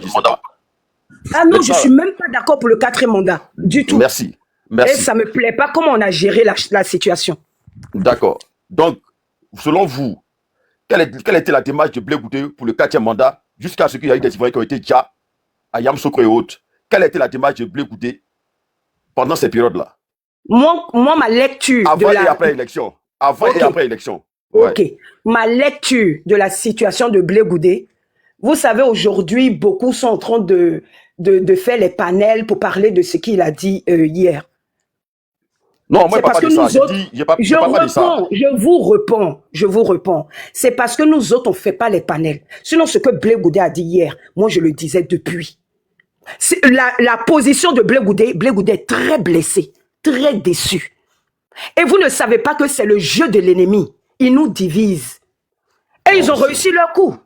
je ne sais pas. Ah non, je ne suis même pas d'accord pour le 4e mandat, du tout. Merci. Et ça ne me plaît pas comment on a géré la situation. D'accord. Donc, selon vous, quelle était la démarche de Blé Goudé pour le 4e mandat jusqu'à ce qu'il y ait des Ivoiriens qui ont été déjà à Yamoussoukro et autres? Quelle était la démarche de Blé Goudé pendant ces périodes-là? Moi, ma lecture avant et après élection. Avant et après élection. Ouais. Ok. Ma lecture de la situation de Blé Goudé, vous savez, aujourd'hui, beaucoup sont en train de faire les panels pour parler de ce qu'il a dit hier. Non, moi, je ne parle pas de ça. Je vous réponds. C'est parce que nous autres, on ne fait pas les panels. Sinon, ce que Blé Goudé a dit hier, moi, je le disais depuis. La position de Blé Goudé est très blessé, très déçu. Et vous ne savez pas que c'est le jeu de l'ennemi. Ils nous divisent. Et ils ont réussi leur coup.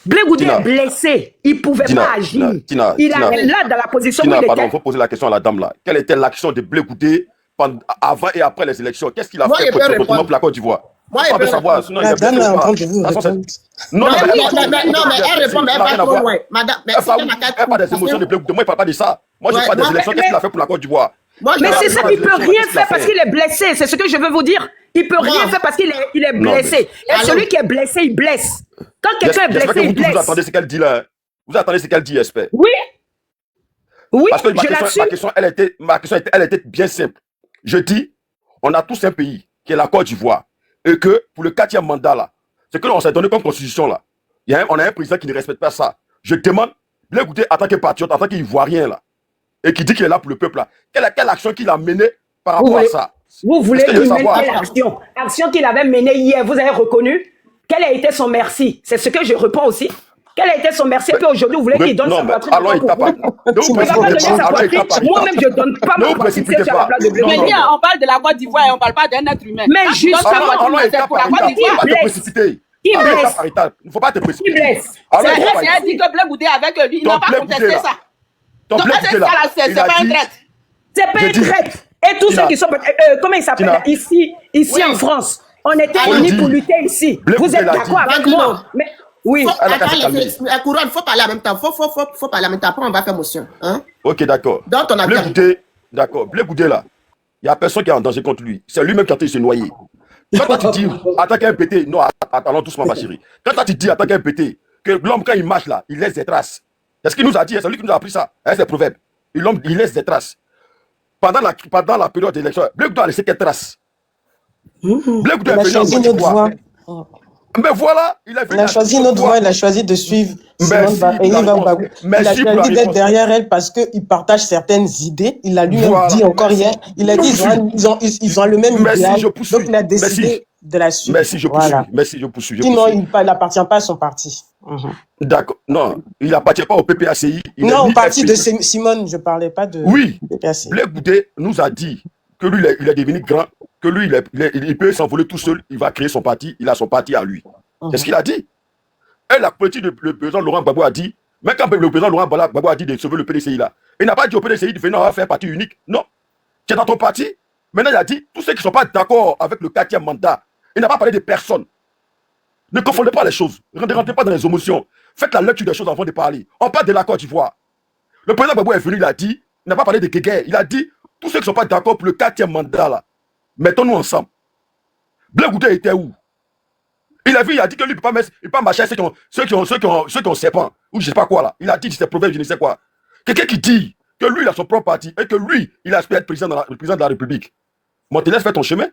Blé Goudé est blessé. Il ne pouvait pas agir. Il est là dans la position où il était. Pardon, il faut poser la question à la dame là. Quelle était l'action de Blé Goudé avant et après les élections? Qu'est-ce qu'il a fait pour la Côte d'Ivoire? Moi, je peux savoir. Sinon, la dame est en train de vous répondre. Non, mais elle répond, mais elle va trop loin. Madame, mais elle parle des émotions de Blé Goudé. Moi, je ne parle pas de ça. Moi, je parle des élections. Qu'est-ce qu'il a fait pour la Côte d'Ivoire? Mais c'est ça, il ne peut rien faire parce qu'il est blessé. C'est ce que je veux vous dire. Il ne peut rien faire parce qu'il est blessé. Et celui qui est blessé, il blesse. Quand quelqu'un est blessé, il blesse. Vous attendez ce qu'elle dit là. Vous attendez ce qu'elle dit, j'espère. Oui. Oui, parce que ma question était bien simple. Je dis, on a tous un pays qui est la Côte d'Ivoire. Et que pour le 4e mandat là, c'est que l'on s'est donné comme constitution là. On a un président qui ne respecte pas ça. Je demande, Blé Goudé en tant que patriote, en tant qu'Ivoirien là, et qui dit qu'il est là pour le peuple là, quelle action qu'il a menée par rapport à ça? Vous voulez qu'il mène quelle action? Action qu'il avait menée hier, vous avez reconnu? Quel a été son merci? C'est ce que je réponds aussi. Quel a été son merci? Et puis aujourd'hui, vous voulez qu'il donne sa patrie? Alors, il t'a pas. Moi-même, je ne donne pas ma patrie sur la place de Blé Goudé. Mais on parle de la Côte d'Ivoire et on ne parle pas d'un être humain. Mais justement, c'est pour la Côte d'Ivoire. Il ne faut pas te précipiter. Qui blesse? C'est vrai, c'est dit que Blé Goudé avec lui, il n'a pas contesté ça. Donc, c'est pas un traître. C'est pas un traître. Et tous ceux qui sont... comment il s'appelle? Ici en France. On était unis pour lutter ici. Vous êtes d'accord avec moi? Mais oui. La couronne, il faut parler en même temps. Faut parler en même temps. Après, on va faire motion. Hein? Ok, d'accord. Donc, on a Blé Goudé, d'accord. Blé Goudé, là, il n'y a personne qui est en danger contre lui. C'est lui-même qui a été se noyer. Quand toi, tu dis, attaquer un pété, non, attendons doucement, ma chérie. Quand toi, tu dis, attaquer un pété, que l'homme, quand il marche là, il laisse des traces. C'est ce qu'il nous a dit, c'est lui qui nous a appris ça. C'est le proverbe. L'homme, il laisse des traces. Pendant la période d'élection, Blé Goudé a laissé quelles traces? Blé Goudé a choisi notre voie. Mais voilà, il a choisi notre voie, il a choisi de suivre Simone Bagbo. Il a choisi d'être derrière elle parce qu'il partage certaines idées. Il a lui-même dit encore hier, il a dit ils ont le même idéal, donc il a décidé de la suivre. Merci, je poursuis. Sinon, il n'appartient pas à son parti. D'accord, non, il n'appartient pas au PPACI. Non, au parti de Simone, je ne parlais pas de PPACI. Blé Goudé nous a dit que lui, il est devenu grand, que lui, il peut s'envoler tout seul, il va créer son parti, il a son parti à lui. C'est ce qu'il a dit. Et la politique du président Laurent Gbagbo a dit, même quand le président Laurent Gbagbo a dit de sauver le PDCI là, il n'a pas dit au PDCI de venir faire parti unique. Non. Tu es dans ton parti. Maintenant, il a dit, tous ceux qui ne sont pas d'accord avec le 4e mandat, il n'a pas parlé de personne. Ne confondez pas les choses. Ne rentrez pas dans les émotions. Faites la lecture des choses avant de parler. On parle de la Côte d'Ivoire. Le président Gbagbo est venu, il a dit, il n'a pas parlé de guerre. Il a dit, tous ceux qui ne sont pas d'accord pour le 4e mandat là, mettons-nous ensemble. Blé Goudé était où? Il a vu, il a dit que lui, il ne peut pas marcher ceux qui ont serpent, ou je ne sais pas quoi là. Il a dit, c'est proverbe, je ne sais quoi. Quelqu'un qui dit que lui, il a son propre parti et que lui, il aspire être président de la République. Montenegro, fais ton chemin.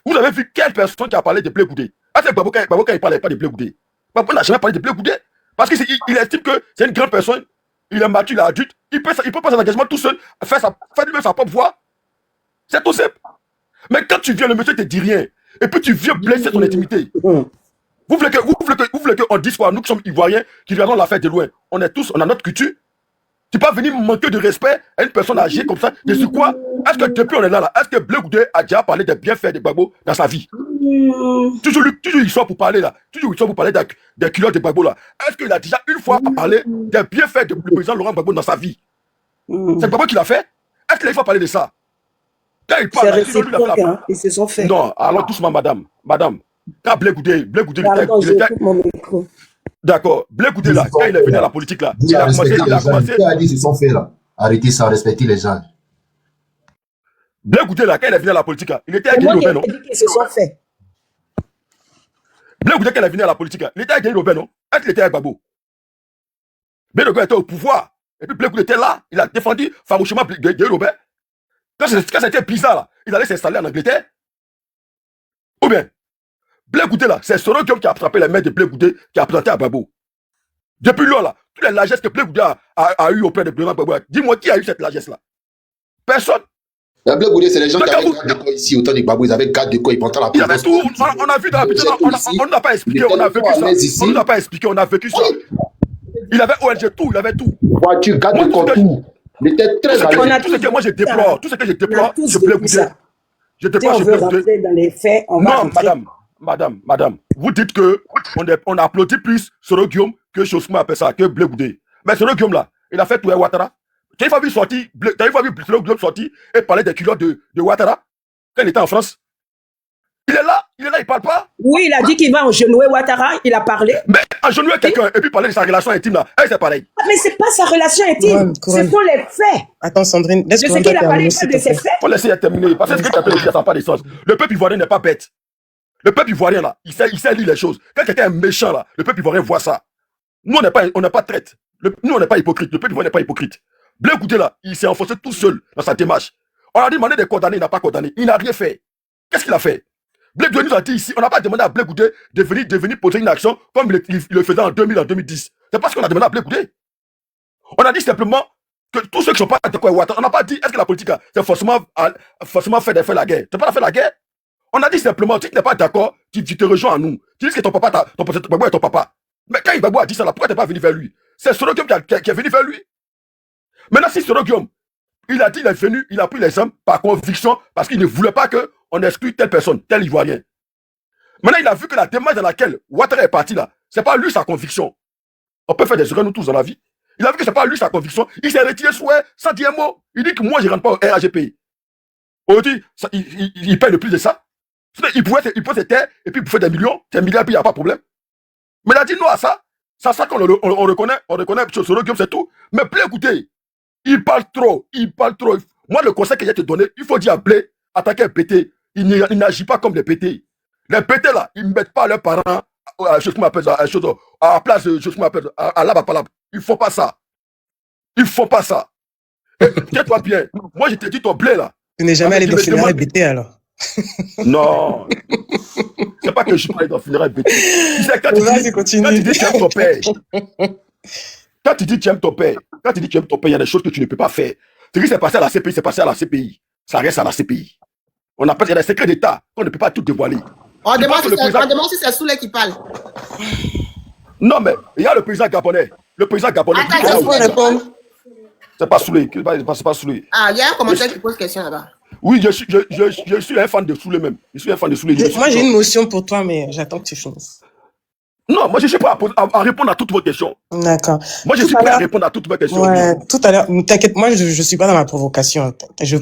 Vous avez vu quelle personne qui a parlé de Blé Goudé? Est-ce que Gbagbo, il ne parlait pas de Blé Goudé? Gbagbo n'a jamais parlé de Blé Goudé. Parce qu'il estime que c'est une grande personne, il est mature, il est adulte, il peut passer un engagement tout seul, faire lui-même sa propre voix. C'est tout simple. Mais quand tu viens, le monsieur ne te dit rien, et puis tu viens blesser ton intimité. Vous voulez qu'on dise quoi? Nous qui sommes Ivoiriens, qui regardons la fête de loin, on a notre culture. Tu peux venir manquer de respect à une personne âgée comme ça. Et sur quoi? Est-ce que depuis on est là, est-ce que Blé Goudé a déjà parlé des bienfaits de Gbagbo dans sa vie? Toujours il sort pour parler là. Toujours il sort pour parler des culottes de Gbagbo là. Est-ce qu'il a déjà une fois parlé des bienfaits du président Laurent Gbagbo dans sa vie? C'est Gbagbo qui l'a fait? Est-ce qu'il a parlé de ça? Quand il parle, ils se sont fait. Non, alors doucement, madame. Quand Blé Goudé, Pardon, j'écoute mon micro. D'accord. Blé Goudé, là, quand il est venu à la politique, là, il a commencé. Qui a dit qu'ils sont faits, là? Arrêtez ça, respectez les gens. Blé Goudé, là, quand il est venu à la politique, là, il était avec Guy Robert, non? Ils se sont faits. Blé Goudé, quand il est venu à la politique, là, il était avec Guy Robert, non? Est-ce qu'il était avec Babo? Blé Goudé était au pouvoir. Et puis Blé Goudé était là. Il a défendu farouchement Guy Robert. Quand c'était bizarre, là, il allait s'installer en Angleterre. Ou bien, Blé Goudé, là, c'est Soro Diop qui a attrapé les mains de Blé Goudé qui a présenté à Babo. Depuis lors, là, toutes les largesses que Blé Goudé a eu auprès de Babo, dis-moi qui a eu cette largesse-là? Personne. La Blé Goudé, c'est les gens qui avaient garde de corps ici, autant de Babo, ils avaient garde de corps, ils pendaient la il y avait tout, on a vu dans la vidéo, on n'a pas expliqué, on a vécu ça. On nous a pas expliqué, on a vécu ça. Il avait ONG, tout, il avait tout. Voiture, garde de corps, tout. Il était très tout ce que moi je déplore, tout ce que je déplore, je Blé Goudé. Je déplore, si on veut rentrer dans les faits, on va rentrer. Madame, vous dites que on applaudit plus Soro Guillaume que Chosma appelle ça, que Blé Goudé. Mais Soro Guillaume là, il a fait tout Ouattara. Tu as vu Soro Guillaume sortir et parler des culottes de Ouattara quand il était en France? Il est là, il parle pas. Oui, il a dit qu'il va engenouer Ouattara, il a parlé. Mais engenouer quelqu'un et puis parler de sa relation intime là, c'est pareil. Mais c'est pas sa relation intime, ce sont les faits. Attends Sandrine, de ce qu'il a parlé de ses faits. Faut laisser terminer, parce que ce que tu as fait aussi, ça n'a pas de sens. Le peuple ivoirien n'est pas bête. Le peuple ivoirien là, il sait lire les choses. Quand quelqu'un est méchant là, le peuple ivoirien voit ça. Nous on n'est pas traite. Nous on n'est pas hypocrite. Le peuple ivoirien n'est pas hypocrite. Blé Goudé là, il s'est enfoncé tout seul dans sa démarche. On a demandé de condamner, il n'a pas condamné. Il n'a rien fait. Qu'est-ce qu'il a fait? Blé Goudé nous a dit ici, on n'a pas demandé à Blé Goudé de venir poser une action comme il le faisait en 2000, en 2010. C'est pas ce qu'on a demandé à Blé Goudé. On a dit simplement que tous ceux qui ne sont pas d'accord avec Ouattara, on n'a pas dit est-ce que la politique c'est forcément fait la guerre. Tu n'as pas fait la guerre. On a dit simplement, si tu n'es pas d'accord, tu te rejoins à nous. Tu dis que ton papa est ton papa. Mais quand Ibagbo a dit ça, là, pourquoi tu n'es pas venu vers lui? C'est Soro Guillaume qui est venu vers lui. Maintenant, si Soro Guillaume, il a dit, il est venu, il a pris les hommes par conviction, parce qu'il ne voulait pas qu'on exclue telle personne, tel Ivoirien. Maintenant, il a vu que la démarche dans laquelle Ouattara est parti là, c'est pas lui sa conviction. On peut faire des erreurs nous tous dans la vie. Il a vu que c'est pas lui sa conviction. Il s'est retiré sans dire un mot. Il dit que moi, je ne rentre pas au RAGPI. Aujourd'hui, il paye le plus de ça. Il pouvait se taire et puis il pouvait des millions, des milliards, puis il n'y a pas de problème. Mais il a dit non à ça. C'est ça qu'on reconnaît. On reconnaît Soro Guillaume, c'est tout. Mais Blé, écoutez, il parle trop. Moi, le conseil que j'ai te donné, il faut dire à Blé, attaquer un pété. Il n'agit pas comme les pétés. Les pétés là, ils ne mettent pas leurs parents à la place de à la. Il ne faut pas ça. Il ne faut pas ça. Tiens-toi bien. Moi, je te dis ton Blé là. Tu n'es jamais allé dans le funérail BT alors? Non. C'est pas que je suis pas allé dans le funérail BT. Tu sais, quand tu dis tu aimes ton père, quand tu dis tu aimes ton père, il y a des choses que tu ne peux pas faire. Ce qui s'est passé à la CPI, c'est passé à la CPI. Ça reste à la CPI. Il y a des secrets d'État qu'on ne peut pas tout dévoiler. On demande si c'est Souley qui parle. Non, mais il y a le président gabonais. C'est pas Souley. C'est pas Souley. Ah, il y a un commentaire qui pose question là-bas. Oui, je suis un fan de Souley même. Moi, j'ai une motion pour toi, mais j'attends que tu finisses. Non, moi, je suis prêt à répondre à toutes vos questions. D'accord. Moi, je suis prêt à répondre à toutes vos questions. Ouais, tout à l'heure, t'inquiète, moi, je suis pas dans ma provocation.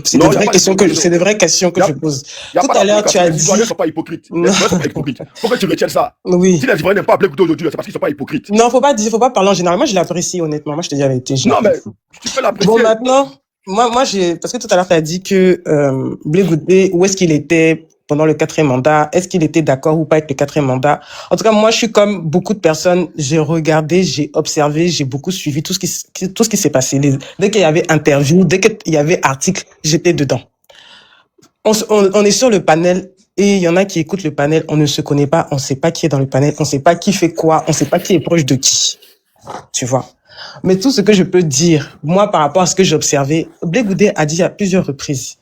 C'est des vraies questions que je pose. Tout à l'heure, tu as dit. Les Ivoiriens ne sont pas hypocrites. Pourquoi tu retiens ça? Oui. Si les Ivoiriens n'aiment pas Blé Goudé aujourd'hui, c'est parce qu'ils ne sont pas hypocrites. Non, faut pas parler en général. Moi, je l'apprécie, honnêtement. Moi, je te dis la vérité. Non, mais tu peux l'apprécier. Bon, maintenant, parce que tout à l'heure, tu as dit que Blé Goudé, où est-ce qu'il était pendant le 4e mandat? Est-ce qu'il était d'accord ou pas avec le 4e mandat? En tout cas, moi, je suis comme beaucoup de personnes. J'ai regardé, j'ai observé, j'ai beaucoup suivi tout ce qui s'est passé. Dès qu'il y avait interview, dès qu'il y avait article, j'étais dedans. On est sur le panel et il y en a qui écoutent le panel. On ne se connaît pas, on ne sait pas qui est dans le panel, on ne sait pas qui fait quoi, on ne sait pas qui est proche de qui. Tu vois? Mais tout ce que je peux dire, moi, par rapport à ce que j'ai observé, Blé Goudé a dit à plusieurs reprises.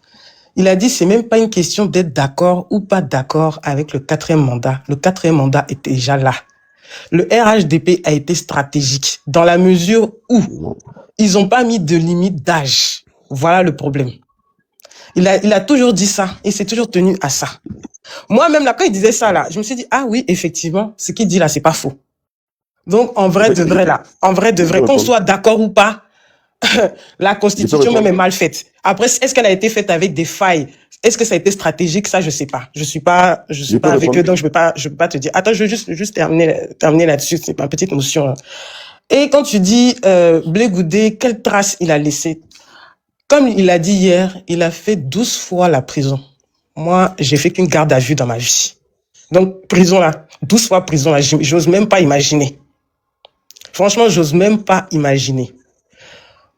Il a dit, c'est même pas une question d'être d'accord ou pas d'accord avec le 4e mandat. Le 4e mandat est déjà là. Le RHDP a été stratégique dans la mesure où ils ont pas mis de limite d'âge. Voilà le problème. Il a toujours dit ça et s'est toujours tenu à ça. Moi-même, là, quand il disait ça, là, je me suis dit, ah oui, effectivement, ce qu'il dit là, c'est pas faux. Donc, en vrai de vrai, qu'on soit d'accord ou pas, la constitution même est mal faite. Après, est-ce qu'elle a été faite avec des failles? Est-ce que ça a été stratégique? Ça, je sais pas. Je suis pas avec eux, donc je peux pas te dire. Attends, je veux juste terminer là-dessus. C'est ma petite notion. Et quand tu dis, Blé Goudé, quelle trace il a laissé? Comme il a dit hier, il a fait 12 fois la prison. Moi, j'ai fait qu'une garde à vue dans ma vie. Donc, prison là, 12 fois prison là, j'ose même pas imaginer. Franchement, j'ose même pas imaginer.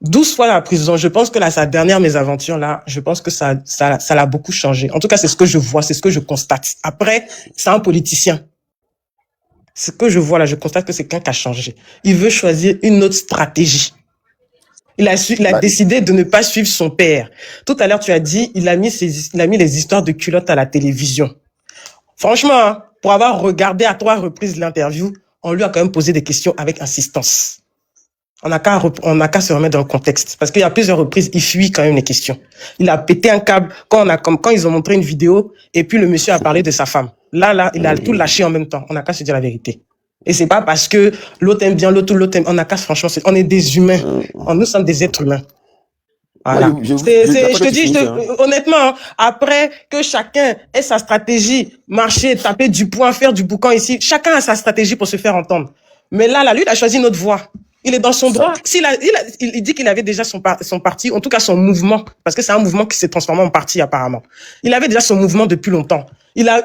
12 fois la prison, je pense que là, sa dernière mésaventure là, je pense que ça l'a beaucoup changé. En tout cas, c'est ce que je vois, c'est ce que je constate. Après, c'est un politicien. Ce que je vois là, je constate que c'est quelqu'un qui a changé. Il veut choisir une autre stratégie. Il a décidé de ne pas suivre son père. Tout à l'heure, tu as dit, il a mis les histoires de culottes à la télévision. Franchement, hein, pour avoir regardé à 3 reprises l'interview, on lui a quand même posé des questions avec insistance. On n'a qu'à se remettre dans le contexte. Parce qu'il y a plusieurs reprises, il fuit quand même les questions. Il a pété un câble quand ils ont montré une vidéo et puis le monsieur a parlé de sa femme. Là, il a tout lâché en même temps. On n'a qu'à se dire la vérité. Et c'est pas parce que l'autre aime bien l'autre aime. On n'a qu'à, franchement, on est des humains. Nous sommes des êtres humains. Voilà. Honnêtement, après que chacun ait sa stratégie, marcher, taper du poing, faire du boucan ici, chacun a sa stratégie pour se faire entendre. Mais là, lui, il a choisi notre voie. Il est dans son droit. Il dit qu'il avait déjà son parti, en tout cas son mouvement, parce que c'est un mouvement qui s'est transformé en parti apparemment. Il avait déjà son mouvement depuis longtemps.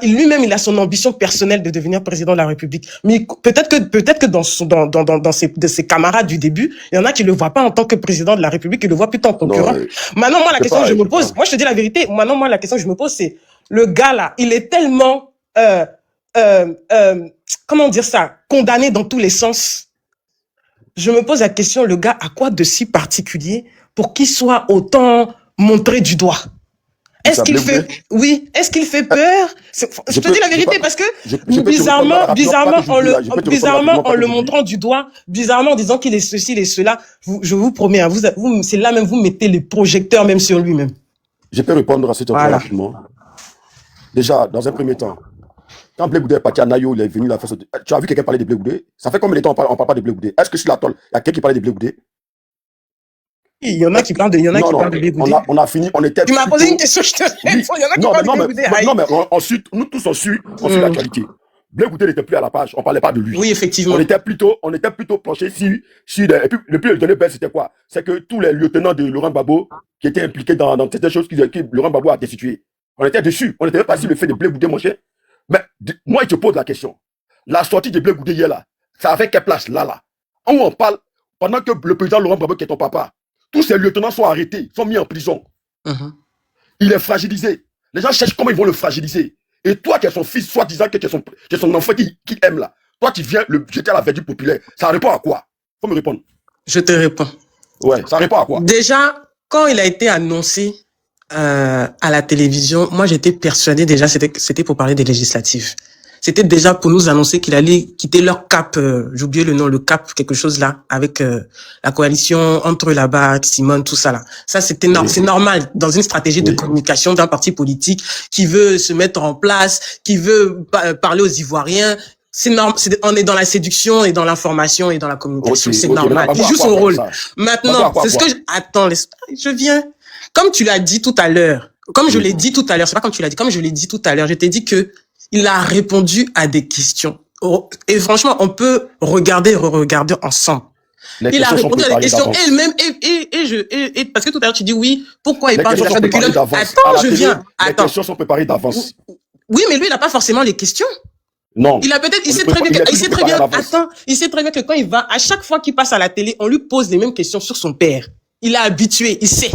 Lui-même, il a son ambition personnelle de devenir président de la République. Mais peut-être que dans ses camarades du début, il y en a qui le voient pas en tant que président de la République, qui le voient plutôt en concurrent. Maintenant, moi, la question que je me pose, moi, je te dis la vérité. Maintenant, moi, la question que je me pose, c'est le gars là, il est tellement, comment dire ça, condamné dans tous les sens. Je me pose la question, le gars a quoi de si particulier pour qu'il soit autant montré du doigt? Est-ce qu'il fait peur? Je te dis la vérité parce que bizarrement, en le montrant du doigt, bizarrement en disant qu'il est ceci, il est cela, je vous promets, c'est là même vous mettez les projecteurs même sur lui-même. Je peux répondre à cette question rapidement. Déjà, dans un premier temps, quand Blé Goudé est parti à Nayo, il est venu la faire. Tu as vu quelqu'un parler de Blé Goudé? Ça fait combien de temps on parle pas de Blé Goudé? Est-ce que sur la toile, il y a quelqu'un qui parlait de Blé Goudé? Il y en a qui parlent de Blé Goudé. On a fini, on était. Tu m'as posé une question, je te réponds. Il y en a qui parlent de Blé Goudé. Non, mais ensuite, nous tous on suit l'actualité. Blé Goudé n'était plus à la page, on parlait pas de lui. Oui, effectivement. On était plutôt planché sur et puis le plus donné c'était quoi? C'est que tous les lieutenants de Laurent Gbagbo qui étaient impliqués dans certaines choses que Laurent Gbagbo a destituées. On était dessus. On n'était pas sur le fait de Blé Goudé, mon cher. Mais moi, je te pose la question. La sortie de Blé Goudé hier là, ça avait quelle place là? Où on parle pendant que le président Laurent Gbagbo, qui est ton papa, tous ces lieutenants sont arrêtés, sont mis en prison. Il est fragilisé. Les gens cherchent comment ils vont le fragiliser. Et toi qui es son fils, soi-disant que tu es son enfant qui aime là, toi tu viens le jeter à la verdure populaire. Ça répond à quoi? Faut me répondre. Je te réponds. Ouais, ça répond à quoi? Déjà, quand il a été annoncé à la télévision, moi j'étais persuadé déjà c'était pour parler des législatives. C'était déjà pour nous annoncer qu'il allait quitter leur cap, j'ai oublié le nom, le cap quelque chose là, avec la coalition entre là-bas, Simone, tout ça là. Ça c'est normal dans une stratégie de communication d'un parti politique qui veut se mettre en place, qui veut parler aux Ivoiriens. C'est normal, on est dans la séduction et dans l'information et dans la communication, c'est normal. Il joue son rôle. Maintenant, c'est ce que attends, je viens. Comme tu l'as dit tout à l'heure, comme je l'ai dit tout à l'heure, c'est pas comme tu l'as dit, comme je l'ai dit tout à l'heure, je t'ai dit que il a répondu à des questions. Et franchement, on peut regarder et re-regarder ensemble. Il a répondu à des questions elle-même et parce que tout à l'heure tu dis oui, pourquoi il parle de l'affaire de culotte? Attends, je viens. Les questions sont préparées d'avance. Oui, mais lui, il n'a pas forcément les questions. Non. Il sait très bien que quand il va, à chaque fois qu'il passe à la télé, on lui pose les mêmes questions sur son père. Il est habitué, il sait.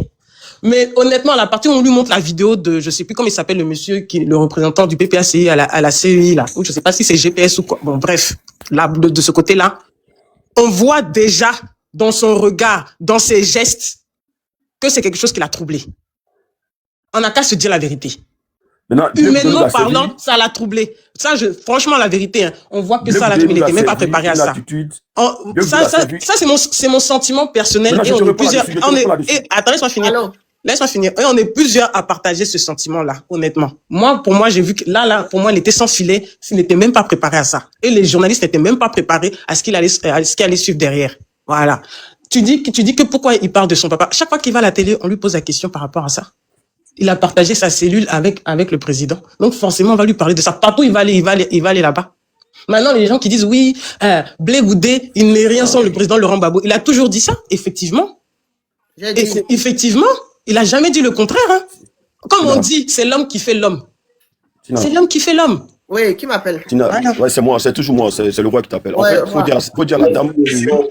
Mais honnêtement, à la partie où on lui montre la vidéo de, je sais plus comment il s'appelle le monsieur qui est le représentant du PPACI à la CEI là, ou je sais pas si c'est GPS ou quoi. Bon, bref, là, de ce côté-là, on voit déjà dans son regard, dans ses gestes, que c'est quelque chose qui l'a troublé. On n'a qu'à se dire la vérité. Humainement parlant, ça l'a troublé. Ça, franchement, la vérité, hein, on voit que ça l'a troublé. Il n'était même pas préparé à ça. Ça, c'est mon sentiment personnel. Et on est plusieurs. Attends, laisse-moi finir. Laisse-moi finir. Et on est plusieurs à partager ce sentiment-là, honnêtement. Pour moi, j'ai vu que là, pour moi, il était sans filet. Il n'était même pas préparé à ça. Et les journalistes n'étaient même pas préparés à ce qu'il allait suivre derrière. Voilà. Tu dis que pourquoi il parle de son papa. Chaque fois qu'il va à la télé, on lui pose la question par rapport à ça. Il a partagé sa cellule avec le président. Donc forcément, on va lui parler de ça. Partout, il va aller là-bas. Maintenant, les gens qui disent oui, Blé Goudé, il n'est rien sans le président Laurent Gbagbo. Il a toujours dit ça, effectivement. Effectivement, il a jamais dit le contraire. Hein. Comme on dit, c'est l'homme qui fait l'homme. C'est l'homme qui fait l'homme. Oui, qui m'appelle? Ouais, c'est moi, c'est toujours moi, c'est le roi qui t'appelle. En fait, faut dire la dame. Non,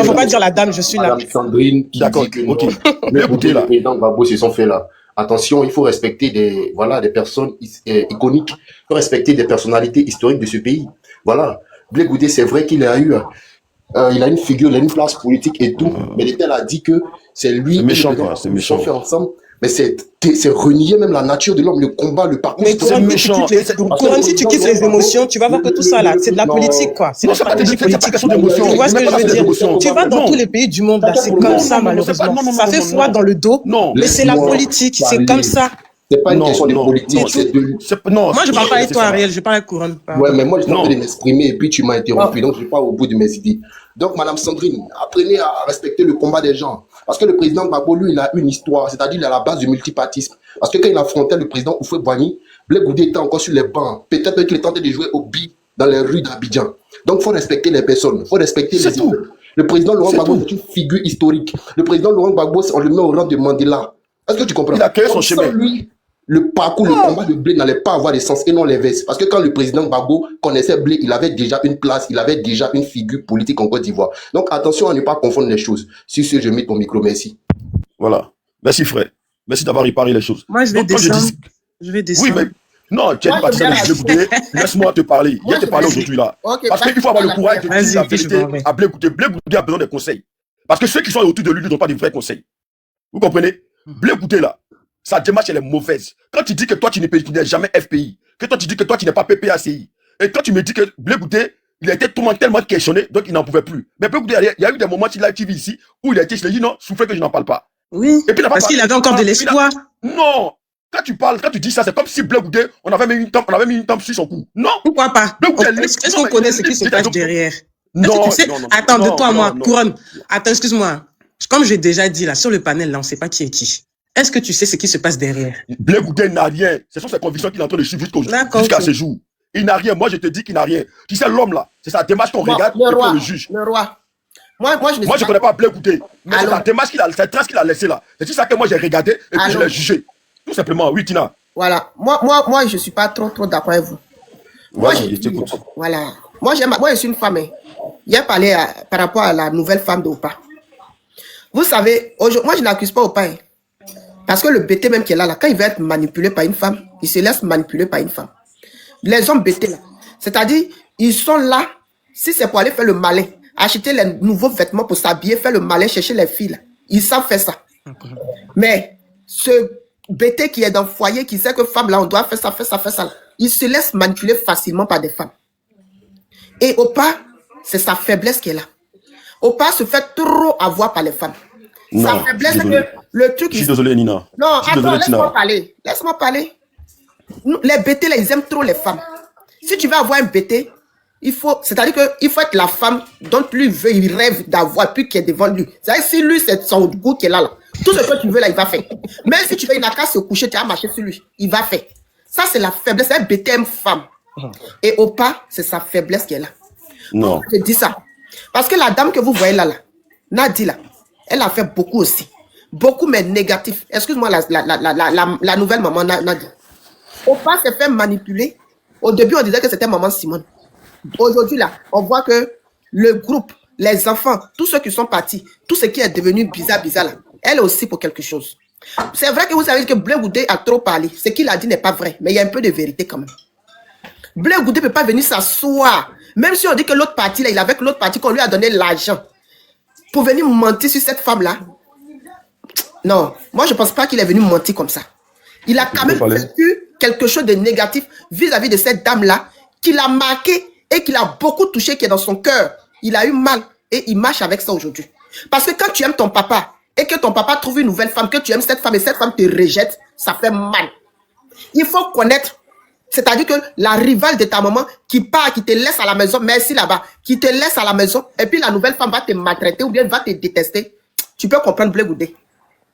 faut pas dire la dame, je suis là. Madame Sandrine, d'accord, ok. Le président Gbagbo, c'est son fait là. Attention, il faut respecter des personnes iconiques. Il faut respecter des personnalités historiques de ce pays. Voilà. Blé Goudé, c'est vrai qu'il a eu, il a une figure, il a une place politique et tout, mais l'État a dit que c'est lui. C'est méchant, quoi. C'est méchant. Fait ensemble. Mais c'est renier même la nature de l'homme, le combat, le parcours. Mais c'est méchant. Couronne, si tu quittes les émotions, tu vas voir que tout ça là, c'est de la politique, quoi. C'est la stratégie politique. Tu vois ce que je veux dire? Tu vas dans tous les pays du monde, là, c'est comme ça, malheureusement. Ça fait froid dans le dos, mais c'est la politique, c'est comme ça. C'est pas une question de politique, c'est de... Moi, je parle pas avec toi, Ariel, je parle avec Couronne. Ouais, mais moi, je t'en de m'exprimer et puis tu m'as interrompu, donc je vais pas au bout de mes idées. Donc, Madame Sandrine, apprenez à respecter le combat des gens. Parce que le président Gbagbo, lui, il a une histoire, c'est-à-dire il a la base du multipartisme. Parce que quand il affrontait le président Houphouët-Boigny, Blé Goudé était encore sur les bancs. Peut-être qu'il tentait de jouer au billes dans les rues d'Abidjan. Donc, il faut respecter les personnes, il faut respecter les idées. Le président Laurent Gbagbo, c'est une figure historique. Le président Laurent Gbagbo, on le met au rang de Mandela. Est-ce que tu comprends? Il a créé son chemin. Lui, le parcours, le combat de Blé n'allait pas avoir de sens et non l'inverse. Parce que quand le président Gbagbo connaissait Blé, il avait déjà une place, il avait déjà une figure politique en Côte d'Ivoire. Donc attention à ne pas confondre les choses. Sur ce, je mets ton micro, merci. Voilà. Merci frère. Merci d'avoir réparé les choses. Moi, je vais descendre. Je vais descendre. Oui, mais non, tu es pas Blé Goudé. Laisse-moi te parler. Il te parler aujourd'hui là. Parce qu'il faut avoir le courage de dire la vérité à Blé Goudé. Blé Goudé a besoin de conseils. Parce que ceux qui sont autour de lui ne donnent pas de vrais conseils. Vous comprenez? Blé Goudé là. Sa démarche, elle est mauvaise. Quand tu dis que toi, tu n'es jamais FPI, que toi, tu dis que toi, tu n'es pas PPACI, et toi, tu me dis que Blé Goudé, il a été tellement questionné, donc il n'en pouvait plus. Mais Blé Goudé, il y a eu des moments, il a TV ici, où il a été, je lui ai dit non, souffrez que je n'en parle pas. Oui, et puis, parce qu'il avait encore de l'espoir. Non, quand tu dis ça, c'est comme si Blé Goudé, on avait mis une tempe sur son cou. Non. Pourquoi pas? Est-ce qu'on connaît ce qui se cache derrière? Non, non. Attends, de toi à moi, Couronne. Attends, excuse-moi. Comme j'ai déjà dit là, sur le panel, là, on ne sait pas qui est qui. Est-ce que tu sais ce qui se passe derrière? Blé Goudé n'a rien. Ce sont ses convictions qu'il est en train de suivre jusqu'à ce jour. Il n'a rien. Moi, je te dis qu'il n'a rien. Tu sais, l'homme là, c'est sa démarche qu'on regarde et qu'on le juge. Le roi. Moi, je ne connais pas Blé Goudé. Mais c'est la démarche cette trace qu'il a laissée là. C'est ça que moi, j'ai regardé et puis je l'ai jugé. Tout simplement. Oui, Tina. Voilà. Moi, je ne suis pas trop d'accord avec vous. Voilà, je t'écoute. Voilà. Moi, je suis une femme. J'ai parlé par rapport à la nouvelle femme d'Opa. Vous savez, moi, je n'accuse pas Opa. Parce que le bêté même qui est là, quand il veut être manipulé par une femme, il se laisse manipuler par une femme. Les hommes bêtés là, c'est-à-dire, ils sont là, si c'est pour aller faire le malin, acheter les nouveaux vêtements pour s'habiller, faire le malin, chercher les filles là, ils savent faire ça. Mais ce bêté qui est dans le foyer, qui sait que femme là, on doit faire ça, il se laisse manipuler facilement par des femmes. Et Opa, c'est sa faiblesse qui est là. Opa se fait trop avoir par les femmes. Sa faiblesse, c'est que le truc... Je suis désolé, Nina. Non, attends, laisse-moi parler. Laisse-moi parler. Les bêtés, là, ils aiment trop les femmes. Si tu veux avoir un bêté, c'est-à-dire qu'il faut être la femme dont lui veut, il rêve d'avoir, puis qui est devant lui. C'est-à-dire si lui, c'est son goût qui est là, tout ce que tu veux, là, il va faire. Même si tu veux, il n'a qu'à se coucher, tu vas marcher sur lui. Il va faire. Ça, c'est la faiblesse. Un bêté aime femme. Et Opa, c'est sa faiblesse qui est là. Non. Je dis ça. Parce que la dame que vous voyez là, Nadi, là, elle a fait beaucoup aussi. Beaucoup, mais négatif. Excuse-moi, la nouvelle maman Nadi. Opa s'est fait manipuler. Au début, on disait que c'était maman Simone. Aujourd'hui, là, on voit que le groupe, les enfants, tous ceux qui sont partis, tout ce qui est devenu bizarre, là, elle est aussi pour quelque chose. C'est vrai que vous savez que Blé Goudé a trop parlé. Ce qu'il a dit n'est pas vrai, mais il y a un peu de vérité quand même. Blé Goudé ne peut pas venir s'asseoir. Même si on dit que l'autre partie, là, il est avec l'autre partie, qu'on lui a donné l'argent pour venir mentir sur cette femme-là. Non, moi, je ne pense pas qu'il est venu mentir comme ça. Il a quand même vécu quelque chose de négatif vis-à-vis de cette dame-là, qui l'a marqué et qui l'a beaucoup touché, qui est dans son cœur. Il a eu mal et il marche avec ça aujourd'hui. Parce que quand tu aimes ton papa et que ton papa trouve une nouvelle femme, que tu aimes cette femme et cette femme te rejette, ça fait mal. Il faut connaître C'est-à-dire que la rivale de ta maman qui part, qui te laisse à la maison, merci là-bas, qui te laisse à la maison, et puis la nouvelle femme va te maltraiter ou bien va te détester, tu peux comprendre Blé Goudé.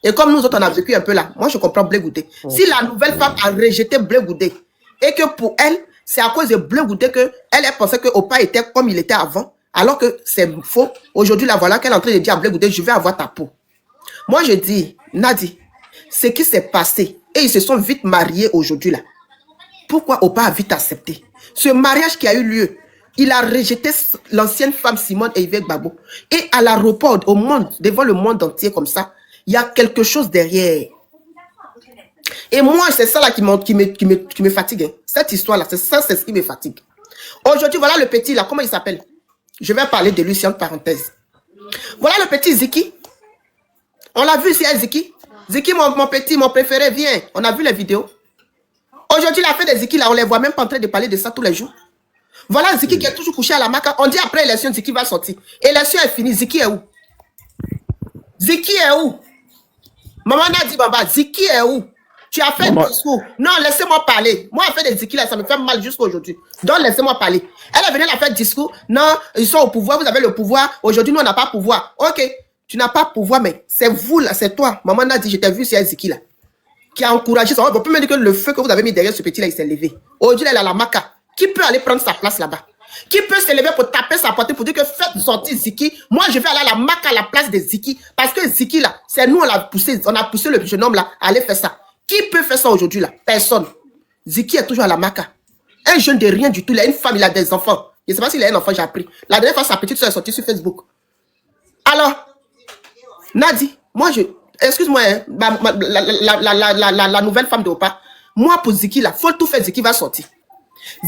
Et comme nous autres, on a vécu un peu là, moi je comprends Blé Goudé. Si la nouvelle femme a rejeté Blé Goudé, et que pour elle, c'est à cause de Blé Goudé qu'elle pensait que Opa était comme il était avant, alors que c'est faux. Aujourd'hui, la voilà qu'elle est en train de dire à Blé Goudé, je vais avoir ta peau. Moi je dis, Nadi, ce qui s'est passé, et ils se sont vite mariés aujourd'hui là. Pourquoi Opa a vite accepté? Ce mariage qui a eu lieu, il a rejeté l'ancienne femme Simone et Yvette Gbagbo. Et à l'aéroport, au monde, devant le monde entier comme ça, il y a quelque chose derrière. Et moi, c'est ça là qui me fatigue. Hein. Cette histoire-là, c'est ce qui me fatigue. Aujourd'hui, voilà le petit là, comment il s'appelle? Je vais parler de lui, c'est une parenthèse. Voilà le petit Ziki. On l'a vu ici, hein, Ziki. Ziki, mon petit, mon préféré, viens. On a vu les vidéos. Aujourd'hui, la fête des Ziki, là, on ne les voit même pas en train de parler de ça tous les jours. Voilà Ziki qui est toujours couché à la maca. On dit après l'élection, Ziki va sortir. L'élection est finie. Ziki est où? Ziki est où? Maman a dit, Baba, Ziki est où? Tu as fait un discours. Non, laissez-moi parler. Moi, la fête des Ziki, là, ça me fait mal jusqu'à aujourd'hui. Donc, laissez-moi parler. Elle est venue la faire discours. Non, ils sont au pouvoir. Vous avez le pouvoir. Aujourd'hui, nous, on n'a pas pouvoir. Ok, tu n'as pas pouvoir, mais c'est vous, là, c'est toi. Maman a dit, je t'ai vu sur Ziki, là. Qui a encouragé ça. On peut me dire que le feu que vous avez mis derrière ce petit-là, il s'est levé. Aujourd'hui, elle est à la maca. Qui peut aller prendre sa place là-bas? Qui peut se lever pour taper sa portée pour dire que faites sortir Ziki? Moi, je vais aller à la maca à la place de Ziki. Parce que Ziki, là, c'est nous, on a poussé le jeune homme, là, à aller faire ça. Qui peut faire ça aujourd'hui, là? Personne. Ziki est toujours à la maca. Un jeune de rien du tout. Il a une femme, il a des enfants. Je ne sais pas s'il a un enfant, j'ai appris. La dernière fois, sa petite soeur est sortie sur Facebook. Alors, Nadi, moi, excuse-moi, hein, la nouvelle femme de Opa. Moi, pour Ziki, là, faut tout faire, Ziki va sortir.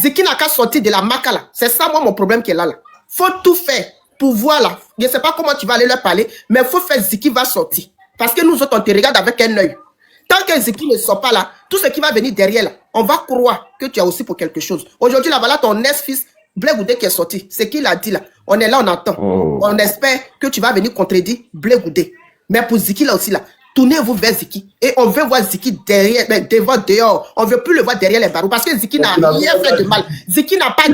Ziki n'a qu'à sortir de la maca, là. C'est ça, moi, mon problème qui est là, là. Faut tout faire pour voir, là. Je ne sais pas comment tu vas aller leur parler, mais il faut faire Ziki va sortir. Parce que nous autres, on te regarde avec un œil. Tant que Ziki ne sort pas là, tout ce qui va venir derrière, là, on va croire que tu as aussi pour quelque chose. Aujourd'hui, là, voilà ton ex-fils, Blé Goudé, qui est sorti. C'est qu'il a dit, là. On est là, on attend. On espère que tu vas venir contredire Blé Goudé. Mais pour Ziki, là aussi, là, tournez-vous vers Ziki. Et on veut voir Ziki derrière, devant, dehors. On ne veut plus le voir derrière les barreaux. Parce que Ziki n'a rien fait de mal. Ziki n'a pas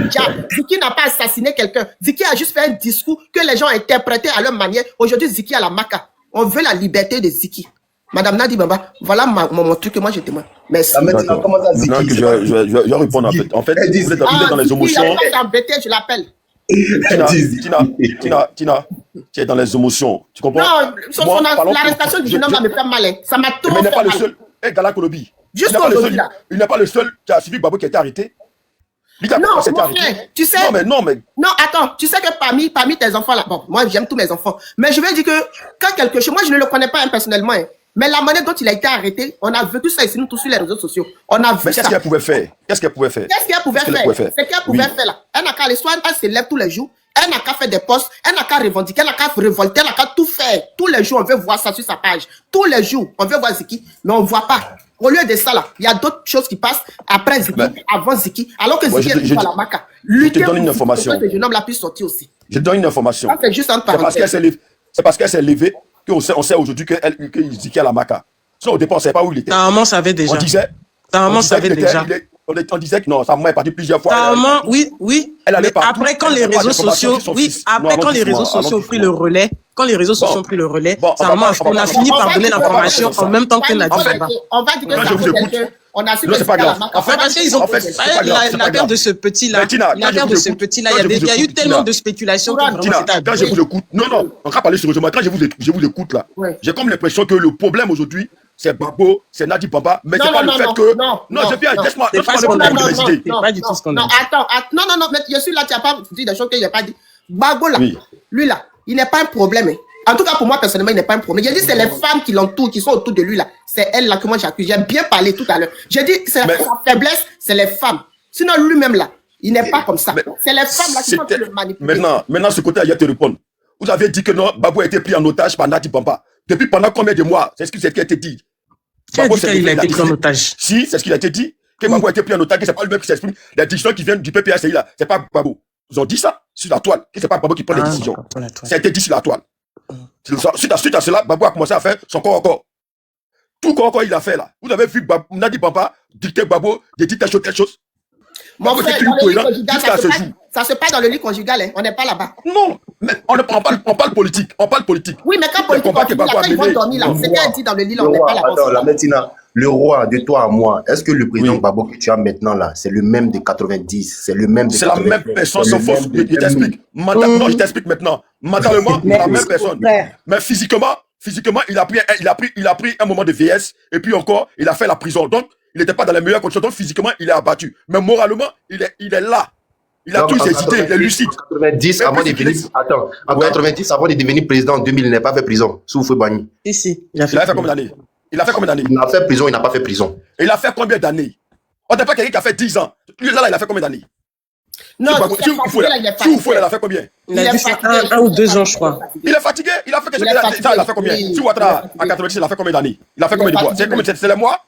Ziki n'a pas assassiné quelqu'un. Ziki a juste fait un discours que les gens ont interprété à leur manière. Aujourd'hui, Ziki a la maca. On veut la liberté de Ziki. Madame Nadi Baba, voilà mon truc que moi je demande. Merci. Je vais répondre en fait. En fait, vous êtes dans les émotions. Je l'appelle. Tina, tu es dans les émotions. Tu comprends? Non, l'arrestation du jeune homme me fait mal. Ça m'a trop fait mal. Mais il n'est pas le seul. Gala Kolobi. Il n'est pas le seul qui a suivi Babo qui a été arrêté. Non, mon frère, tu sais. Non, attends, tu sais que parmi tes enfants là, bon, moi j'aime tous mes enfants. Mais je vais dire que quand quelque chose, moi je ne le connais pas personnellement. Mais la manière dont il a été arrêté, on a vécu ça ici, nous tous sur les réseaux sociaux. On a vu mais qu'est-ce qu'elle pouvait faire? Qu'est-ce qu'elle pouvait faire? C'est qu'elle pouvait faire là. Elle n'a qu'à aller soigner, elle se lève tous les jours. Elle n'a qu'à faire des posts, elle n'a qu'à revendiquer, elle n'a qu'à révolter, elle n'a qu'à tout faire. Tous les jours, on veut voir ça sur sa page. Tous les jours, on veut voir Ziki, mais on ne voit pas. Au lieu de ça, là, il y a d'autres choses qui passent après Ziki, avant Ziki, alors que Ziki est à la maca. Je te donne une information. Le jeune homme l'a pu sortir aussi. Je te donne une information. C'est juste un parenthèse. C'est parce qu'elle s'est levée qu'on sait aujourd'hui que Ziki a la maca. Sinon, au départ, on ne savait pas où il était. Ta maman savait déjà. On disait que non, sa maman est partie plusieurs fois. Ta maman, oui. Elle allait partout. Après, quand les réseaux sociaux, ont pris le relais, sa maman, on a fini par donner l'information en même temps qu'elle a dit. On va dire que on a su que c'est pas grave. En fait, parce qu'ils ont l'affaire de ce petit-là. L'affaire de ce petit-là, il y a eu tellement de spéculations. Quand je vous écoute, non, on va parler sérieusement. Quand je vous écoute là, j'ai comme l'impression que le problème aujourd'hui, c'est Babo, c'est Nadi Baba, mais c'est pas le fait que. Non, je viens, laisse-moi. C'est pas du tout ce qu'on a dit. Attends, non, mais je suis là, tu n'as pas dit des choses que je n'ai pas dit. Babo là, lui là, il n'est pas un problème. En tout cas, pour moi, personnellement, il n'est pas un problème. J'ai dit, c'est les femmes qui l'entourent, qui sont autour de lui là. C'est elle là que moi j'accuse. J'ai bien parlé tout à l'heure. J'ai dit, sa faiblesse, c'est les femmes. Sinon, lui-même là, il n'est pas comme ça. C'est les femmes là qui sont le manipuler. Maintenant, ce côté, il y a te répondre. Vous avez dit que non, Babo a été pris en otage par Nadi Bamba. Depuis pendant combien de mois? C'est ce qui a été dit. Qui a dit qu'il a été pris en otage? Si, c'est ce qu'il a été dit. Que Babo a été pris en otage, que c'est pas lui-même qui s'exprime. Les décisions qui viennent du PPACI là, c'est pas Babo. Ils ont dit ça sur la toile, que c'est pas Babo qui prend les décisions. Ça a été dit sur la toile. Suite à cela, Babo a commencé à faire son corps encore. Tout corps encore il a fait là. Vous avez vu Nadi Bamba dicter Babo de dire telle chose. Mon Gbagbo était frère, élu dans le lit président conjugal, jusqu'à ce jour. ça se passe dans le lit conjugal, hein. On n'est pas là-bas. Non, mais on parle politique. On parle politique. Oui, mais quand politique, combats que quand Gbagbo a ils vont mené. dormir là, c'est qu'elle dit dans le lit, là, Le on n'est roi, pas là-bas. attends, là maintenant, le roi, de toi à moi, est-ce que le président Oui. Gbagbo que tu as maintenant là, c'est le même de 90? C'est le même de C'est la 90? même personne, C'est sauf le fausse. même de Je t'explique. 2000. Non, je t'explique maintenant. Mentalement, c'est la même personne. frère. Mais physiquement, il a pris un moment de vieillesse et puis encore, il a fait la prison. Donc, il n'était pas dans les meilleures conditions. Donc, physiquement, il est abattu. Mais moralement, il est là. Il a Donc, tous en ses idées, il est 90, lucide. en 90, Mais avant de puis, devenir, attends, en Ouais. 90, avant de devenir président en 2000, il n'a pas fait prison. Sous feu banni. Si. Il a fait combien d'années? Il a fait combien d'années? Il a fait prison, il n'a pas fait prison. Et il a fait combien d'années? On n'a pas quelqu'un qui a fait 10 ans. Lui, là, il a fait combien d'années? Non, Si Oufoué, il a fait combien? Il a dit c'est un ou 2 ans, je crois. Il est fatigué. Il a fait quelque Il est chose. fatigué. Il a fait combien? Oui. Si Ouattara, en 90, il a fait combien d'années? Il a fait combien de mois? C'est les mois?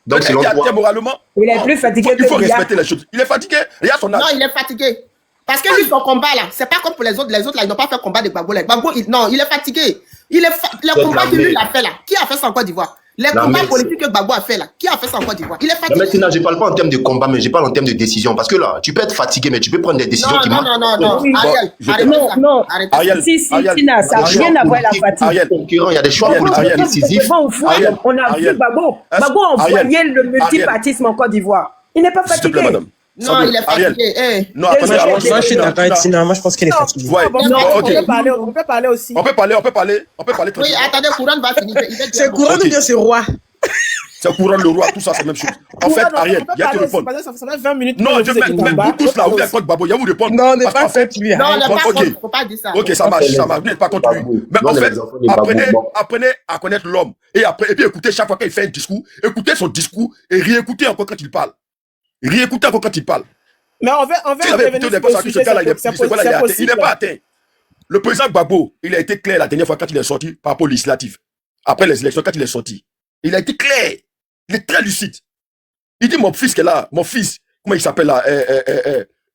Donc, selon toi, moralement, Il est plus fatigué il faut que Biya. respecter les choses. Il est fatigué. Regarde son âge. Non, il est fatigué. Parce que lui, son combat là, c'est pas comme pour les autres. Les autres là, ils n'ont pas fait combat de Gbagbo. Gbagbo, non, il est fatigué. Le combat que lui, il a fait là, qui a fait ça en Côte d'Ivoire? Les combats politiques que Gbagbo a fait là, qui a fait ça en Côte d'Ivoire? Il est mais fatigué. maintenant, je ne parle pas en termes de combat, mais je parle en termes de décision. Parce que là, tu peux être fatigué, mais tu peux prendre des décisions qui Non. marquent. Oui. Ariel, je- arrêtez Non, ça. non. Arrêtez ça. Ariel, Si, Ariel, Tina, ça n'a Des choix rien à voir avec la politiques fatigue. Ariel. concurrents, il y a des choix Ariel, politiques Ariel. décisifs. Ariel, On a vu Ariel. Gbagbo. Est-ce- Gbagbo a envoyé Ariel, le multipartisme en Côte d'Ivoire. Il n'est pas S'il te plaît, fatigué. madame. Non, il est Ariel. fatigué. Eh. Non, attendez, Moi, alors, je Moi, je suis d'accord avec Tina. Moi, je pense qu'elle est fatiguée. Ouais, Bon, Non, ok. on peut parler aussi. On peut parler Oui, tranquillement. attendez, Couronne va finir. Il va dire C'est bon. courant ou bien c'est roi? C'est courant, le roi, tout ça, c'est la même chose. En fait, Ariel, il y a te répondre. Ça fait 20 minutes. Non, que je vous êtes mets en bas. vous tous là, vous êtes contre Gbagbo, il y a vous répondre. Non, on n'est Parce pas qu'en fait, contre lui. Non, on n'est pas Ok. contre. Faut pas dire ça. ok, ça marche, vous n'êtes pas contre lui. Mais Non, en les fait, enfants des Gbagbo. apprenez à connaître l'homme. Et puis écoutez chaque fois qu'il fait un discours, écoutez son discours et réécoutez encore quand il parle. Réécoutez encore quand il parle. Mais on veut S'il avait revenir écouté des sur le personnes, ce sujet. gars-là, il est possible. il n'est pas atteint. Le président Gbagbo, il a été clair la dernière fois quand il est sorti par rapport aux législatives. Après les élections, quand il est sorti. Il a été clair. Il est très lucide. Il dit, mon fils qui est là, mon fils, comment il s'appelle là?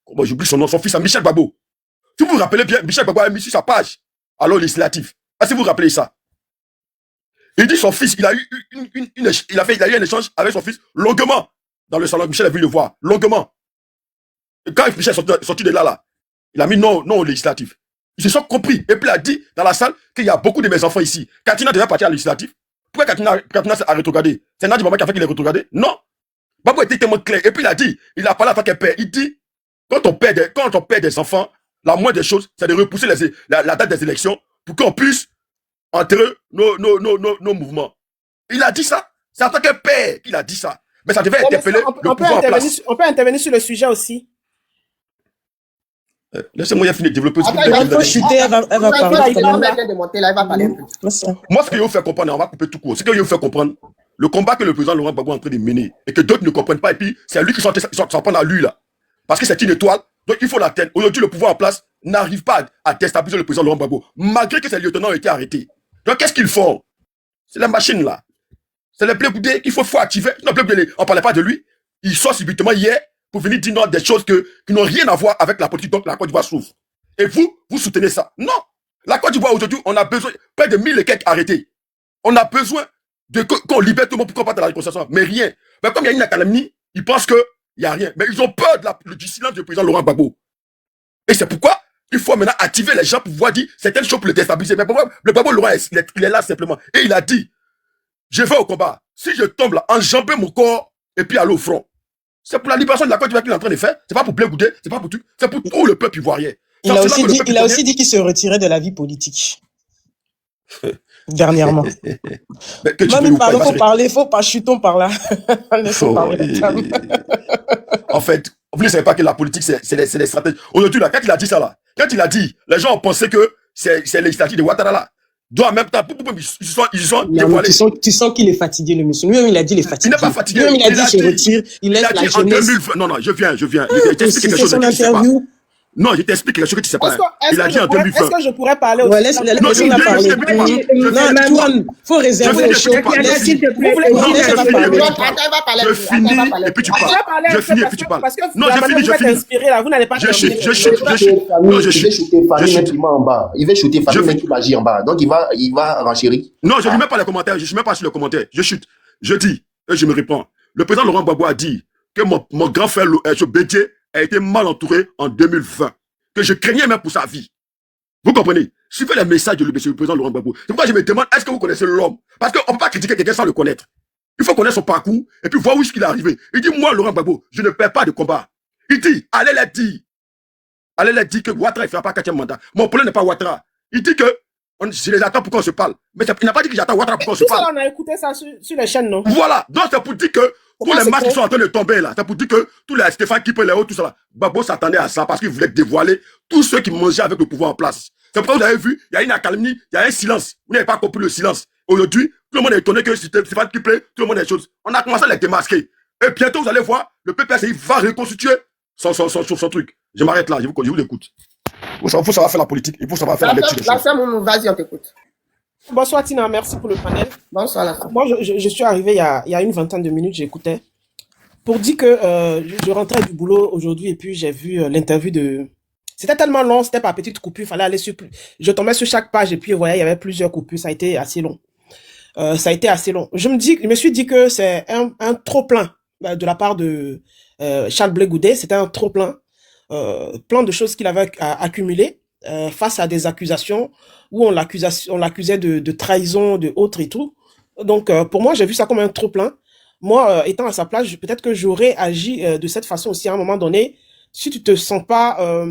Comment j'oublie son nom, son fils, Michel Gbagbo. Si vous vous rappelez bien, Michel Gbagbo a mis sur sa page, alors législative. Est-ce que vous vous rappelez ça? Il dit son fils, il a eu un échange avec son fils longuement dans le salon. Michel a vu le voir longuement. Et quand Michel est sorti de là, il a mis non au législatif. Ils se sont compris. Et puis il a dit dans la salle qu'il y a beaucoup de mes enfants ici. Katina devait partir à législatif. Pourquoi Katina a rétrogradé? C'est Nadi Maman qui a fait qu'il ait rétrogradé? Non. Gbagbo était tellement clair. Et puis il a dit, il a parlé en tant que père. Il dit, quand on perd des enfants, la moindre des choses, c'est de repousser la date des élections pour qu'on puisse enterrer nos mouvements. Il a dit ça. C'est en tant que père qu'il a dit ça. Mais ça devait interpeller le pouvoir en place. On peut intervenir sur le sujet aussi. Laissez-moi finir de développer. Attends, Il faut chuter, elle va Il parler. vient de monter là, il va parler un peu. Moi, ce que je veux faire comprendre, on va couper tout court. Ce que je veux faire comprendre, le combat que le président Laurent Gbagbo est en train de mener et que d'autres ne comprennent pas, et puis c'est lui qui s'en prend à lui là. Parce que c'est une étoile, donc il faut l'atteindre. Aujourd'hui, le pouvoir en place n'arrive pas à déstabiliser le président Laurent Gbagbo, malgré que ses lieutenants ont été arrêtés. Donc qu'est-ce qu'ils font? C'est la machine là. C'est le Blé Goudé qu'il faut activer. Non, Blé Goudé, on ne parlait pas de lui. Il sort subitement hier pour venir dire non, des choses qui n'ont rien à voir avec la politique, donc la Côte d'Ivoire souffre. Et vous soutenez ça? Non. La Côte d'Ivoire aujourd'hui, on a besoin, près de 1000 et quelques arrêtés. On a besoin qu'on libère tout le monde pour qu'on parte à la réconciliation. Mais rien. Mais comme il y a une accalmie, ils pensent qu'il n'y a rien. Mais ils ont peur du silence du président Laurent Gbagbo. Et c'est pourquoi il faut maintenant activer les gens pour pouvoir dire certaines choses pour le déstabiliser. Mais pourquoi le Gbagbo Laurent, il est là simplement. Et il a dit, je vais au combat. Si je tombe là, enjamber mon corps et puis aller au front. C'est pour la libération de la Côte d'Ivoire qu'il est en train de faire. C'est pas pour Blé Goudé, c'est pas pour tout. C'est pour tout le peuple ivoirien. Il a aussi dit qu'il se retirait de la vie politique. Dernièrement. Faut pas chutons par là. En fait, vous ne savez pas que la politique, c'est des stratégies. Aujourd'hui, là, quand il a dit ça, là, quand il a dit, les gens ont pensé que c'est législatif de Ouattara, là. En même temps, ils sont dévoilés. Tu sens qu'il est fatigué, le monsieur. Lui-même, il a dit, il est fatigué. Il n'est pas fatigué. Lui-même, il a dit, il se retire, il laisse la jeunesse. Non, je viens. Je t'explique quelque chose que tu ne sais pas. Non, je t'explique quelque chose que tu ne sais pas. Il a dit en 2020. Est-ce que je pourrais parler aussi? Ouais, laisse-la parler. Non, Antoine, faut réserver les choses. Je finis et puis tu parles. Je finis et puis tu parles. Non, je finis. Vous n'allez pas je chute. Il va shooter Famille qui agit en bas. Donc, il va renchérir. Non, je ne lis même pas les commentaires. Je ne suis même pas sur les commentaires. Je chute. Je dis, et je me réponds. Le président Laurent Gbagbo a dit que mon grand frère, ce Bédier, a été mal entouré en 2020. Que je craignais même pour sa vie. Vous comprenez? Suivez les messages du président Laurent Gbagbo. C'est pourquoi je me demande, est-ce que vous connaissez l'homme? Parce qu'on ne peut pas critiquer quelqu'un sans le connaître. Il faut connaître son parcours et puis voir où est-ce qu'il est arrivé. Il dit, moi, Laurent Gbagbo, je ne perds pas de combat. Il dit, allez les dire. Allez les dire que Ouattara ne fera pas 4e mandat. Mon problème n'est pas Ouattara. Il dit que je les attends pour qu'on se parle. Mais il n'a pas dit que j'attends Ouattara pour qu'on se parle. Tout ça, on a écouté ça sur les chaînes, non? Voilà. Donc, c'est pour dire que tous les masques qui sont en train de tomber là, c'est pour dire que tous les Stéphane Kippe, les autres, tout ça là, Gbagbo s'attendait à ça parce qu'il voulait dévoiler tous ceux qui mangeaient avec le pouvoir en place. C'est pourquoi vous avez vu, il y a une accalmie, il y a un silence. Vous n'avez pas compris le silence. Aujourd'hui, tout le monde est étonné que Stéphane Kippe, tout le monde est choses. On a commencé à les démasquer. Et bientôt, vous allez voir, le PPSI va reconstituer son truc. Je m'arrête là, je vous écoute. Il faut savoir faire la politique, il faut savoir faire la lecture des choses. Vas-y, on t'écoute. Bonsoir Tina, merci pour le panel. Bonsoir la femme. Moi, je suis arrivé il y a une vingtaine de minutes, j'écoutais. Pour dire que je rentrais du boulot aujourd'hui et puis j'ai vu l'interview de... C'était tellement long, c'était par petites coupures, fallait aller sur... Je tombais sur chaque page et puis voilà, il y avait plusieurs coupures, ça a été assez long. Je me suis dit que c'est un trop-plein de la part de Charles Blé Goudet, c'était un trop-plein. Plein de choses qu'il avait accumulées face à des accusations où on l'accusait de trahison, de autres et tout. Donc, pour moi, j'ai vu ça comme un trop-plein. Moi, étant à sa place, peut-être que j'aurais agi de cette façon aussi à un moment donné. Si tu te sens pas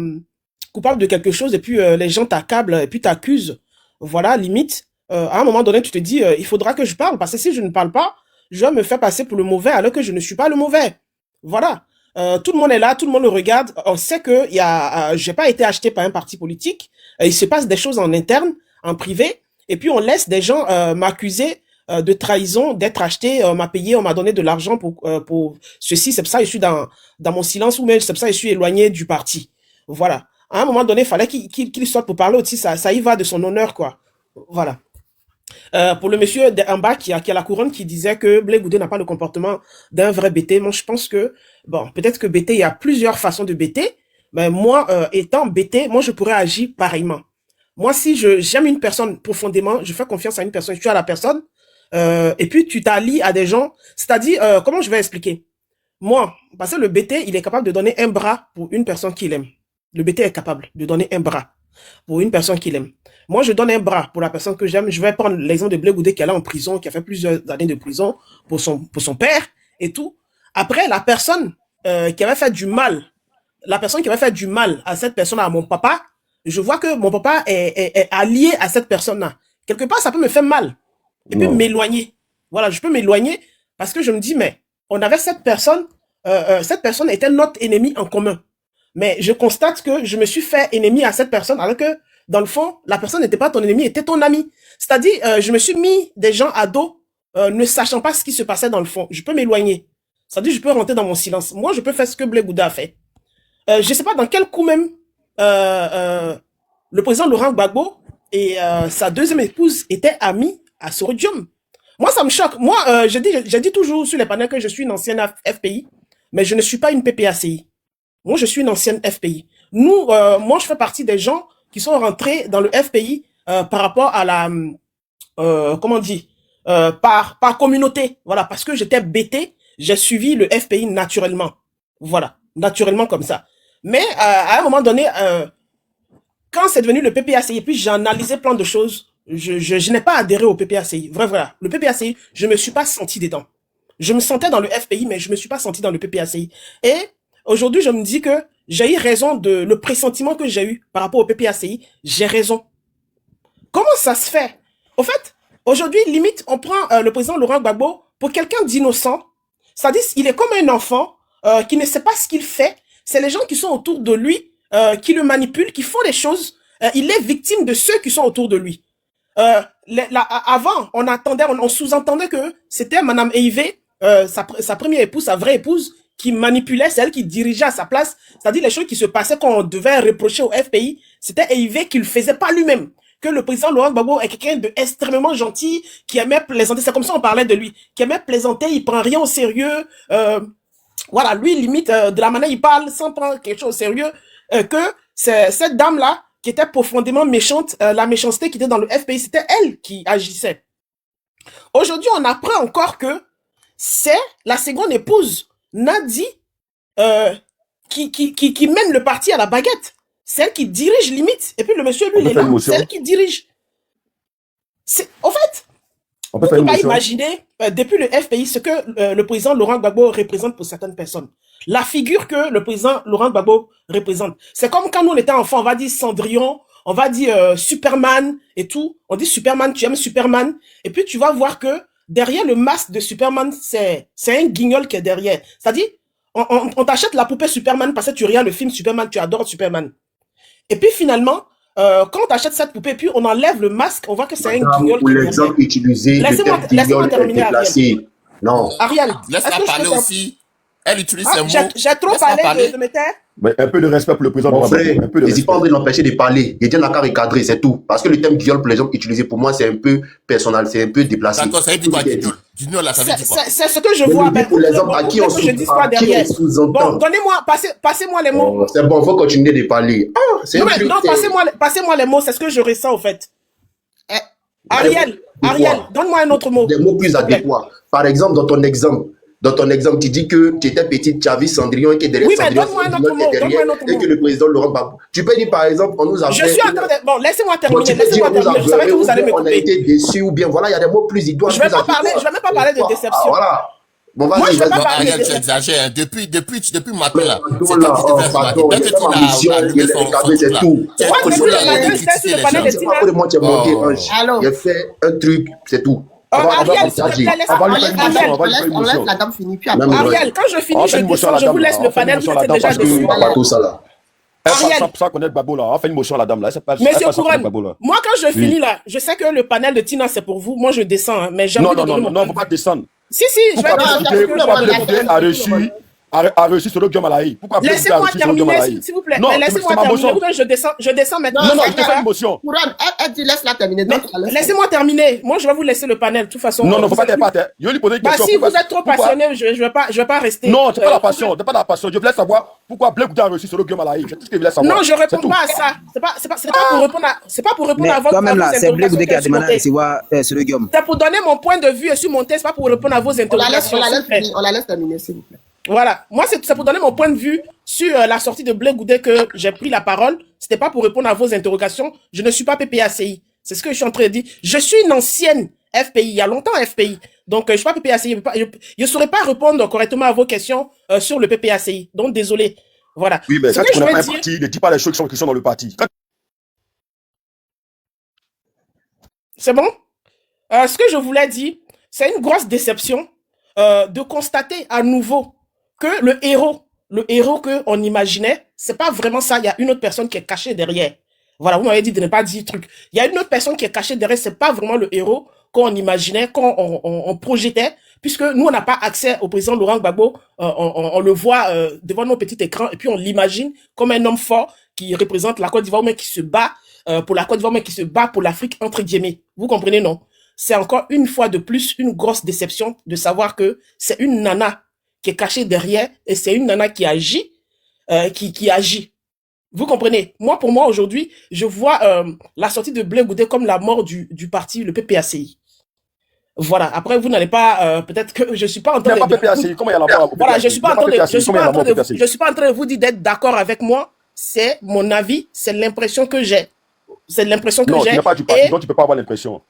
coupable de quelque chose et puis les gens t'accablent et puis t'accusent, voilà, limite, à un moment donné, tu te dis, il faudra que je parle parce que si je ne parle pas, je vais me faire passer pour le mauvais alors que je ne suis pas le mauvais. Voilà. Tout le monde est là, tout le monde le regarde. On sait que j'ai pas été acheté par un parti politique. Il se passe des choses en interne, en privé, et puis on laisse des gens m'accuser de trahison, d'être acheté. On m'a payé, on m'a donné de l'argent pour ceci. C'est pour ça que je suis dans mon silence ou même c'est pour ça que je suis éloigné du parti. Voilà. À un moment donné, il fallait qu'il sorte pour parler aussi. Ça y va de son honneur, quoi. Voilà. Pour le monsieur en bas qui a la couronne qui disait que Blé Goudet n'a pas le comportement d'un vrai BT, moi je pense que, bon, peut-être que BT, il y a plusieurs façons de BT, mais moi, étant BT, moi je pourrais agir pareillement. Moi, si j'aime une personne profondément, je fais confiance à une personne, je suis à la personne, et puis tu t'allies à des gens, c'est-à-dire, comment je vais expliquer? Moi, parce que le BT, il est capable de donner un bras pour une personne qu'il aime. Le BT est capable de donner un bras pour une personne qu'il aime. Moi, je donne un bras pour la personne que j'aime. Je vais prendre l'exemple de Blé Goudet qui est là en prison, qui a fait plusieurs années de prison pour son père et tout. Après, la personne qui avait fait du mal, à cette personne-là, à mon papa, je vois que mon papa est allié à cette personne-là. Quelque part, ça peut me faire mal. Et puis m'éloigner. Voilà, je peux m'éloigner parce que je me dis, mais on avait cette personne était notre ennemi en commun. Mais je constate que je me suis fait ennemi à cette personne alors que, dans le fond, la personne n'était pas ton ennemi, était ton ami. C'est-à-dire, je me suis mis des gens à dos, ne sachant pas ce qui se passait dans le fond. Je peux m'éloigner. C'est-à-dire, je peux rentrer dans mon silence. Moi, je peux faire ce que Blé Goudet a fait. Je sais pas dans quel coup même, le président Laurent Gbagbo et sa deuxième épouse étaient amis à Sorodium. Moi, ça me choque. Moi, j'ai dit toujours sur les panels que je suis une ancienne FPI, mais je ne suis pas une PPACI. Moi, je suis une ancienne FPI. Moi, je fais partie des gens qui sont rentrés dans le FPI par rapport à la, comment on dit, par communauté. Voilà, parce que j'étais BT, j'ai suivi le FPI naturellement. Voilà, naturellement comme ça. Mais à un moment donné, quand c'est devenu le PPACI, et puis j'ai analysé plein de choses, je n'ai pas adhéré au PPACI. Voilà, le PPACI, je me suis pas senti dedans. Je me sentais dans le FPI, mais je me suis pas senti dans le PPACI. Et aujourd'hui, je me dis que j'ai eu raison le pressentiment que j'ai eu par rapport au PPACI, j'ai raison. Comment ça se fait? Au fait, aujourd'hui, limite, on prend le président Laurent Gbagbo pour quelqu'un d'innocent. C'est-à-dire, il est comme un enfant qui ne sait pas ce qu'il fait. C'est les gens qui sont autour de lui qui le manipulent, qui font les choses. Il est victime de ceux qui sont autour de lui. Avant, on sous-entendait que c'était Madame Eivé, sa première épouse, sa vraie épouse, qui manipulait, c'est elle qui dirigeait à sa place. C'est-à-dire les choses qui se passaient quand on devait reprocher au FPI, c'était Eivé qui le faisait pas lui-même. Que le président Laurent Gbagbo est quelqu'un d'extrêmement gentil, qui aimait plaisanter. C'est comme ça on parlait de lui. Qui aimait plaisanter, il prend rien au sérieux. Voilà, lui, limite, de la manière il parle, sans prendre quelque chose au sérieux, que c'est cette dame-là, qui était profondément méchante, la méchanceté qui était dans le FPI, c'était elle qui agissait. Aujourd'hui, on apprend encore que c'est la seconde épouse Nadi, qui mène le parti à la baguette. C'est elle qui dirige limite. Et puis le monsieur, lui, il est là. C'est elle qui dirige. En fait, on peut pas imaginer, depuis le FPI, ce que le président Laurent Gbagbo représente pour certaines personnes. La figure que le président Laurent Gbagbo représente. C'est comme quand nous, on était enfants, on va dire Cendrillon, on va dire Superman et tout. On dit Superman, tu aimes Superman. Et puis tu vas voir que derrière le masque de Superman, c'est un guignol qui est derrière. C'est-à-dire, on t'achète la poupée Superman parce que tu regardes le film Superman, tu adores Superman. Et puis finalement, quand on t'achète cette poupée, puis on enlève le masque, on voit que c'est un guignol. Pour l'exemple utilisé, laissez-moi terminer, Ariel. Non. Ariel, laisse-la parler aussi. Elle utilise ses mots. J'ai trop parlé de mes terres. Mais un peu de respect pour le président. Mon frère, n'hésite pas à l'empêcher de parler. Il y a n'a qu'à recadrer, c'est tout. Parce que le thème guignol, pour les gens utilisés, pour moi, c'est un peu personnel, c'est un peu déplacé. D'accord, ça veut dire quoi, guignol? Guignol, là, ça veut dire quoi? C'est ce que je vois. Pour l'exemple, à qui on sous-entend. Bon, donnez-moi, passez-moi les mots. C'est bon, il faut continuer de parler. Non, passez-moi les mots, c'est ce que je ressens, au fait. Ariel, donne-moi un autre mot. Des mots plus adéquats. Par exemple, dans ton exemple, tu dis que tu étais petite, tu as vu Cendrillon et que derrière Cendrillon, et que le président Laurent Gbagbo. Tu peux dire par exemple, on nous a fait... Je suis en train de... Bon, laissez-moi terminer. Je savais que vous allez me couper. On a été déçus ou bien, voilà, il y a des mots plus idoines. Je ne vais même pas parler de déception. Voilà. Bon, moi, je ne vais pas parler de déception. Tu exagères. Depuis matin, là. C'est tout. J'ai fait un truc, c'est tout. Ariel, laisse la dame finir. Ariel, quand je finis, je vous laisse le panel, vous êtes déjà dessus. Ariel, ça connaître Babo là. On fait une motion à la dame là. Monsieur Couronne, moi quand je finis là, je sais que le panel de Tina c'est pour vous. Moi je descends, mais jamais. Non, faut pas descendre. Si, je vais a reçu sur le Guillaume. Pourquoi laissez-moi terminer, s'il vous plaît. Laissez-moi terminer. Je descends maintenant. Non, je te fais une motion. Couronne, elle dit laisse-la terminer. Laissez-moi terminer. Moi, je vais vous laisser le panel. De toute façon. Non, faut pas te battre. Je vais lui poser une question. Si vous êtes trop passionné, je vais pas rester. Non, c'est pas la passion. C'est pas la passion. Je voulais savoir pourquoi Blé Goudé a reçu sur le Guillaume. C'est tout ce que je voulais savoir. Non, je réponds pas à ça. C'est pas pour répondre à votre. Toi même là, c'est Blé Goudé qui a demandé à recevoir sur le Guillaume. C'est pour donner mon point de vue et sur mon test, pas pour répondre à vos interrogations. On la laisse terminer, s'il vous plaît. Voilà, moi c'est pour donner mon point de vue sur la sortie de Blé Goudé que j'ai pris la parole. C'était pas pour répondre à vos interrogations. Je ne suis pas PPACI. C'est ce que je suis en train de dire. Je suis une ancienne FPI, il y a longtemps FPI. Donc je suis pas PPACI. Je saurais pas répondre correctement à vos questions sur le PPACI. Donc désolé. Voilà. Oui, mais quand tu connais pas un parti, ne dis pas les choses qui sont dans le parti. C'est bon? Ce que je voulais dire, c'est une grosse déception de constater à nouveau que le héros qu'on imaginait, c'est pas vraiment ça. Il y a une autre personne qui est cachée derrière. Voilà, vous m'avez dit de ne pas dire truc. Il y a une autre personne qui est cachée derrière. C'est pas vraiment le héros qu'on imaginait, qu'on projetait, puisque nous, on n'a pas accès au président Laurent Gbagbo. On le voit devant nos petits écrans et puis on l'imagine comme un homme fort qui représente la Côte d'Ivoire, mais qui se bat pour la Côte d'Ivoire, mais qui se bat pour l'Afrique, entre guillemets. Vous comprenez, non? C'est encore une fois de plus une grosse déception de savoir que c'est une nana qui est cachée derrière et c'est une nana qui agit, qui agit. Vous comprenez? Moi, pour moi, aujourd'hui, je vois la sortie de Blé Goudé comme la mort du parti, le PPACI. Voilà. Après, vous n'allez pas, peut-être que je suis pas en train de... PPACI. Comment il y a la mort? Voilà, je suis pas en train de vous dire d'être d'accord avec moi. C'est mon avis, c'est l'impression que j'ai. C'est l'impression que j'ai. Non, tu n'as pas du parti, donc tu peux pas avoir l'impression.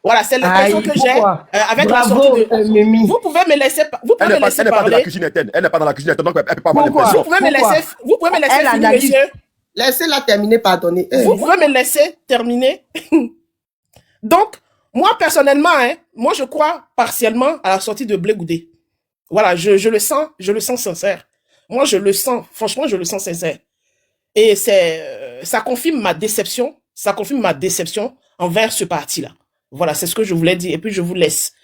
Voilà, c'est l'impression que j'ai avec la sortie de... Vous pouvez me laisser parler. Elle n'est pas dans la cuisine éteinte. Elle n'est pas dans la cuisine éteinte, donc elle ne peut pas avoir l'impression. Vous pouvez me laisser finir, monsieur. Laissez-la terminer, pardonnez. Vous pouvez me laisser terminer. Donc, moi, personnellement, moi, je crois partiellement à la sortie de Blé Goudé. Voilà, je le sens sincère. Moi, je le sens, franchement, je le sens sincère. Et ça confirme ma déception envers ce parti-là. Voilà, c'est ce que je voulais dire. Et puis, je vous laisse.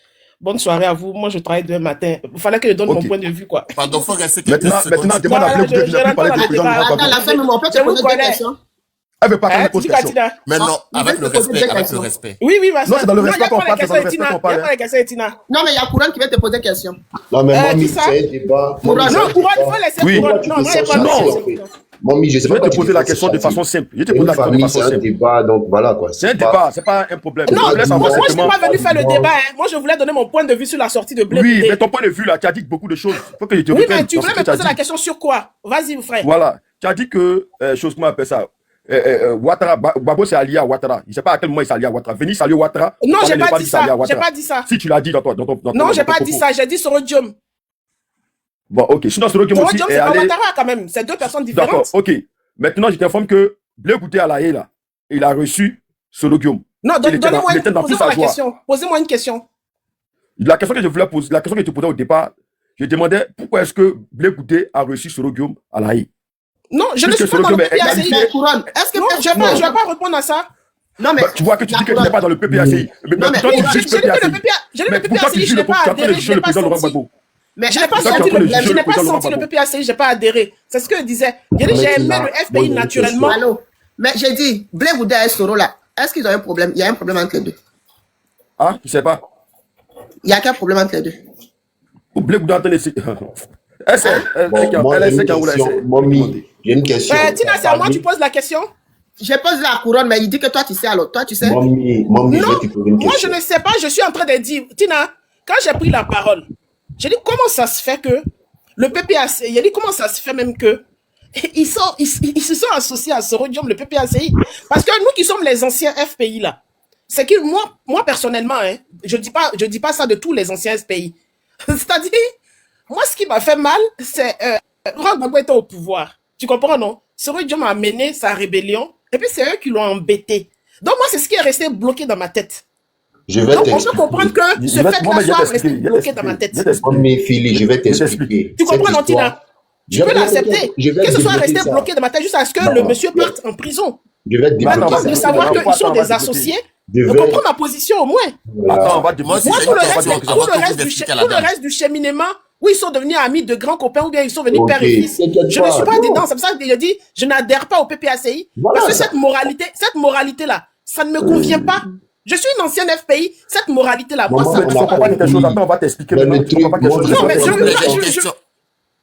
Bonne soirée à vous. Moi, je travaille demain matin. Il fallait que je donne mon point de vue, quoi. Pardon, faut rester maintenant, demande à Blé Goudé de ne plus parler du président. Attends, la fin, on peut te poser des questions. Elle veut pas qu'on pose question. Mais non, avec le respect. Oui, bah non, c'est dans le respect qu'on parle, c'est dans le respect qu'on parle. Non, mais il y a Couronne qui va te poser des questions. Non, mais moi, c'est un débat. Non, Couronne, il faut laisser Couronne. Non, Mommy, je sais Je vais pas te poser la question de façon simple. Je te pose une la question de famille, façon c'est un simple. débat, donc voilà quoi. C'est un débat, c'est pas un problème. Non, Je voulais savoir moi je n'étais simplement. pas venu faire le débat. Hein. Moi, je voulais donner mon point de vue sur la sortie de Blé Oui, Goudé. mais ton point de vue là, tu as dit beaucoup de choses. Faut que je te Oui, reprenne mais tu dans ce voulais que me tu as poser la dit. question sur quoi? Vas-y, frère. Voilà. Tu as dit que, chose comment on appelle ça, Ouattara, Gbagbo s'est allié à Ouattara. Je ne sais pas à quel moment il s'est allié à Ouattara. Venir saluer Ouattara. Non, j'ai Quand pas il dit s'est allié à ça. J'ai Ouattara. pas dit ça. Si tu l'as dit dans ton Non, j'ai dans ton pas dit propos. ça. J'ai dit Sorodium. Bon, ok. Sinon, Sorodium aussi Sorodium, est c'est pas allé. Ouattara quand même. C'est deux personnes D'accord, différentes. ok. Maintenant, je t'informe que Blé Goudé à la haie, là, il a reçu Sorodium. Non, Il était donnez-moi dans toute posez-moi sa la joie. question. Posez-moi une question. La question que je voulais poser, la question que je te posais au départ, je demandais pourquoi est-ce que Blé Goudé a reçu Sorodium à la haie. Non, je ne Puisque suis pas dans le Sorodium est PPACI. égalité. Mais couronne, est-ce que Non, je ne vais pas répondre à ça. Non, mais Bah, tu vois que tu dis que tu n'es pas dans le PPACI. Mais Non, mais toi, tu Oui, j'ai juges dit que le PPACI. PPACI, j'ai dit Mais le pourquoi tu PPACI, je juges n'ai le pas adhéré, je n'ai pas président Laurent senti. Gbagbo? mais Je n'ai pas Toi, tu es en senti train de le, juger je le n'ai pas président Laurent senti le Gbagbo. PPACI, je n'ai pas adhéré. C'est ce que je disais. J'ai dit, Mais j'ai tu aimé l'as- le moi, FPI j'ai une naturellement. allô? Mais j'ai dit, Blé Goudé et Soro là, est-ce qu'ils ont un problème? Il y a un problème entre les deux. Ah, tu sais pas. Il y a qu'un problème entre les deux. Ou Blé Goudé entend les. Elle sait, Bon, moi, j'ai une question. Mommy, j'ai une question. Tina, c'est à moi, tu poses la question? Je pose la couronne, mais il dit que toi tu sais alors. Toi tu sais. Mommy, je Non, vais te poser une moi je question. ne sais pas, je suis en train de dire, Tina, quand j'ai pris la parole, j'ai dit comment ça se fait que le PPACI, j'ai dit comment ça se fait même que ils se sont associés à Sorodium, le PPACI, parce que nous qui sommes les anciens FPI là, c'est que moi personnellement, hein, je dis pas ça de tous les anciens FPI. C'est-à-dire, moi ce qui m'a fait mal, c'est Laurent Gbagbo était au pouvoir. Tu comprends, non? Sorodium a mené sa rébellion, et puis c'est eux qui l'ont embêté. Donc moi, c'est ce qui est resté bloqué dans ma tête. Je vais Donc on peut t'expliquer. comprendre que ce fait-là soit resté bloqué dans ma tête. Mommy, Philly, je vais t'expliquer. Tu comprends, Cette non, Tina? histoire, Tu peux l'accepter. je vais Que ce soit débloquer resté ça. bloqué dans ma tête jusqu'à ce que Non, le monsieur parte en prison. Je vais te Attends, débloquer Attends, ça. de savoir qu'ils sont des Attends, associés, Je de vais- comprendre ma position au moins. Voilà. Attends, on va Moi aussi, débloquer. Moi, j'ai tout une le question avant que vous reste expliquiez à la tout le dame. reste du cheminement, où ils sont devenus amis de grands copains, ou bien ils sont venus Ok, père et fils. t'inquiète Je ne pas. suis pas Non. dedans. C'est pour ça que je dis, je n'adhère pas au PPACI. Voilà, Parce que ça- cette moralité-là, ça ne me convient pas. Je suis une ancienne FPI. Cette moralité-là, moi, Maman, ça Mais me tu on a comprends pas quelque chose. Attends, on va t'expliquer Mais maintenant. le Tu comprends pas truc, quelque chose. moi, Non, mais je- je veux Mais pas. j'ai une question.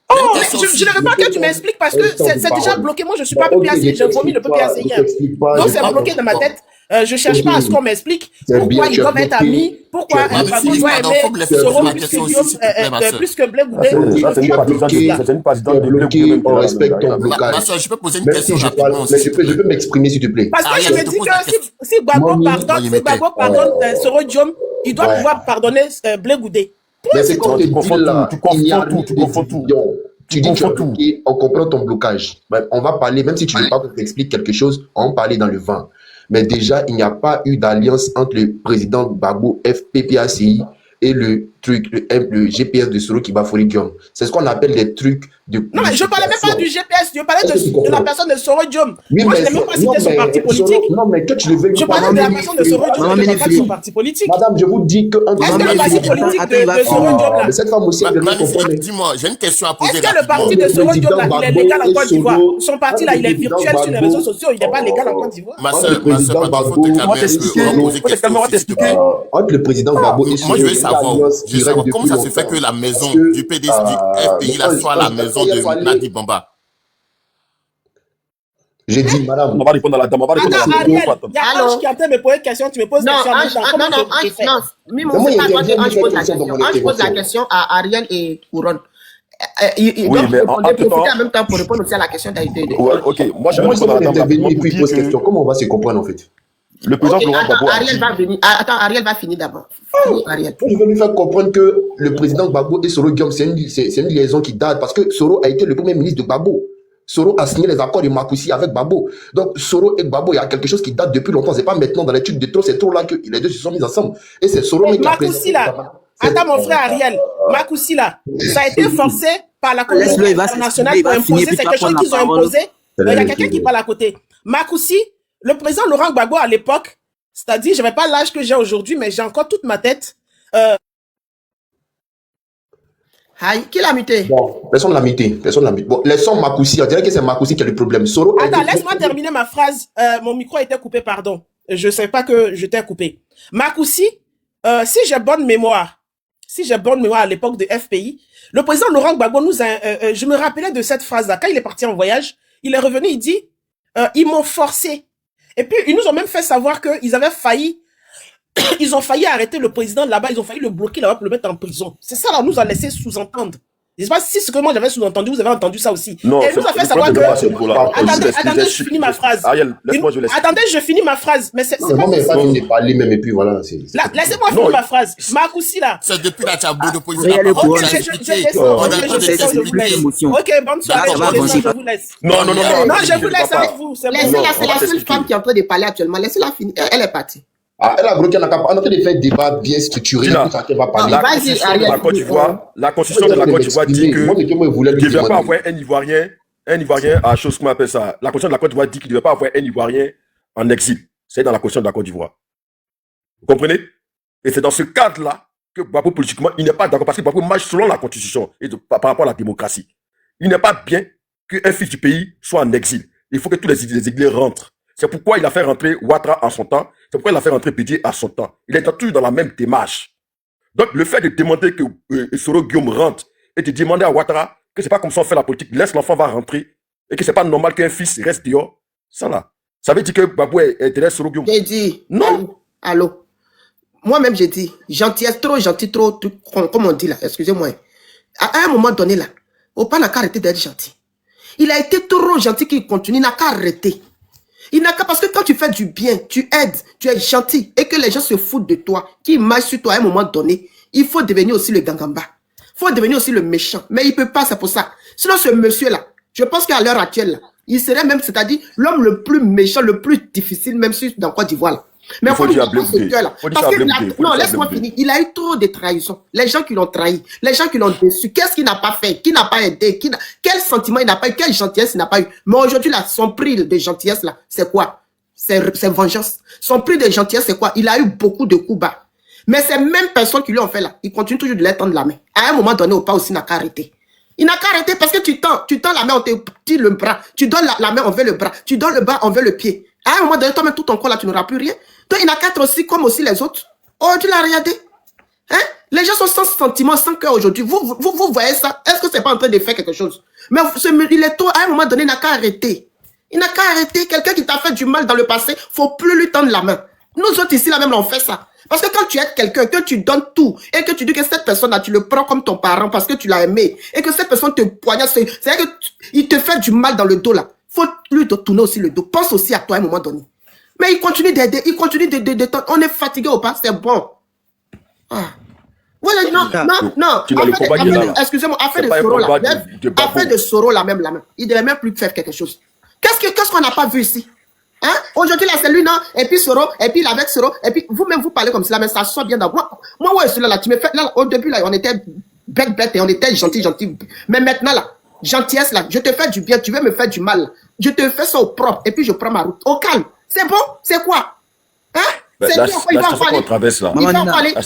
Oh, J'ai une mais question je ne veux pas que tu m'expliques parce que c'est déjà bloqué. Moi, je ne suis pas Ok, PPACI. J'ai vomi le PPACI hier. Donc, c'est bloqué dans ma tête. Je ne cherche pas à ce qu'on m'explique C'est pourquoi bien, ils tu as doivent être bloqué. amis, pourquoi Tu as bloqué. Gbagbo doit Pardon, aimer faut me laisser Soro poser ma plus que question aussi, Guillaume, s'il te plaît, ma sœur. plus que Blé Goudé. Ça, c'est une présidente bloqué. c'est une présidente de Blé bloqué, Goudé même qui on est là, respecte là, ton là. blocage. Ma soeur, je peux poser une Même question si je rapidement parle, aussi, mais s'il te je plaît. peux m'exprimer s'il te plaît. Parce que Ariel, je me je te dis pose la que question. si Gbagbo Mommy, pardonne, il si mettait. Gbagbo pardonne Sorodium, il doit Ouais. pouvoir pardonner Blé Goudé. Mais c'est quand Non, tu tu dis confonds là, tout, tu il n'y a confonds tout, rien tu de confonds tout. division. Tu dis tu as confonds tout. bloqué, on comprend ton blocage. Ben, on va parler, même si tu ne veux pas que je t'explique quelque chose, on va parler dans le vent. Mais déjà, il n'y a pas eu d'alliance entre le président Gbagbo FPPACI et le truc, le GPS de Soro Kibafori-Diom. C'est ce qu'on appelle les trucs de. Non, mais je ne parlais même pas du GPS, je parlais Est-ce que tu de la comprends? personne de Sorodium. Oui, Moi, je mais n'ai même pas non, cité son mais parti politique. Soro- non, mais que tu le veuilles Je ou pas, parlais de la Maman, personne de Sorodium, Maman, je ne parlais pas de son Philippe. parti politique. Madame, je vous dis que. Est-ce que le parti politique Attends, il va de Sorodium, là, Mais cette femme aussi, elle ne comprend Magnifique, pas. dis-moi, j'ai une question à poser est-ce que le rapidement. parti de Le Sorodium, là, président il est légal en Gbagbo Côte et d'Ivoire? Soro- Son parti, là, il est président virtuel sur les Gbagbo- réseaux sociaux, il n'est pas légal en Côte d'Ivoire. Ma Entre soeur, le président pardon, faut te Gbagbo- calmer un peu. t'expliquer. On va poser Faut te question calmer, on va aussi, s'il te plaît. t'expliquer. Entre le président Gbagbo et Soro, Moi, je il y veux a une savoir, alliance je veux qui savoir règne comment ça depuis se fait que longtemps. la maison Parce que, du PDC du FPI là mais soit quand- la quand maison il y a de fallu- Nadi Bamba. J'ai dit, madame, On va répondre à la dame, on va répondre à Attends, la dame. Ariel, Attends. il y a Allô? Ange qui est en train de me poser une question, tu me poses une Non, question en même Ange, temps. non, Comment non, je Ange, fais? non. Mimo, Comment c'est il pas toi intervient, que Ange il pose la fait question question. dans mon Ange pose la intervention. question à Ariel et Couronne. Oui, Donc, mais on en est tout profiter temps- en même temps pour répondre aussi à la question d'Aïdé. Ouais, ok. Moi, je vais moi, répondre à la dame intervenir rapidement et pour puis il dire pose que question. Comment on va se comprendre en fait? le président Ok, Laurent attends, Gbagbo a Ariel dit. va venir. Attends, Ariel va finir d'abord. Fini, Ariel. Moi, je veux lui faire comprendre que le président Gbagbo et Soro Guillaume, c'est une liaison qui date parce que Soro a été le premier ministre de Gbagbo. Soro a signé les accords de Makoussi avec Gbagbo. Donc, Soro et Gbagbo, il y a quelque chose qui date depuis longtemps. C'est pas maintenant dans l'étude de trop, c'est trop là que les deux se sont mis ensemble. Et c'est Soro qui a Makoussi, là. Attends, mon frère Ariel. Makoussi, là. Ça a été forcé par la communauté Laisse-le, il va internationale s'exprimer, il pour va finir, imposer. puis C'est tu vas quelque chose prendre qu'ils la ont parole. imposé. Il y a quelqu'un qui parle à côté. Makoussi, le président Laurent Gbagbo à l'époque, c'est-à-dire, je n'avais pas l'âge que j'ai aujourd'hui, mais j'ai encore toute ma tête. Aïe, qui l'a muté? Bon, personne ne l'a muté. Personne ne l'a muté. Bon, laissons Makoussi. On dirait que c'est Makoussi qui a le problème. Soro. Attends, laisse-moi terminer ma phrase. Mon micro a été coupé, pardon. Je ne sais pas que je t'ai coupé. Makoussi, si j'ai bonne mémoire à l'époque de FPI, le président Laurent Gbagbo nous a, je me rappelais de cette phrase-là. Quand il est parti en voyage, il est revenu, il dit, ils m'ont forcé. Et puis, ils nous ont même fait savoir qu'ils avaient failli, ils ont failli arrêter le président là-bas, ils ont failli le bloquer là-bas pour le mettre en prison. C'est ça, là, nous a laissé sous-entendre. Je ne sais pas si ce que moi j'avais sous-entendu, vous avez entendu ça aussi. Non, et nous a fait savoir que... Attendez, je finis ma phrase. Ariel, laisse-moi, je laisse. Attendez, je finis ma phrase. Mais c'est pas mais pas de parler même et puis voilà. Laissez-moi finir ma phrase. Marcoussi là. C'est depuis la tchabou de position. Ok, bonne soirée, je vous laisse. Non, je vous laisse avec vous. Laissez-la, c'est la seule femme qui est en train de parler actuellement. Laissez-la finir. Elle est partie. Elle a bloqué, on est en train de faire un débat bien structuré. La constitution de la Côte d'Ivoire dit que il ne devait pas avoir un Ivoirien à chose qu'on appelle ça. La constitution de la Côte d'Ivoire dit qu'il ne devait pas avoir un Ivoirien en exil. C'est dans la constitution de la Côte d'Ivoire. Vous comprenez? Et c'est dans ce cadre-là que Gbagbo, politiquement, il n'est pas d'accord parce que Gbagbo marche selon la constitution et par rapport à la démocratie. Il n'est pas bien qu'un fils du pays soit en exil. Il faut que tous les exilés rentrent. C'est pourquoi il a fait rentrer Ouattara en son temps. C'est pourquoi il a fait rentrer Bédié à son temps. Il est toujours dans la même démarche. Donc, le fait de demander que Soro Guillaume rentre et de demander à Ouattara que c'est pas comme ça on fait la politique, laisse l'enfant va rentrer et que c'est pas normal qu'un fils reste dehors, ça là. Ça veut dire que Babou est derrière Soro Guillaume. J'ai dit. Non. Allô. Moi-même, j'ai dit. Gentillesse, trop gentil, trop, comme on dit là. Excusez-moi. À un moment donné là, Opa n'a qu'à arrêter d'être gentil. Il a été trop gentil qu'il continue, il n'a qu'à arrêter. Il n'a qu'à, parce que quand tu fais du bien, tu aides, tu es gentil, et que les gens se foutent de toi, qui marchent sur toi à un moment donné, il faut devenir aussi le gangamba. Il faut devenir aussi le méchant. Mais il ne peut pas, c'est pour ça. Sinon, ce monsieur-là, je pense qu'à l'heure actuelle, là, il serait même, c'est-à-dire, l'homme le plus méchant, le plus difficile, même si dans Côte d'Ivoire, là. Mais il faut dire ce cœur-là. Parce que, non, laisse-moi finir. Il a eu trop de trahisons. Les gens qui l'ont trahi, les gens qui l'ont déçu. Qu'est-ce qu'il n'a pas fait? Qui n'a pas aidé? Quel sentiment il n'a pas eu? Quelle gentillesse il n'a pas eu? Mais aujourd'hui, là, son prix de gentillesse, là, c'est quoi? C'est vengeance. Son prix de gentillesse, c'est quoi? Il a eu beaucoup de coups bas. Mais ces mêmes personnes qui lui ont fait là, ils continuent toujours de leur tendre la main. À un moment donné, Opa aussi n'a qu'à arrêter. Il n'a qu'à arrêter parce que tu tends la main, on te tire le bras. Tu donnes la main, on veut le bras. Tu donnes le bras, on veut le pied. À un moment donné, toi-même, tout ton corps là, tu n'auras plus rien. Donc, il n'a qu'à être aussi comme aussi les autres. Oh, tu l'as regardé. Hein? Les gens sont sans sentiment, sans cœur aujourd'hui. Vous voyez ça? Est-ce que c'est pas en train de faire quelque chose? Mais il est tôt, à un moment donné, il n'a qu'à arrêter. Il n'a qu'à arrêter. Quelqu'un qui t'a fait du mal dans le passé, faut plus lui tendre la main. Nous autres ici, là même, on fait ça. Parce que quand tu aides quelqu'un, que tu donnes tout, et que tu dis que cette personne-là, tu le prends comme ton parent parce que tu l'as aimé, et que cette personne te poignarde, c'est-à-dire qu'il te fait du mal dans le dos, là. Faut lui tourner aussi le dos. Pense aussi à toi à un moment donné. Mais il continue d'aider, il continue de on est fatigué ou pas, c'est bon. Ah. Voilà, non. Excusez-moi, affaire de Soro là. Affaire de Soro là même. Il devait même plus faire quelque chose. Qu'est-ce qu'on n'a pas vu ici? Hein? Aujourd'hui, là, c'est lui, non? Et puis Soro, et puis avec Soro, et puis vous-même, vous parlez comme cela, mais ça sort bien d'abord. Moi, ouais, celui-là, tu me fais, là, au début, là, on était bête, et on était gentil. Mais maintenant, là, gentillesse, là, je te fais du bien, tu veux me faire du mal. Je te fais ça au propre, et puis je prends ma route. Au calme. C'est bon? C'est quoi? Hein? C'est la station qu'on traverse là. La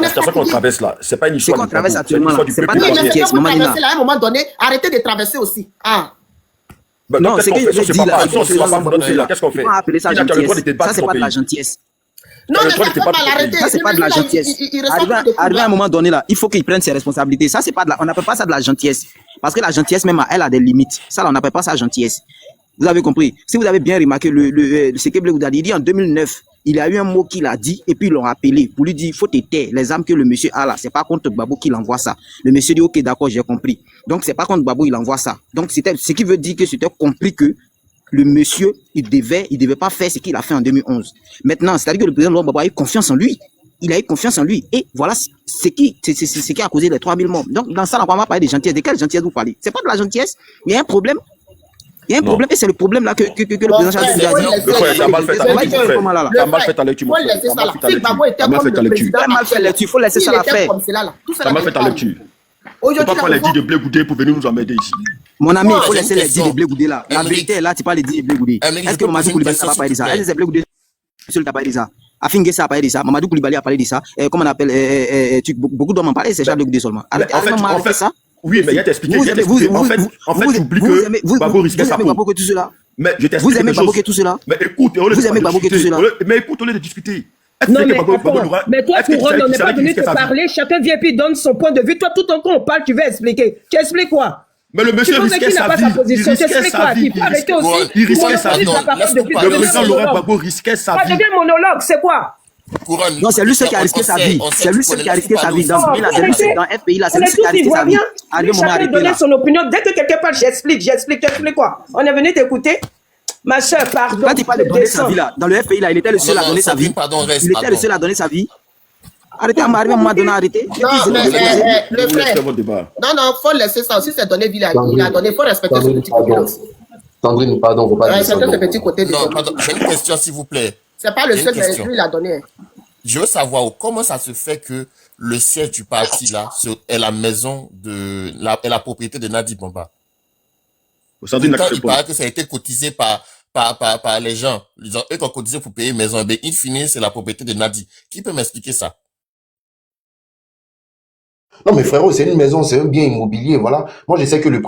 station qu'on traverse là, c'est pas une histoire qu'on traverse actuellement là. C'est pas de la gentillesse. Vous traversez là, à un moment donné, arrêtez de traverser aussi. Ah. Non, c'est que je dis là. Qu'est-ce qu'on fait? Ça, c'est pas de la gentillesse. Non, mais ça, c'est pas de la gentillesse. Arrivé à un moment donné là, il faut qu'il prenne ses responsabilités. Ça, c'est pas de la, on n'appelle pas ça de la gentillesse. Parce que la gentillesse même, elle a des limites. Ça, là, on n'appelle pas ça gentillesse. Vous avez compris? Si vous avez bien remarqué, ce que Blé Gouda dit en 2009, il y a eu un mot qu'il a dit et puis ils l'ont rappelé pour lui dire, il faut te taire. Les armes que le monsieur a là, c'est pas contre Gbagbo qu'il envoie ça. Le monsieur dit, ok, d'accord, j'ai compris. Donc, c'est pas contre Gbagbo, il envoie ça. Donc, c'était, ce qui veut dire que c'était compris que le monsieur, il devait pas faire ce qu'il a fait en 2011. Maintenant, c'est-à-dire que le président Gbagbo a eu confiance en lui. Il a eu confiance en lui. Et voilà ce qui a causé les 3000 morts. Donc, dans ça, on va parler de gentillesse. De quelle gentillesse vous parlez? C'est pas de la gentillesse. Il y a un problème. Il y a un problème et c'est le problème là que le président Charles a dit. T'as mal fait ta lecture. Il faut laisser ça la faire. T'as mal fait ta lecture. Faut pas prendre les dits de Blé Goudé pour venir nous emmerder ici. Mon ami, il faut laisser les dits de Blé Goudé là. La vérité est là, tu parles des dits de Blé Goudé. Est-ce que Mamadou Koulibaly n'a pas parlé de ça? Est-ce que c'est Blé Goudé seul t'a parlé de ça? Afingé a parlé de ça, Mamadou Koulibaly a parlé de ça. Comment on appelle beaucoup d'hommes en parlent, c'est Charles Blé Goudé seulement. En fait ça. Oui, mais il y a t'expliqué. En fait, tu oublies que Gbagbo risquait sa peau. Mais je t'explique. Vous aimez Gbagbo tout cela? Mais écoute, vous aimez Gbagbo tout cela? Mais écoute, on est de discuter. Non, mais toi, Couronne, on n'est pas venu te parler. Chacun vient puis donne son point de vue. Toi, tout en temps, on parle, tu veux expliquer. Tu expliques quoi? Mais le monsieur risquait sa vie. Il risquait sa vie. Il risquait sa vie. Le président Laurent Gbagbo risquait sa vie. Ça devient monologue, c'est quoi? Non, c'est lui seul qui a risqué sa vie. C'est lui seul qui a risqué sa vie. Dans FPI, là, c'est lui seul qui a risqué sa vie. Chacun donner son opinion. Dès que quelqu'un parle, j'explique. Tu expliques quoi? On est venu t'écouter. Ma soeur, pardon. Quand il parle de donner sa vie, là, dans le FPI, là, il était le seul à donner sa vie. Il était le seul à donner sa vie. Arrêtez à m'arriver à un moment donné, arrêtez. Non, mais le frère. Non, faut laisser ça. Si c'est donné, il a donné, faut respecter ce petit côté aussi. Sandrine, pardon, faut pas dire ça. Respecter ce petit côté. Non, pardon, j'ai une question, s'il vous plaît. C'est pas le seul, mais lui, il a donné. Je veux savoir comment ça se fait que le siège du parti, là, est la maison est la propriété de Nadi Bamba. Il paraît que ça a été cotisé par les gens. Ils ont eux qui ont cotisé pour payer une maison. Mais in fine, c'est la propriété de Nadi. Qui peut m'expliquer ça? Non, mais frérot, c'est une maison, c'est un bien immobilier, voilà. Moi, je sais que le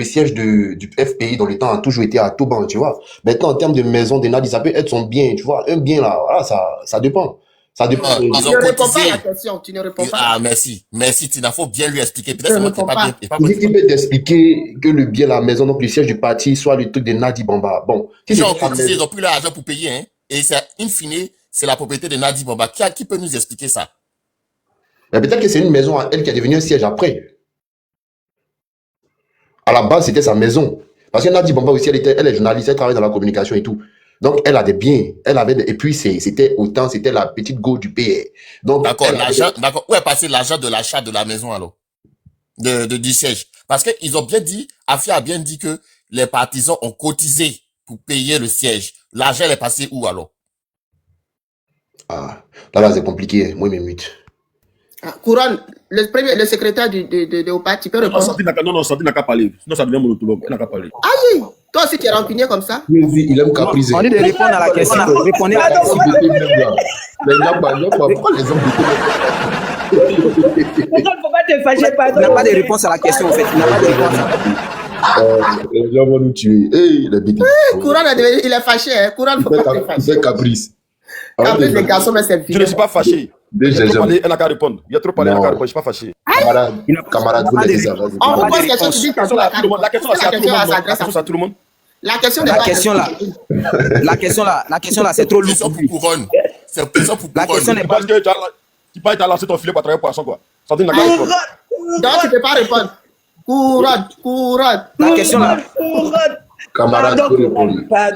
siège du FPI dans le temps a toujours été à Touban, tu vois. Maintenant, en termes de maison de Nadi, ça peut être son bien, tu vois. Un bien, là, voilà, ça dépend. Ça dépend. Tu ne réponds pas à la question, tu ne réponds pas. Ah, merci. Merci, Tina, faut bien lui expliquer. Peut-être c'est moi qui n'ai pas bien. Il peut t'expliquer que le bien, la maison, donc le siège du parti, soit le truc de Nadi Bamba. Bon. Ils ont cotisé, ils ont pris l'argent pour payer, hein. Et c'est, in fine, c'est la propriété de Nadi Bamba. Qui peut nous expliquer ça? Mais peut-être que c'est une maison à elle qui est devenue un siège après. À la base, c'était sa maison. Parce que Nadi Bamba aussi, elle est journaliste, elle travaille dans la communication et tout. Donc, elle a des biens. Et puis, c'était la petite go du PR. Donc, d'accord, d'accord. Où est passé l'argent de l'achat de la maison, alors? Du siège. Parce qu'ils ont bien dit, Afia a bien dit que les partisans ont cotisé pour payer le siège. L'argent, est passé où, alors? Ah, là, c'est compliqué. Moi, mes mutes. Couronne, le secrétaire de OPA, tu peux répondre. Non, Sandrine n'a qu'à parler. Sinon, ça devient monotone. Elle n'a qu'à parler. Aïe! Toi aussi, tu es rancunier comme ça? Oui, il aime capriser. On dit de répondre à la question. Répondez à la question. Il ne faut pas te fâcher, pardon. Il n'a pas de réponse à la question, en fait. Il n'a pas de réponse. Les gens vont nous tuer. Couronne, il est fâché. Couronne, il ne faut pas te fâcher. Il fait caprice. Caprice des garçons, mais c'est Je ne suis pas fâché. Il a trop parlé, elle n'a qu'à répondre. Il a trop parlé, elle n'a qu'à répondre. Je ne suis pas fâché. Camarade, vous l'avez ça. On vous pose question, tu dis que la question c'est à tout le monde. La question là, c'est trop lourd. C'est pour couronne. C'est pour couronne. La question n'est pas. Parce que tu peux lancé ton filet pour travailler pour quoi. Sandrine n'a qu'à répondre. Donc, tu ne peux pas répondre. Couronne. La question là. Camarade, vous répondez. La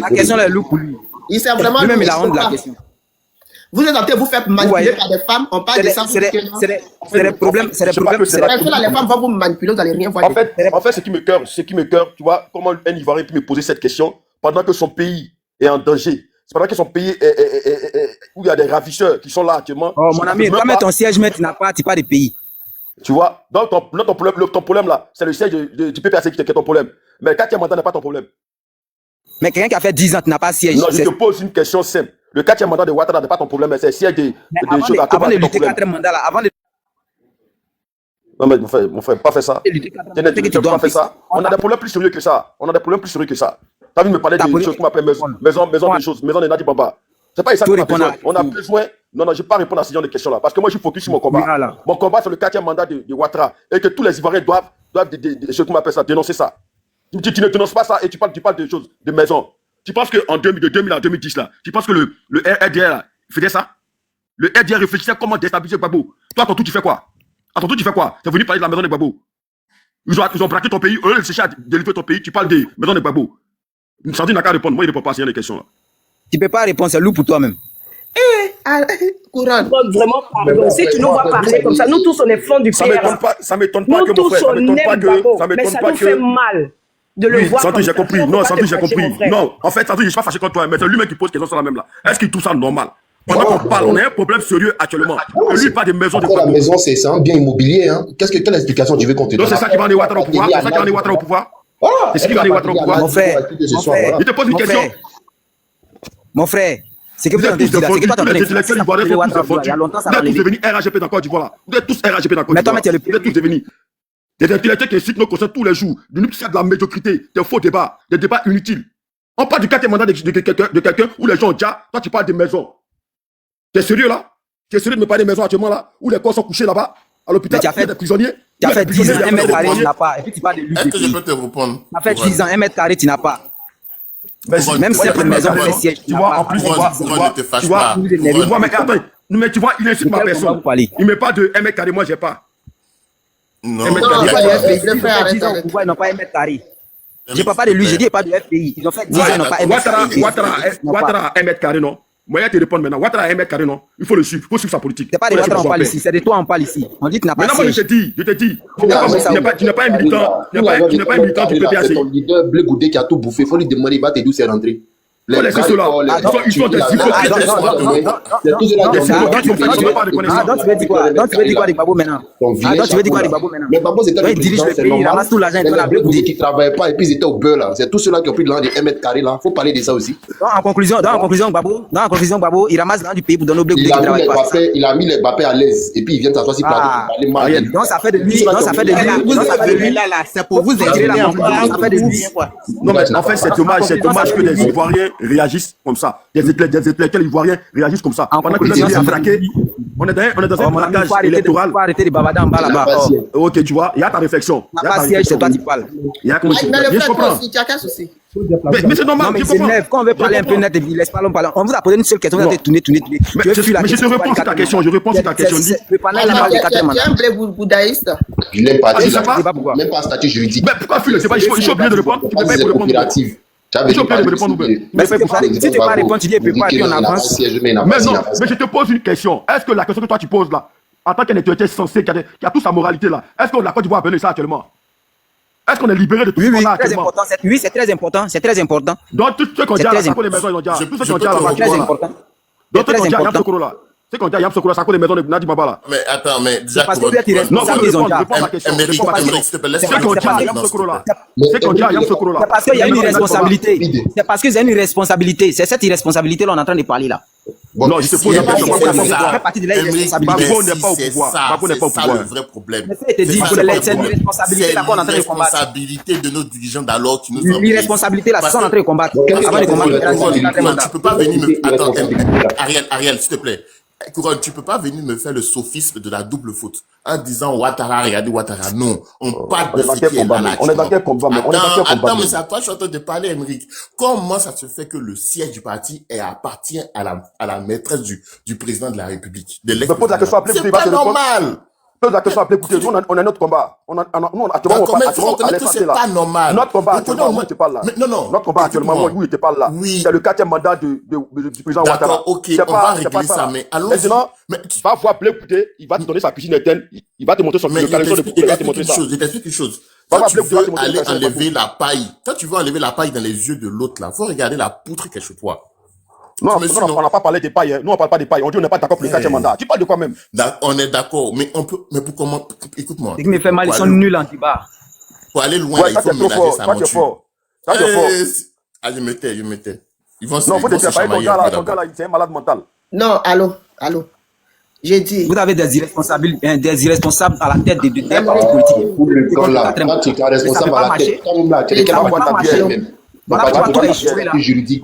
question là est lourde pour lui. Il s'est vraiment. Lui-même, il a honte de la question. Vous êtes en train de vous faire manipuler par des femmes, on parle de ça. C'est des problèmes. C'est des problèmes. Les femmes vont vous manipuler, vous n'allez rien voir. En fait, ce qui me cœur, tu vois, comment un Ivoirien peut me poser cette question pendant que son pays est en danger. C'est pendant que son pays où il y a des ravisseurs qui sont là actuellement. Oh, mon ami, toi, mets ton siège, mais tu n'as pas de pays. Tu vois, donc ton problème là, c'est le siège du PPAC qui est ton problème. Mais le 4e mandat n'est pas ton problème. Mais quelqu'un qui a fait 10 ans, tu n'as pas de siège. Non, je te pose une question simple. Le 4e mandat de Ouattara n'est pas ton problème, mais c'est le siège de choses à avant de lutter 4e mandat là, avant de... Non, mais mon frère, pas fait ça. Tu n'as pas fait ça. On a des problèmes plus sérieux que ça. T'as vu me parler de choses qu'on appelle maison de choses, maison de Nadi Bamba. C'est pas ça qu'on a besoin. On a besoin. Non, je ne vais pas répondre à ce genre de questions là. Parce que moi, je suis focus sur mon combat. Mon combat, c'est le 4e mandat de Ouattara. Et que tous les Ivoiriens doivent dénoncer ça. Tu ne dénonces pas ça et tu parles de choses, de maison. Tu penses qu'en 2000 à 2010, là, tu penses que le RDR là, faisait ça? Le RDR réfléchissait comment déstabiliser Gbagbo. Toi, à ton tour, tu fais quoi? Tu es venu parler de la maison de Gbagbo. Ils ont braqué ton pays, eux, ils cherchent à délivrer ton pays, tu parles des maisons de Gbagbo. Sandrine n'a qu'à répondre, moi, il ne répond pas à ces questions là. Tu ne peux pas répondre, c'est lourd pour toi-même. Couronne. Vraiment, pardon. Si tu nous vois parler comme ça, nous tous, on est flancs du PR. Ça m'étonne pas que mon frère, mais ça nous fait mal. De le voir. Sandrine, j'ai compris. Non, Sandrine, j'ai compris. Non, en fait, Sandrine, je ne suis pas fâché contre toi, mais c'est lui-même qui pose question sur la même là. Est-ce qu'il trouve ça normal? Pendant qu'on parle, on a un problème sérieux actuellement. Lui, il parle des maisons de la maison, c'est un bien immobilier. Hein. Quelle explication tu veux qu'on te donne? Non, c'est ça qui va amener Ouattara au pouvoir. C'est ça qui va amener Ouattara au pouvoir. C'est ce qui va amener Ouattara au pouvoir. Mon frère, je te pose une question. Mon frère, c'est que vous êtes tous intellectuels ivoiriens sont tous fondus. Vous êtes tous devenus RHP dans Côte d'Ivoire. Vous êtes tous RHP dans Côte d'Ivoire. Vous êtes tous devenus. Des intellectuels qui incitent nos consciences tous les jours, de nous de la médiocrité, des faux débats, des débats inutiles. On parle du 4e mandat de quelqu'un où les gens ont déjà, toi tu parles des maisons. T'es sérieux là? T'es sérieux de me parler des maisons actuellement là, où les corps sont couchés là-bas, à l'hôpital, il y a des prisonniers? Tu as fait 10 ans, 1 mètre carré, tu n'as pas. Et puis tu parles de lui. Est-ce que je peux te répondre? Tu as fait 10 ans, 1 mètre carré, tu n'as pas. Même simple maison, même siège. Tu vois, en plus, tu vois, mais tu vois, il insulte ma personne. Il me parle de 1 mètre carré, moi, j'ai pas. Non, ils n'ont pas 1 mètre carré. Je ne parle pas de lui, je dis pas de FPI. Ils ont fait 10 ans, ils n'ont pas 1 mètre carré. Ouattara a 1 mètre carré, non? Moi, je te réponds maintenant. Ouattara a 1 mètre carré, non? Il faut le suivre, il faut suivre sa politique. C'est pas de Ouattara, on parle ici, c'est de toi, on parle ici. On dit que tu n'as pas. Maintenant, moi, je te dis, tu n'es pas un militant, tu n'es pas un militant du PPAC. C'est ton leader, Blé Goudé, qui a tout bouffé. Il faut lui demander, il va te d'où c'est rentré. Les ceux-là, ils sont des hypocrites. Donc, tu veux dire quoi de Gbagbo maintenant? Donc, tu veux dire quoi de Gbagbo maintenant? Mais Gbagbo, c'était il dirige le pays, il ramasse tout l'argent, il fait la Blé Goudé. qui ne travaillent pas et puis ils étaient au beurre là. C'est tous ceux-là qui ont pris de l'argent de 1 mètre carré là. Il faut parler de ça aussi. En conclusion, Gbagbo, il ramasse l'argent du pays pour donner au Blé Goudé qui ne travaille pas. Il a mis les Mbappé à l'aise et puis il vient s'asseoir sur parler mal. Donc, ça fait de lui, c'est pour vous aider. Ça fait de lui. Non, mais en fait, c'est dommage que les Ivoiriens réagissent comme ça. Des intellectuels ivoiriens réagissent comme ça. Pendant que les gens sont traqués, on est dans un braquage électoral. Il faut arrêter de bavarder en bas là-bas. Ok, tu vois, il y a ta réflexion. Il n'y a pas siège, c'est toi qui parles. Il y a comment je comprends. Tu as qu'un souci. Mais c'est normal, Non, mais je c'est comprends. neuf. Quand on veut parler un peu net, et puis laisse parler, on vous a posé une seule question, vous avez tourné. Mais je te réponds sur ta question, je réponds sur ta question. Le panel là, Tu es un blé bouddhaïste. Je l'aime pas. Je sais pas. Même pas un statut juridique. Mais pourquoi fuir? C'est pas, je suis obligé de répondre. Tu peux pas C'est répondre. coopérative. Je suis obligé de répondre. Mais si tu ne peux pas répondre, tu dis, et puis pas, et puis on avance. Mais non, mais je te pose une question. Est-ce que la question que toi tu poses là, en tant qu'un intellectuel censé, qui a toute sa moralité là, est-ce que la Côte d'Ivoire a besoin de ça actuellement? Est-ce qu'on est libéré de tout ça là actuellement? Oui, c'est très important, c'est très important. Donc, tous ceux qui ont dit à la Sako des maisons, ils ont dit. Tous ceux qui ont dit à la Très important. donc, ceux qui ont dit à Yam Sokoro là. Ceux qui ont dit à Yam Sokoro, Sako des maisons de Nadi Baba là. Mais attends, mais C'est parce que vous êtes irresponsable, ils ont dit. Réponds à ma question. Émeric, s'il te plaît, laisse Ceux qui ont dit à Yam Sokoro là. Ceux qui ont dit à Yam Sokoro là. C'est parce qu'il y a une irresponsabilité. C'est parce qu'il y a une irresponsabilité. C'est cette irresponsabilité là on est en train de parler là. Non, je te pose la question. Ça fait partie de l'irresponsabilité. Gbagbo n'est pas au pouvoir. Gbagbo n'est pas au C'est ça pouvoir. le vrai problème. Mais c'est une irresponsabilité là qu'on est en train de combattre. C'est l'irresponsabilité de nos dirigeants d'alors qui nous ont. L'irresponsabilité là, c'est ça qu'on est en train de combattre. Avant de combattre. Tu peux pas venir me. Attends, Ariel, s'il te plaît. Couronne, tu peux pas venir me faire le sophisme de la double faute en disant Ouattara, regardez Ouattara. Non, on parle de ce qui est là. On est dans quel combat, mais Attends, mais c'est à toi que je suis en train de parler, Émeric. Comment ça se fait que le siège du parti appartient à la maîtresse du président de la République? Je pose la question, C'est pas normal. Pose la question, écoutez, nous on a notre combat. Nous actuellement C'est pas normal. Notre combat actuellement, où il te parle là. Non. Notre combat actuellement, où il te parle là. Oui. C'est le 4e mandat du président Ouattara. D'accord, ok, on va régler ça, mais allons-y. Maintenant, va voir Blé Goudé, il va te donner sa piscine éteinte, il va te montrer son localisation de Goudé, il va te montrer ça. Je t'explique une chose. Quand tu veux aller enlever la paille, quand tu veux enlever la paille dans les yeux de l'autre là, faut regarder la poutre qui est chez toi. Non, on n'a pas parlé des pailles. Nous, on parle pas des pailles. On dit on n'est pas d'accord pour le 4e mandat. Tu parles de quoi même? On est d'accord, mais on peut, mais pour comment, écoute-moi. C'est qui me fait mal, ils sont nuls en débat. Pour aller loin, il faut ménager sa monture. Ça, tu es fort. Ah, je mettais. Ils vont se Non, faut te dire, ton gars là, c'est un malade mental. Non, allô. J'ai dit. Vous avez des irresponsables à la tête des partis politiques. Quand tu es responsable à la tête, quand même là, tu es quelqu'un qui voilà pourquoi tout a échoué là.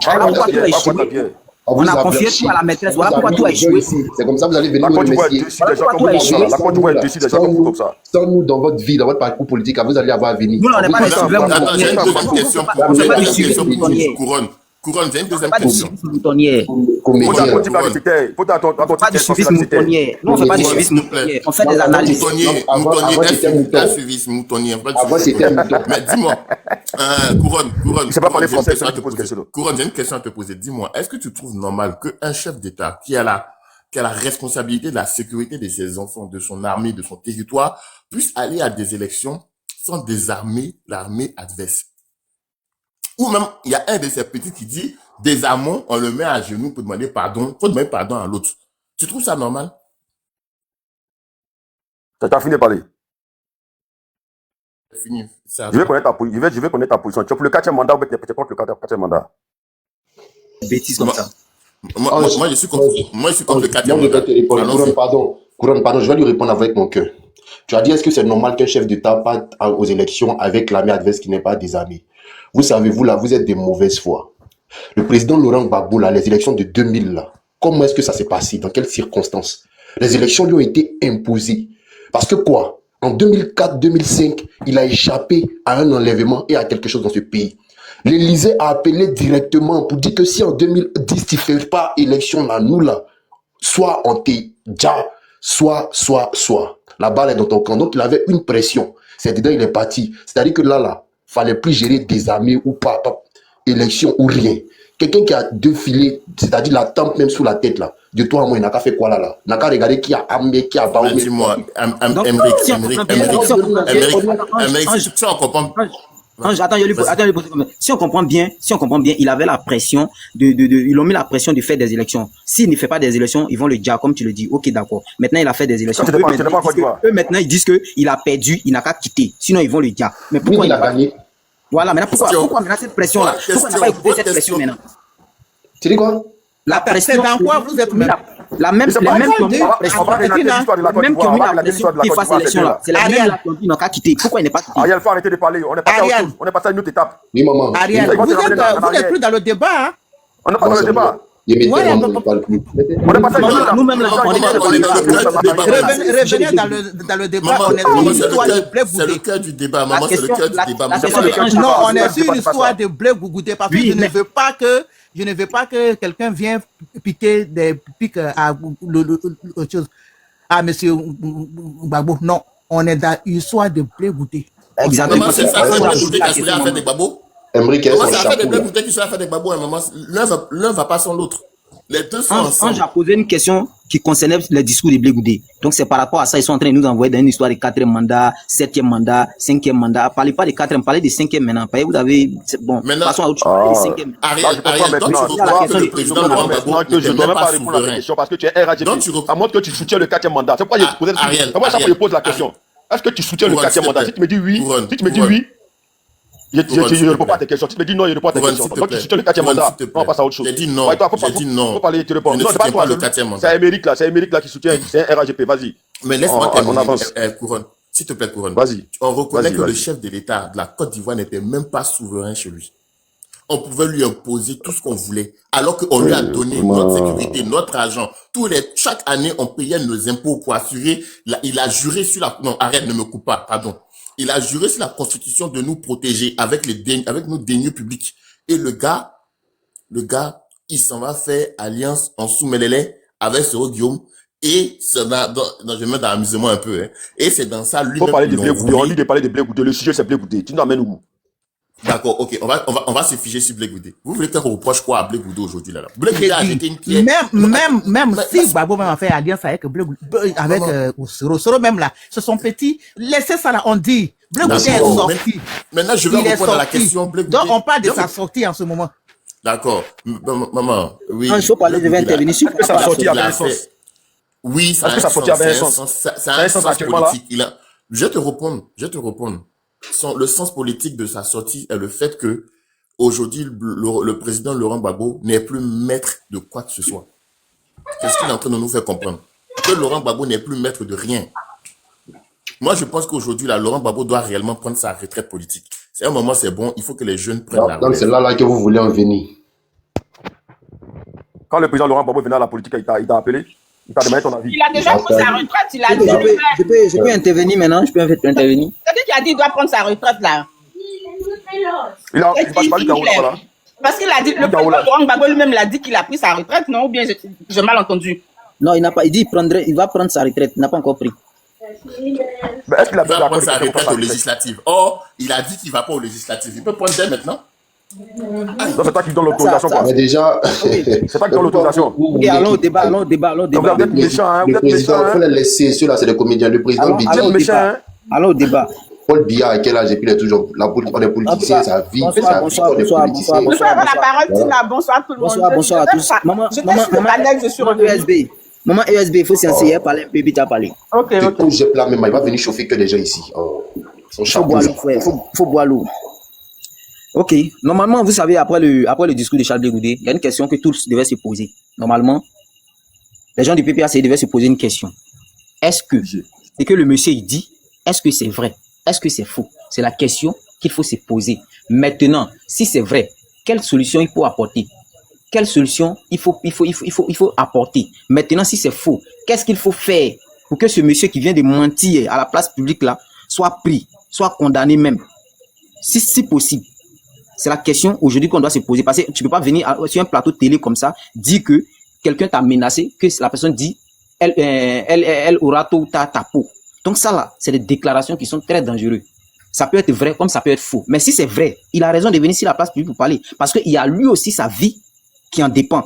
Voilà pourquoi tout a échoué. On a confié tout à la maîtresse. Voilà pourquoi tout a échoué. C'est comme ça que vous allez venir nous remercier. La Côte d'Ivoire est déçue des gens comme ça. Sans nous, dans votre vie, dans votre parcours politique, vous allez avoir à venir. Nous, on n'est pas des souverains. Attends, j'ai une deuxième question pour Couronne. Couronne, j'ai une deuxième question. Pas du suivisme moutonnier. Nous, on ne fait pas du suivisme moutonnier. On fait des analyses. Moutonnier, un suivisme moutonnier. Mais dis-moi, Couronne, je sais pas parler français, ça te pose question. Couronne, j'ai une question à te poser. Dis-moi, est-ce que tu trouves normal qu'un chef d'État qui a la responsabilité de la sécurité de ses enfants, de son armée, de son territoire, puisse aller à des élections sans désarmer l'armée adverse? Ou même, il y a un de ces petits qui dit, désarmons, on le met à genoux pour demander pardon, faut demander pardon à l'autre. Tu trouves ça normal? T'as fini de parler. C'est fini. Je vais connaître ta position. Tu es pour le 4e mandat ou tu es contre le 4e mandat? Bêtises comme ça. Moi, je suis contre le 4e mandat. Couronne, je vais lui répondre avec mon cœur. Tu as dit, est-ce que c'est normal qu'un chef d'État parte aux élections avec l'armée adverse qui n'est pas désarmée? Vous savez, vous là, vous êtes de mauvaise foi. Le président Laurent Gbagbo, là, les élections de 2000, là, comment est-ce que ça s'est passé? Dans quelles circonstances? Les élections lui ont été imposées. Parce que quoi? en 2004-2005, il a échappé à un enlèvement et à quelque chose dans ce pays. L'Élysée a appelé directement pour dire que si en 2010, tu ne fais pas élection là, nous là, soit on t'est déjà, soit. La balle est dans ton camp. Donc il avait une pression. C'est dedans, il est parti. C'est-à-dire que là, fallait plus gérer des armées ou pas, élection ou rien. Quelqu'un qui a défilé, c'est-à-dire la tempe même sous la tête là, de toi à moi, il n'a qu'à faire quoi là? Il n'a qu'à regarder qui a armé, qui a barré. Dis-moi, si on comprend. Attends, si on comprend bien, il avait la pression ils ont mis la pression de faire des élections. S'il ne fait pas des élections, ils vont le dire, comme tu le dis. Ok, d'accord. Maintenant, il a fait des élections. Maintenant, ils disent qu'il a perdu, il n'a qu'à quitter. Sinon, ils vont le dire. Mais pourquoi il a gagné? Voilà, maintenant, pourquoi maintenant cette pression-là? Pourquoi il n'a pas écouté cette pression maintenant? Tu dis quoi? La pression dans quoi vous êtes même? Les mêmes qui ont mis la pression qui fassent l'élection-là. C'est la même qui n'ont qu'à quitter. Pourquoi il n'est pas quitté? Ariel, il faut arrêter de parler. On est passé à autre chose. On est passé à une autre étape. Oui, maman. Ariel, vous n'êtes plus dans le débat. Hein? On n'est pas dans le débat. On est passé à une autre Nous-mêmes, revenez dans le débat. On est sur une histoire de Blé Goudé. C'est le cœur du débat, maman, c'est le cœur du débat. Non, on est sur une histoire de Blé Goudé parce que je ne veux pas que quelqu'un vienne piquer des pics à autre chose. À monsieur Gbagbo. Non, on est dans une histoire de Blé Goudé. Exactement. C'est ça, c'est Blé Goudé qui a fait des Gbagbo. Comment ça fait des Blé Goudé qui sont fait des Gbagbo à un moment? L'un va pas sans l'autre. Les deux sont ensemble. J'ai posé une question qui concernait les discours de Blé Goudé. Donc c'est par rapport à ça, ils sont en train de nous envoyer dans une histoire de 4e mandat, 7e mandat, 5e mandat. Parlez pas de 4e, parlez de 5e maintenant. Vous avez, bon, passons à autre chose. 5e. Ariel, donc tu reprends que le président Laurent Gbagbo je ne dois même pas répondre à la question parce que tu es RHDP. Ça montre que tu soutiens le 4e mandat. C'est pourquoi je pose la question. Est-ce que tu soutiens le 4e mandat? Si tu me dis oui, je ne réponds pas à tes questions. Si tu me dis non, je ne réponds pas à tes questions. Donc tu soutiens le 4e mandat. On passe à autre chose. J'ai dit non. J'ai dit non. Faut parler, tu réponds. Non, c'est pas le 4e mandat. C'est Émeric là qui soutient. C'est un RHDP. Vas-y. Mais laisse-moi terminer. Couronne. S'il te plaît, Couronne. Vas-y. On reconnaît que le chef de l'État de la Côte d'Ivoire n'était même pas souverain chez lui. On pouvait lui imposer tout ce qu'on voulait, alors qu'on lui a donné notre sécurité, notre argent. Chaque année, on payait nos impôts pour assurer. Il a juré sur la. Non, arrête, ne me coupe pas. Pardon. Il a juré sur la Constitution de nous protéger avec nos deniers publics. Et le gars, il s'en va faire alliance en sous-mêlélé avec Soro Guillaume. Et c'est je mets dans l'amusement un peu, hein. Et c'est dans ça, lui-même. Faut parler de Blé Goudé. On dit de parler de Blé Goudé. Le sujet, c'est Blé Goudé. Tu nous amènes où? D'accord, ok, on va se figer sur Blé Goudé. Vous voulez qu'on reproche quoi à Blé Goudé aujourd'hui, là? Blé Goudé a jeté une pierre. Même si Gbagbo même a fait alliance avec Blé Goudé, avec Soro même là, ce sont petits, laissez ça là, on dit. Blé Goudé est sorti. Maintenant, je vais répondre à la question Blé Goudé. Donc, on parle de sa sortie en ce moment. D'accord. Maman, oui. Il faut parler, je vais intervenir. Est-ce que sa sortie avait un sens? Oui, ça a un sens. Ça a un sens politique. Je vais te répondre. Le sens politique de sa sortie est le fait que aujourd'hui le président Laurent Gbagbo n'est plus maître de quoi que ce soit. Qu'est-ce qu'il est en train de nous faire comprendre? Que Laurent Gbagbo n'est plus maître de rien. Moi, je pense qu'aujourd'hui, Laurent Gbagbo doit réellement prendre sa retraite politique. C'est un moment, c'est bon, il faut que les jeunes prennent la retraite. Donc c'est là que vous voulez en venir. Quand le président Laurent Gbagbo venait à la politique, il t'a appelé? Il t'a demandé ton avis? Il a déjà pris sa retraite, il a dit. Je peux intervenir maintenant, je peux intervenir. C'est qui a dit qu'il doit prendre sa retraite là? Il a pas dit là. Parce qu'il a dit, le président Laurent Gbagbo lui-même l'a dit qu'il a pris sa retraite, non? Ou bien j'ai mal entendu? Non, il n'a pas, il dit il va prendre sa retraite, il n'a pas encore pris. Mais est-ce qu'il a prendre sa retraite aux législatives? Or, il a dit qu'il ne va pas aux législatives. Il peut prendre dès maintenant? Non, c'est toi qui donne l'autorisation. Mais déjà, c'est toi qui donne l'autorisation. Ok, allons au débat. Vous êtes méchant, hein? Le président, il faut les laisser. Ceux-là, c'est des comédiens. Le président Biya. Allons au débat. Paul Biya, à quel âge? Et puis il est toujours. On est politicien, sa vie. Bonsoir. Bonsoir la parole, Tina. Bonsoir tout le monde. Bonsoir à tous. Maman, je suis revenu. Maman ESB, il faut s'enseigner, hier parler un peu, puis tu as parlé. Ok. Là, même, il va venir chauffer que les gens ici. Il faut boire l'eau. Ok. Normalement, vous savez, après le discours de Charles Blé Goudé, il y a une question que tous devaient se poser. Normalement, les gens du PPAC devaient se poser une question. Est-ce que ce que le monsieur il dit, est-ce que c'est vrai? Est-ce que c'est faux? C'est la question qu'il faut se poser. Maintenant, si c'est vrai, quelle solution il faut apporter? Quelle solution il faut apporter? Maintenant, si c'est faux, qu'est-ce qu'il faut faire pour que ce monsieur qui vient de mentir à la place publique là soit pris, soit condamné même. Si possible. C'est la question aujourd'hui qu'on doit se poser. Parce que tu ne peux pas venir sur un plateau de télé comme ça, dire que quelqu'un t'a menacé, que la personne dit elle aura tôt ou tard ta peau. Donc ça là, c'est des déclarations qui sont très dangereuses. Ça peut être vrai comme ça peut être faux. Mais si c'est vrai, il a raison de venir sur la place publique pour parler. Parce qu'il y a lui aussi sa vie qui en dépend.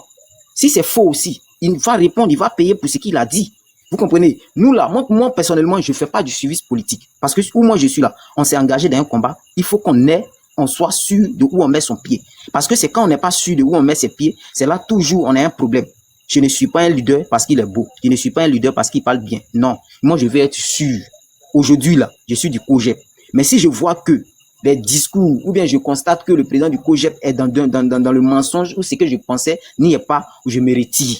Si c'est faux aussi, il va répondre, il va payer pour ce qu'il a dit. Vous comprenez? Nous là, moi personnellement, je ne fais pas du suivi politique. Parce que où moi je suis là, on s'est engagé dans un combat. Il faut on soit sûr de où on met son pied. Parce que c'est quand on n'est pas sûr de où on met ses pieds, c'est là toujours on a un problème. Je ne suis pas un leader parce qu'il est beau. Je ne suis pas un leader parce qu'il parle bien. Non. Moi, je vais être sûr. Aujourd'hui, là, je suis du COJEP. Mais si je vois que les discours, ou bien je constate que le président du COJEP est dans le mensonge, ou ce que je pensais n'y est pas, ou je me retire.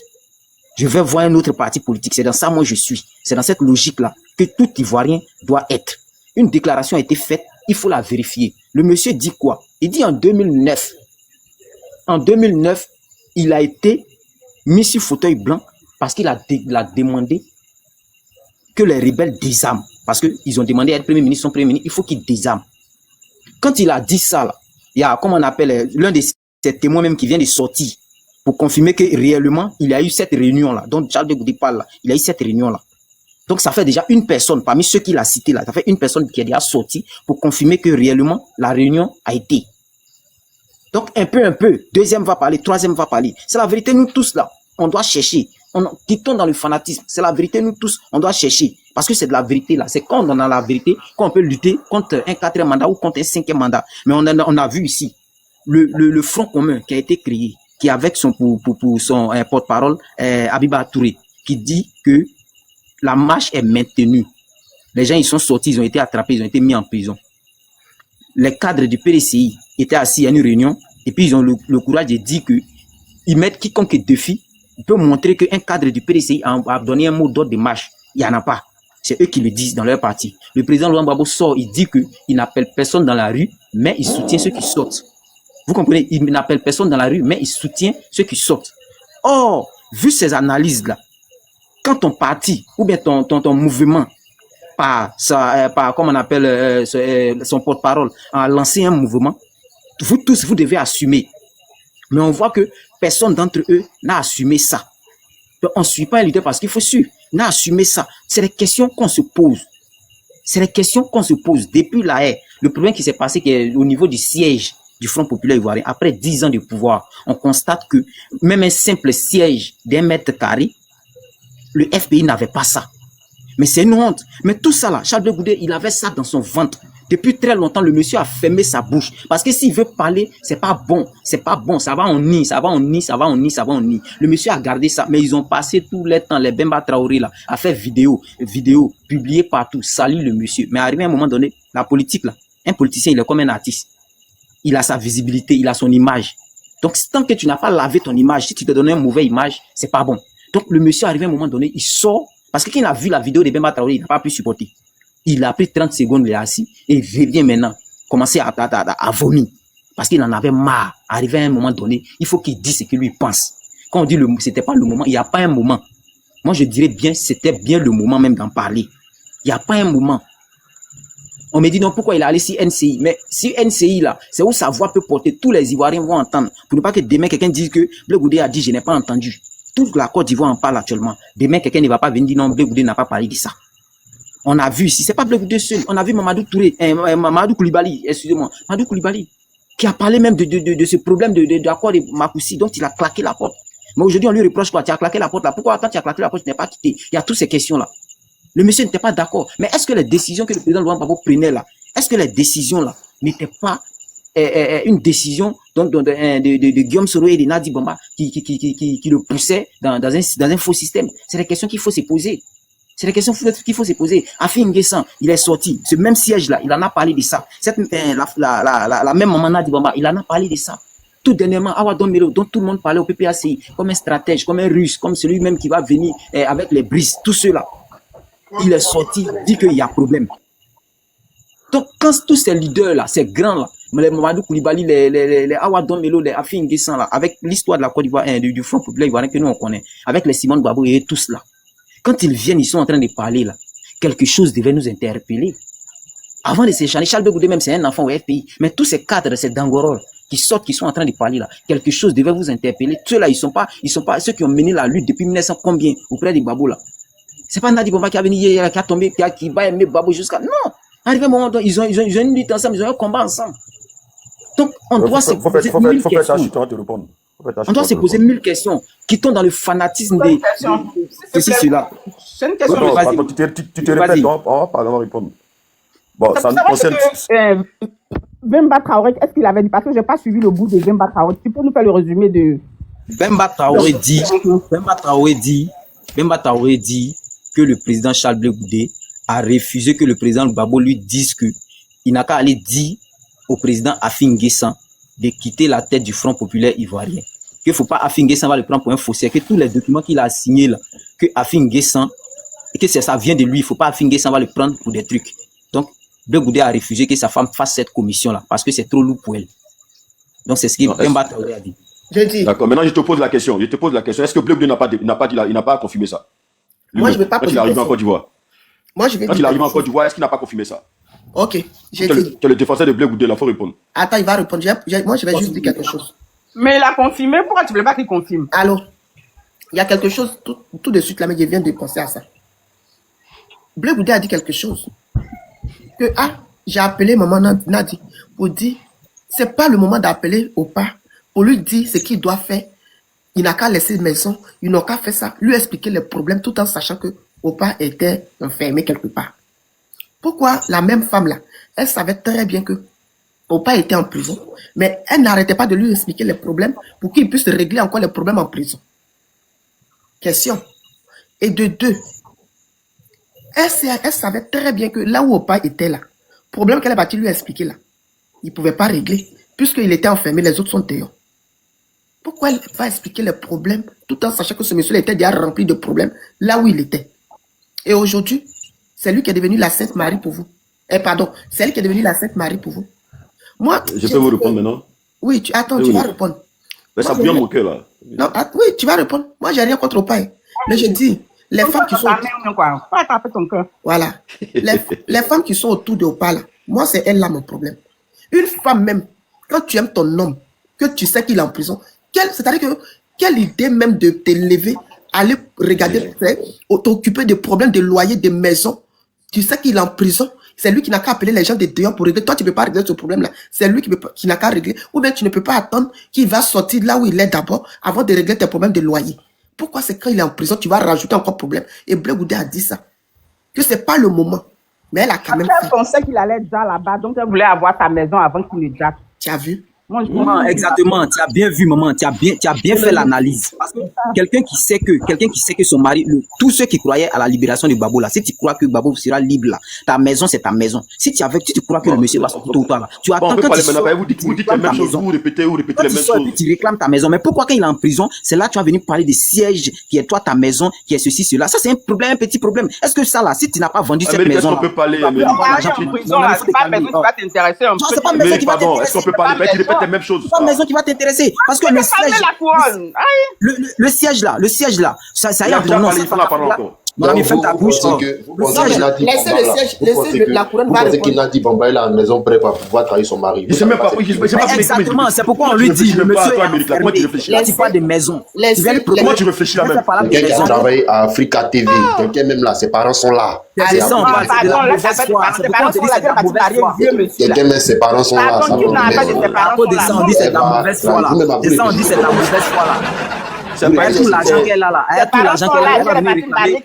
Je vais voir un autre parti politique. C'est dans ça, moi, je suis. C'est dans cette logique-là que tout Ivoirien doit être. Une déclaration a été faite, il faut la vérifier. Le monsieur dit quoi? Il dit en 2009. En 2009, il a été mis sur fauteuil blanc parce qu'il a demandé que les rebelles désarment. Parce qu'ils ont demandé à être Premier ministre, son Premier ministre, il faut qu'il désarme. Quand il a dit ça, là, il y a, comment on appelle, l'un de ces témoins même qui vient de sortir pour confirmer que réellement, il y a eu cette réunion-là. Donc, Charles de Goudet parle là, il y a eu cette réunion-là. Donc, ça fait déjà une personne, parmi ceux qu'il a cités là, ça fait une personne qui est déjà sortie pour confirmer que réellement, la réunion a été. Donc, un peu, deuxième va parler, troisième va parler. C'est la vérité, nous tous là, on doit chercher. Quittons dans le fanatisme. C'est la vérité, nous tous, on doit chercher. Parce que c'est de la vérité là. C'est quand on a la vérité qu'on peut lutter contre un 4e mandat ou contre un 5e mandat. Mais on a vu ici le Front commun qui a été créé, qui avec son porte-parole, Abiba Touré, qui dit que la marche est maintenue. Les gens, ils sont sortis, ils ont été attrapés, ils ont été mis en prison. Les cadres du PDCI étaient assis à une réunion et puis ils ont le courage de dire que ils mettent quiconque défi. Il peut montrer qu'un cadre du PDCI a donné un mot d'ordre de marche. Il n'y en a pas. C'est eux qui le disent dans leur parti. Le président Laurent Gbagbo sort, il dit qu'il n'appelle personne dans la rue, mais il soutient ceux qui sortent. Vous comprenez? Il n'appelle personne dans la rue, mais il soutient ceux qui sortent. Or, vu ces analyses-là, quand ton parti, ou bien ton mouvement, par comme on appelle son porte-parole, a lancé un mouvement, vous tous, vous devez assumer. Mais on voit que personne d'entre eux n'a assumé ça. On ne suit pas un leader parce qu'il faut suivre. N'a assumé ça. C'est les questions qu'on se pose. C'est les questions qu'on se pose. Depuis la haie, le problème qui s'est passé au niveau du siège du Front populaire ivoirien, après 10 ans de pouvoir, on constate que même un simple siège d'1 mètre carré, le FPI n'avait pas ça. Mais c'est une honte. Mais tout ça là, Charles de Goudet, il avait ça dans son ventre. Depuis très longtemps, le monsieur a fermé sa bouche. Parce que s'il veut parler, c'est pas bon. C'est pas bon. Ça va en nid, ça va en nid, ça va en nid, ça va en nid. Le monsieur a gardé ça. Mais ils ont passé tout le temps, les Bemba Traoré là, à faire vidéo, publier partout, salir le monsieur. Mais arrivé à un moment donné, la politique là, un politicien, il est comme un artiste. Il a sa visibilité, il a son image. Donc, tant que tu n'as pas lavé ton image, si tu te donnes une mauvaise image, c'est pas bon. Donc, le monsieur arrivé à un moment donné, il sort. Parce que quand il a vu la vidéo de Bemba Traoré, il n'a pas pu supporter. Il a pris 30 secondes, il est assis, et il revient maintenant, commencer à vomir. Parce qu'il en avait marre. Arrivé à un moment donné, il faut qu'il dise ce que lui pense. Quand on dit c'était pas le moment, il n'y a pas un moment. Moi, je dirais bien, c'était bien le moment même d'en parler. Il n'y a pas un moment. On me dit non, pourquoi il est allé sur NCI? Mais si NCI là, c'est où sa voix peut porter, tous les Ivoiriens vont entendre. Pour ne pas que demain, quelqu'un dise que Blé Goudé a dit, je n'ai pas entendu. Toute la Côte d'Ivoire en parle actuellement. Demain, quelqu'un ne va pas venir dire non, Blé Goudé n'a pas parlé de ça. On a vu ici, c'est pas Blé Goudé seul, on a vu Mamadou Touré, Mamadou Koulibaly, excusez-moi, Mamadou Koulibaly, qui a parlé même de ce problème de l'accord de Makoussi, dont il a claqué la porte. Mais aujourd'hui, on lui reproche quoi? Tu as claqué la porte là. Pourquoi quand tu as claqué la porte, tu n'es pas quitté? Il y a toutes ces questions-là. Le monsieur n'était pas d'accord. Mais est-ce que les décisions que le président Laurent Gbagbo prenait là, est-ce que les décisions-là n'étaient pas une décision donc, de Guillaume Soro et de Nadi Bamba qui le poussait dans un faux système? C'est les questions qu'il faut se poser. C'est la question qu'il faut se poser. Afi Nguessan, il est sorti. Ce même siège-là, il en a parlé de ça. La même maman Nadi Bamba, il en a parlé de ça. Tout dernièrement, Awa Domelo, dont tout le monde parlait au PPACI, comme un stratège, comme un russe, comme celui même qui va venir avec les brises, tout cela. Il est sorti, dit qu'il y a problème. Donc, quand tous ces leaders-là, ces grands-là, les Mamadou Koulibaly, les Awa Domelo, les Afi Nguessan, là, avec l'histoire de la Côte d'Ivoire, du Front populaire ivoirien que nous on connaît, avec les Simone Gbagbo et tous là. Quand ils viennent, ils sont en train de parler là. Quelque chose devait nous interpeller. Avant de s'échanger, Charles Blé Goudé même, c'est un enfant au FPI. Mais tous ces cadres, ces dangorol qui sortent, qui sont en train de parler là, quelque chose devait vous interpeller. Ceux-là, ils sont pas ceux qui ont mené la lutte depuis 1900 combien auprès des Babou là. C'est pas Nadi Bomba qui a venu hier, qui a tombé, qui va aimer Babou jusqu'à... Non! Arrivé un moment, ils ont une lutte ensemble, ils ont un combat ensemble. Donc, on doit se poser 1000 questions. On doit se poser 1000 questions qui tombent dans le fanatisme de ceci, cela. C'est une question. Tu te répètes, on va pas répondre. Bon, ça nous concerne. Bemba Traoré, est-ce qu'il avait dit? Parce que je n'ai pas suivi le bout de Bemba Traoré. Tu peux nous faire le résumé de... Bemba Traoré dit que le président Charles Blé Goudé a refusé que le président Gbagbo lui dise qu'il n'a qu'à aller dire au président Afin N'Guessan de quitter la tête du Front populaire ivoirien. Qu'il ne faut pas Afin N'Guessan va le prendre pour un faussaire, que tous les documents qu'il a signés là, que Afin N'Guessan, et que ça vient de lui, il ne faut pas Afin N'Guessan va le prendre pour des trucs. Donc, Blé Goudé a refusé que sa femme fasse cette commission-là, parce que c'est trop lourd pour elle. Donc, c'est ce qu'il Bemba Traoré a dit. D'accord, maintenant je te pose la question. Est-ce que Blé Goudé n'a pas confirmé ça? Moi, je ne vais pas poser la question. Quand il arrive en Côte d'Ivoire. Quand il arrive en Côte d'Ivoire, est-ce qu'il n'a pas confirmé ça? Ok, j'ai dit. Tu es le défenseur de Blé Goudé, là, il faut répondre. Attends, il va répondre. Moi, je vais juste dire quelque chose. Mais il a confirmé, pourquoi tu ne veux pas qu'il confirme? Alors, il y a quelque chose, tout de suite, là, mais je viens de penser à ça. Blé Goudé a dit quelque chose. Que, j'ai appelé maman Nadi pour dire, c'est pas le moment d'appeler Opa pour lui dire ce qu'il doit faire. Il n'a qu'à laisser maison, il n'a qu'à faire ça, lui expliquer les problèmes tout en sachant que Opa était enfermé quelque part. Pourquoi la même femme là, elle savait très bien que Opa était en prison, mais elle n'arrêtait pas de lui expliquer les problèmes pour qu'il puisse régler encore les problèmes en prison. Question. Et de deux, elle savait très bien que là où Opa était là, problème qu'elle a bâti lui expliquer là, il ne pouvait pas régler, puisqu'il était enfermé, les autres sont dehors. Pourquoi elle va expliquer les problèmes tout en sachant que ce monsieur était déjà rempli de problèmes là où il était? Et aujourd'hui, c'est lui qui est devenu la Sainte Marie pour vous. C'est elle qui est devenue la Sainte Marie pour vous. Moi, je peux vous répondre maintenant? Oui, tu vas répondre. Mais ça bouillonne mon cœur là. Non, oui, tu vas répondre. Moi, j'ai rien contre Opa. Mais je dis, les femmes qui sont... Voilà. Les femmes qui sont autour de Opa là, moi, c'est elle là mon problème. Une femme même, quand tu aimes ton homme, que tu sais qu'il est en prison, c'est-à-dire que quelle idée même de te lever, aller regarder, t'occuper des problèmes de loyer, de maison. Tu sais qu'il est en prison. C'est lui qui n'a qu'à appeler les gens de dehors pour régler. Toi, tu ne peux pas régler ce problème-là. C'est lui qui n'a qu'à régler. Ou bien tu ne peux pas attendre qu'il va sortir là où il est d'abord avant de régler tes problèmes de loyer. Pourquoi c'est quand il est en prison, tu vas rajouter encore problème? Et Blé Goudé a dit ça. Que ce n'est pas le moment. Mais elle a quand même fait. Elle pensait qu'il allait déjà là-bas. Donc, elle voulait avoir sa maison avant qu'il ne jatte. Tu as vu? Non, exactement, tu as bien vu, maman, tu as bien fait l'analyse. Parce que quelqu'un qui sait que son mari, tous ceux qui croyaient à la libération de Gbagbo là, si tu crois que Gbagbo sera libre là, ta maison c'est ta maison. Si tu crois que le monsieur va sortir tôt ou tard là, tu attends quand vous dites les mêmes choses, vous répétez les mêmes choses. Tu réclames ta maison, mais pourquoi quand il est en prison, c'est là que tu vas venir parler des sièges qui est toi ta maison, qui est ceci, cela. Ça c'est un problème, un petit problème. Est-ce que ça là, si tu n'as pas vendu cette maison là, on peut parler, c'est pas maison qui va t'intéresser un peu. C'est pas maison qui va t'intéresser. Est-ce qu'on peut parler, répète les mêmes choses. C'est pas maison qui va t'intéresser parce que le siège là, ça y a ton nom. Mon ami, ferme ta bouche. Laissez la couronne. Vous pensez qu'il n'a dit Bamba il a la maison prête pour pouvoir trahir son mari. Exactement, c'est pourquoi on lui dit le monsieur là tu parles de maison. Comment tu réfléchis là même? Quelqu'un qui travaille à Africa TV, quelqu'un même là, ses parents sont là. C'est ça, on parle de la mauvaise foi. C'est pourquoi on te dit c'est de la mauvaise foi. Quelqu'un même ses parents sont là. On dit c'est de la mauvaise foi là. C'est ça, on dit c'est de la mauvaise foi là. C'est pas tout l'argent qu'elle a là. Tout l'argent qu'elle a, elle va venir réclamer.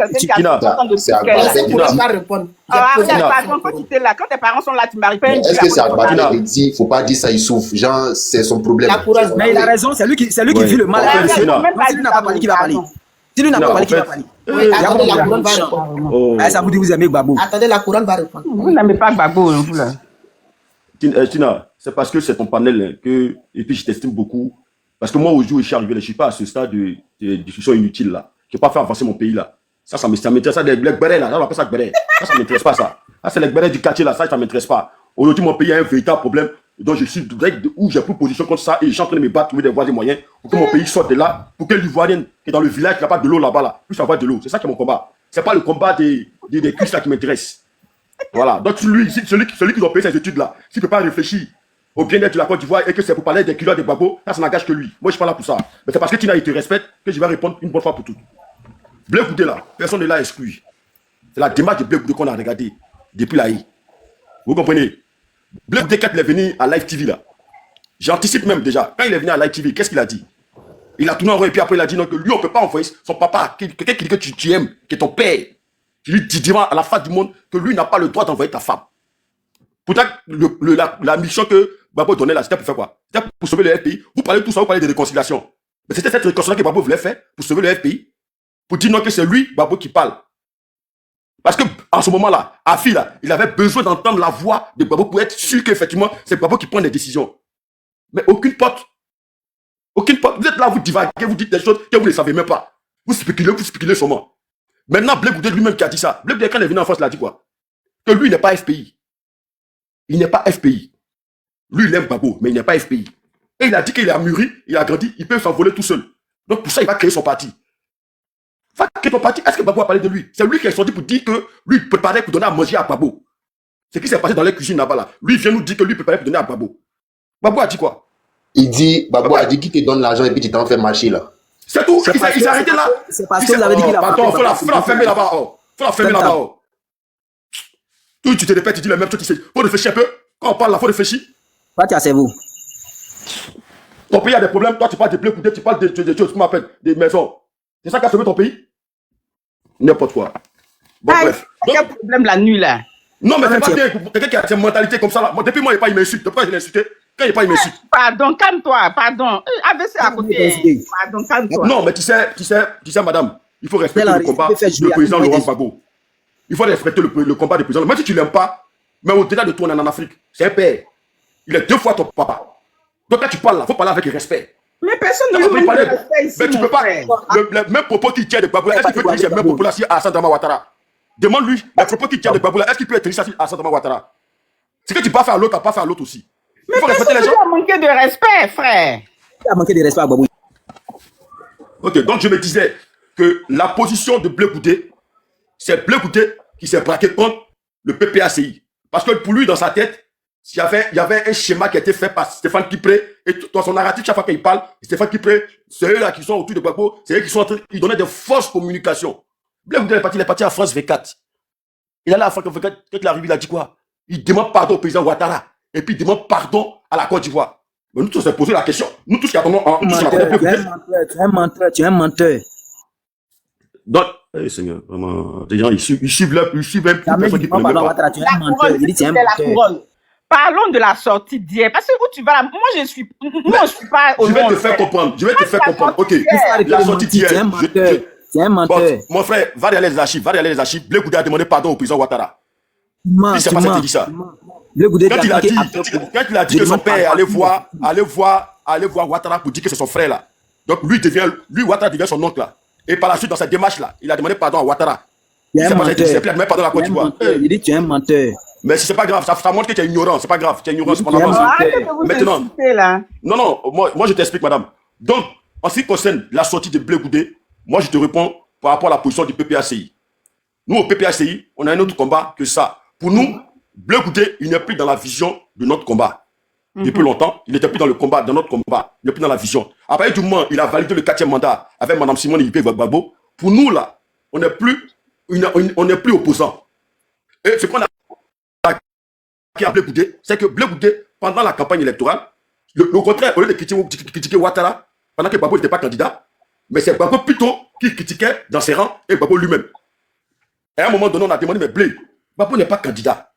C'est Agbaté. Quand tes parents sont là, tu m'arrives pas. Est-ce que c'est Agbaté qui dit, il ne faut pas dire ça, il souffre. Genre, c'est son problème. Mais il a raison, c'est lui qui vit le mal. Si lui n'a pas parlé, qui va parler? Si lui n'a pas parlé, qui va parler? Attendez, la couronne va répondre. Ça vous dit, vous aimez Gbagbo? Attendez, la couronne va répondre. Vous n'aimez pas Gbagbo, vous là. Tina, c'est parce que c'est ton panel et puis je t'estime beaucoup. Parce que moi, aujourd'hui, je suis arrivé, je ne suis pas à ce stade de discussion inutile là. Je ne peux pas faire avancer mon pays là. Ça m'intéresse. Ça, les bérets là, on appelle ça bérets. Ça ne m'intéresse pas ça. Ça, c'est les bérets du quartier là, ça ne m'intéresse pas. Aujourd'hui, mon pays a un véritable problème. Donc, je suis où j'ai pris position contre ça et je suis en train de me battre, trouver des voies, des moyens pour que mon pays sorte de là, pour que l'Ivoirien qui est dans le village, qui n'a pas de l'eau là-bas, là, puisse avoir de l'eau. C'est ça qui est mon combat. C'est pas le combat des cuisses là qui m'intéresse. Voilà. Donc celui qui doit payer ces études-là, s'il ne peut pas réfléchir au bien-être de la Côte d'Ivoire et que c'est pour parler des culottes des babos, ça n'engage que lui. Moi, je suis pas là pour ça. Mais c'est parce que Tina, il te respecte que je vais répondre une bonne fois pour toutes. Blé Goudé là, personne ne l'a exclu. C'est la démarche de Blé Goudé qu'on a regardé depuis la I. Vous comprenez? Blé Goudé, quand il est venu à Live TV là, j'anticipe même déjà, quand il est venu à Live TV, qu'est-ce qu'il a dit? Il a tourné en rond et puis après il a dit non, que lui on ne peut pas envoyer son papa, quelqu'un qui dit que tu aimes, qui est ton père. Tu lui dis à la face du monde que lui n'a pas le droit d'envoyer ta femme. Pourtant, la mission que Babo donnait là, c'était pour faire quoi? C'était pour sauver le FPI. Vous parlez de tout ça, vous parlez de réconciliation. Mais c'était cette réconciliation que Babo voulait faire pour sauver le FPI. Pour dire non que c'est lui, Babo, qui parle. Parce que en ce moment-là, Afi, là, il avait besoin d'entendre la voix de Babo pour être sûr qu'effectivement, c'est Babo qui prend les décisions. Mais aucune porte. Aucune porte. Vous êtes là, vous divaguez, vous dites des choses que vous ne savez même pas. Vous spéculez sûrement. Maintenant, Blé Goudé lui-même qui a dit ça. Blé Goudé, quand il est venu en France, il a dit quoi? Que lui, il n'est pas FPI. Il n'est pas FPI. Lui, il aime Babo, mais il n'est pas FPI. Et il a dit qu'il a mûri, il a grandi, il peut s'envoler tout seul. Donc pour ça, il va créer son parti. Va créer ton parti. Est-ce que Babo a parlé de lui? C'est lui qui est sorti pour dire que lui, il préparait pour donner à manger à Babo. C'est ce qui s'est passé dans les cuisines là-bas. Là. Lui, il vient nous dire que lui, il préparait pour donner à Babo. Babo a dit quoi? Il dit, Babo a dit qu'il te donne l'argent et puis tu t'en fais marcher là. C'est tout. Il s'est arrêté là. C'est parce que vous avez dit qu'il a Pardon, faut la fermer là-bas. Faut la fermer là-bas. Tu te répètes, tu dis la même chose. Faut réfléchir un peu. Quand on parle là, faut réfléchir. Pas de c'est vous. Ton pays a des problèmes. Toi, tu parles de Blé Goudé, tu parles de choses, comment on appelle, des maisons. C'est ça qui a sauvé ton pays? N'importe quoi. Bon, bref. Quel problème la nuit là? Non, mais c'est pas bien. Quelqu'un qui a cette mentalité comme ça là. Moi, depuis moi, il pas, il m'insulte. Pourquoi je l'ai insulté? Quand il pas, il m'insulte. Pardon, calme-toi, pardon. AVC à côté. Pardon, calme-toi. Non, mais tu sais, madame, il faut respecter le combat du président Laurent Gbagbo. Il faut respecter le combat du président. Même si tu l'aimes pas, mais au-delà de toi, on est en Afrique. C'est un père. Il est 2 fois ton papa. Donc quand tu parles là, il faut parler avec respect. Mais personne ne lui manque de respect ici, mais tu peux pas. Le même propos qu'il tient de Gbagbo, est-ce qu'il peut tenir le même propos là sur Alassane Dramane Ouattara? Demande-lui, le propos qu'il tient de Gbagbo là, est-ce qu'il peut tenir ça sur Alassane Dramane Ouattara? Ce que tu peux faire à l'autre, tu pas faire à l'autre aussi. Mais personne ne lui a manqué de respect, frère. Il a manqué de respect à Gbagbo. Ok, donc je me disais que la position de Blé Goudé, c'est Blé Goudé qui s'est braqué contre le PPACI. Parce que pour lui, dans sa tête, il y avait un schéma qui a été fait par Stéphane Kipré. Et dans son narratif, chaque fois qu'il parle, Stéphane Kipré, c'est eux là qui sont autour de Gbagbo, c'est eux qui sont en train, ils donnaient des fausses communications. Blé Goudé il est parti à France 24. Il est là à France 24, quand il arrive, il a dit quoi? Il demande pardon au président Ouattara. Et puis il demande pardon à la Côte d'Ivoire. Mais nous tous, on s'est posé la question. Nous tous qui attendons en... Tu es un menteur, tu es un menteur. Donc, Seigneur, vraiment, des gens, ils suivent même plus personne qui connaît pas. Tu es un menteur, il dit tu es un menteur. Parlons de la sortie d'hier. Parce que où tu vas là, moi je suis pas au Je vais te faire comprendre. Ok. La sortie d'hier. Tu es un menteur. Mon frère, va regarder les archives. Blé Goudé a demandé pardon au président Ouattara. Il s'est pas dit ça. Quand il a dit que son père allait voir Ouattara pour dire que c'est son frère là. Donc lui Ouattara devient son oncle là. Et par la suite, dans cette démarche-là, il a demandé pardon à Ouattara. Il a demandé pardon à la Côte d'Ivoire. Il dit tu es un menteur. Mais si c'est pas grave, ça montre que tu es ignorant. C'est pas grave, tu es ignorant. Maintenant, non, moi je t'explique, madame. Donc, en ce qui concerne la sortie de Blé Goudé, moi je te réponds par rapport à la position du PPACI. Nous, au PPACI, on a un autre combat que ça. Pour nous, Blé Goudé, il n'est plus dans la vision de notre combat. Depuis longtemps, il n'était plus dans le combat, dans notre combat. Il n'est plus dans la vision. À partir du moment où il a validé le 4e mandat avec Mme Simone Yipé Gbagbo, pour nous, là, on n'est plus opposants. Et ce qu'on a à Blé Goudé, c'est que Blé Goudé, pendant la campagne électorale, le contraire, au lieu de critiquer Ouattara, pendant que Gbagbo n'était pas candidat, mais c'est Gbagbo plutôt qui critiquait dans ses rangs et Gbagbo lui-même. À un moment donné, on a demandé, mais Blé, Gbagbo n'est pas candidat.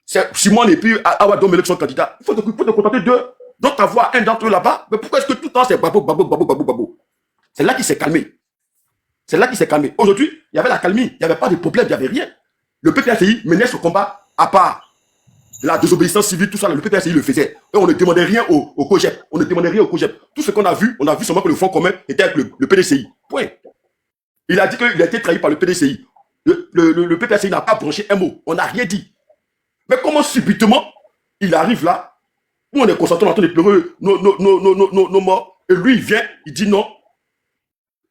C'est Simone et puis Awa Domele qui sont candidats. Il faut te contenter d'eux. Donc, avoir un d'entre eux là-bas. Mais pourquoi est-ce que tout le temps c'est Gbagbo? C'est là qu'il s'est calmé. Aujourd'hui, il y avait la calmie. Il n'y avait pas de problème, il n'y avait rien. Le PPACI menait ce combat à part. La désobéissance civile, tout ça, le PPACI le faisait. Et on ne demandait rien au COGEP. Tout ce qu'on a vu seulement que le Front commun était avec le PDCI. Point. Il a dit qu'il a été trahi par le PDCI. Le PPACI n'a pas branché un mot. On n'a rien dit. Mais comment subitement, il arrive là, où on est concentré en train de pleurer nos morts, et lui, il vient, il dit non.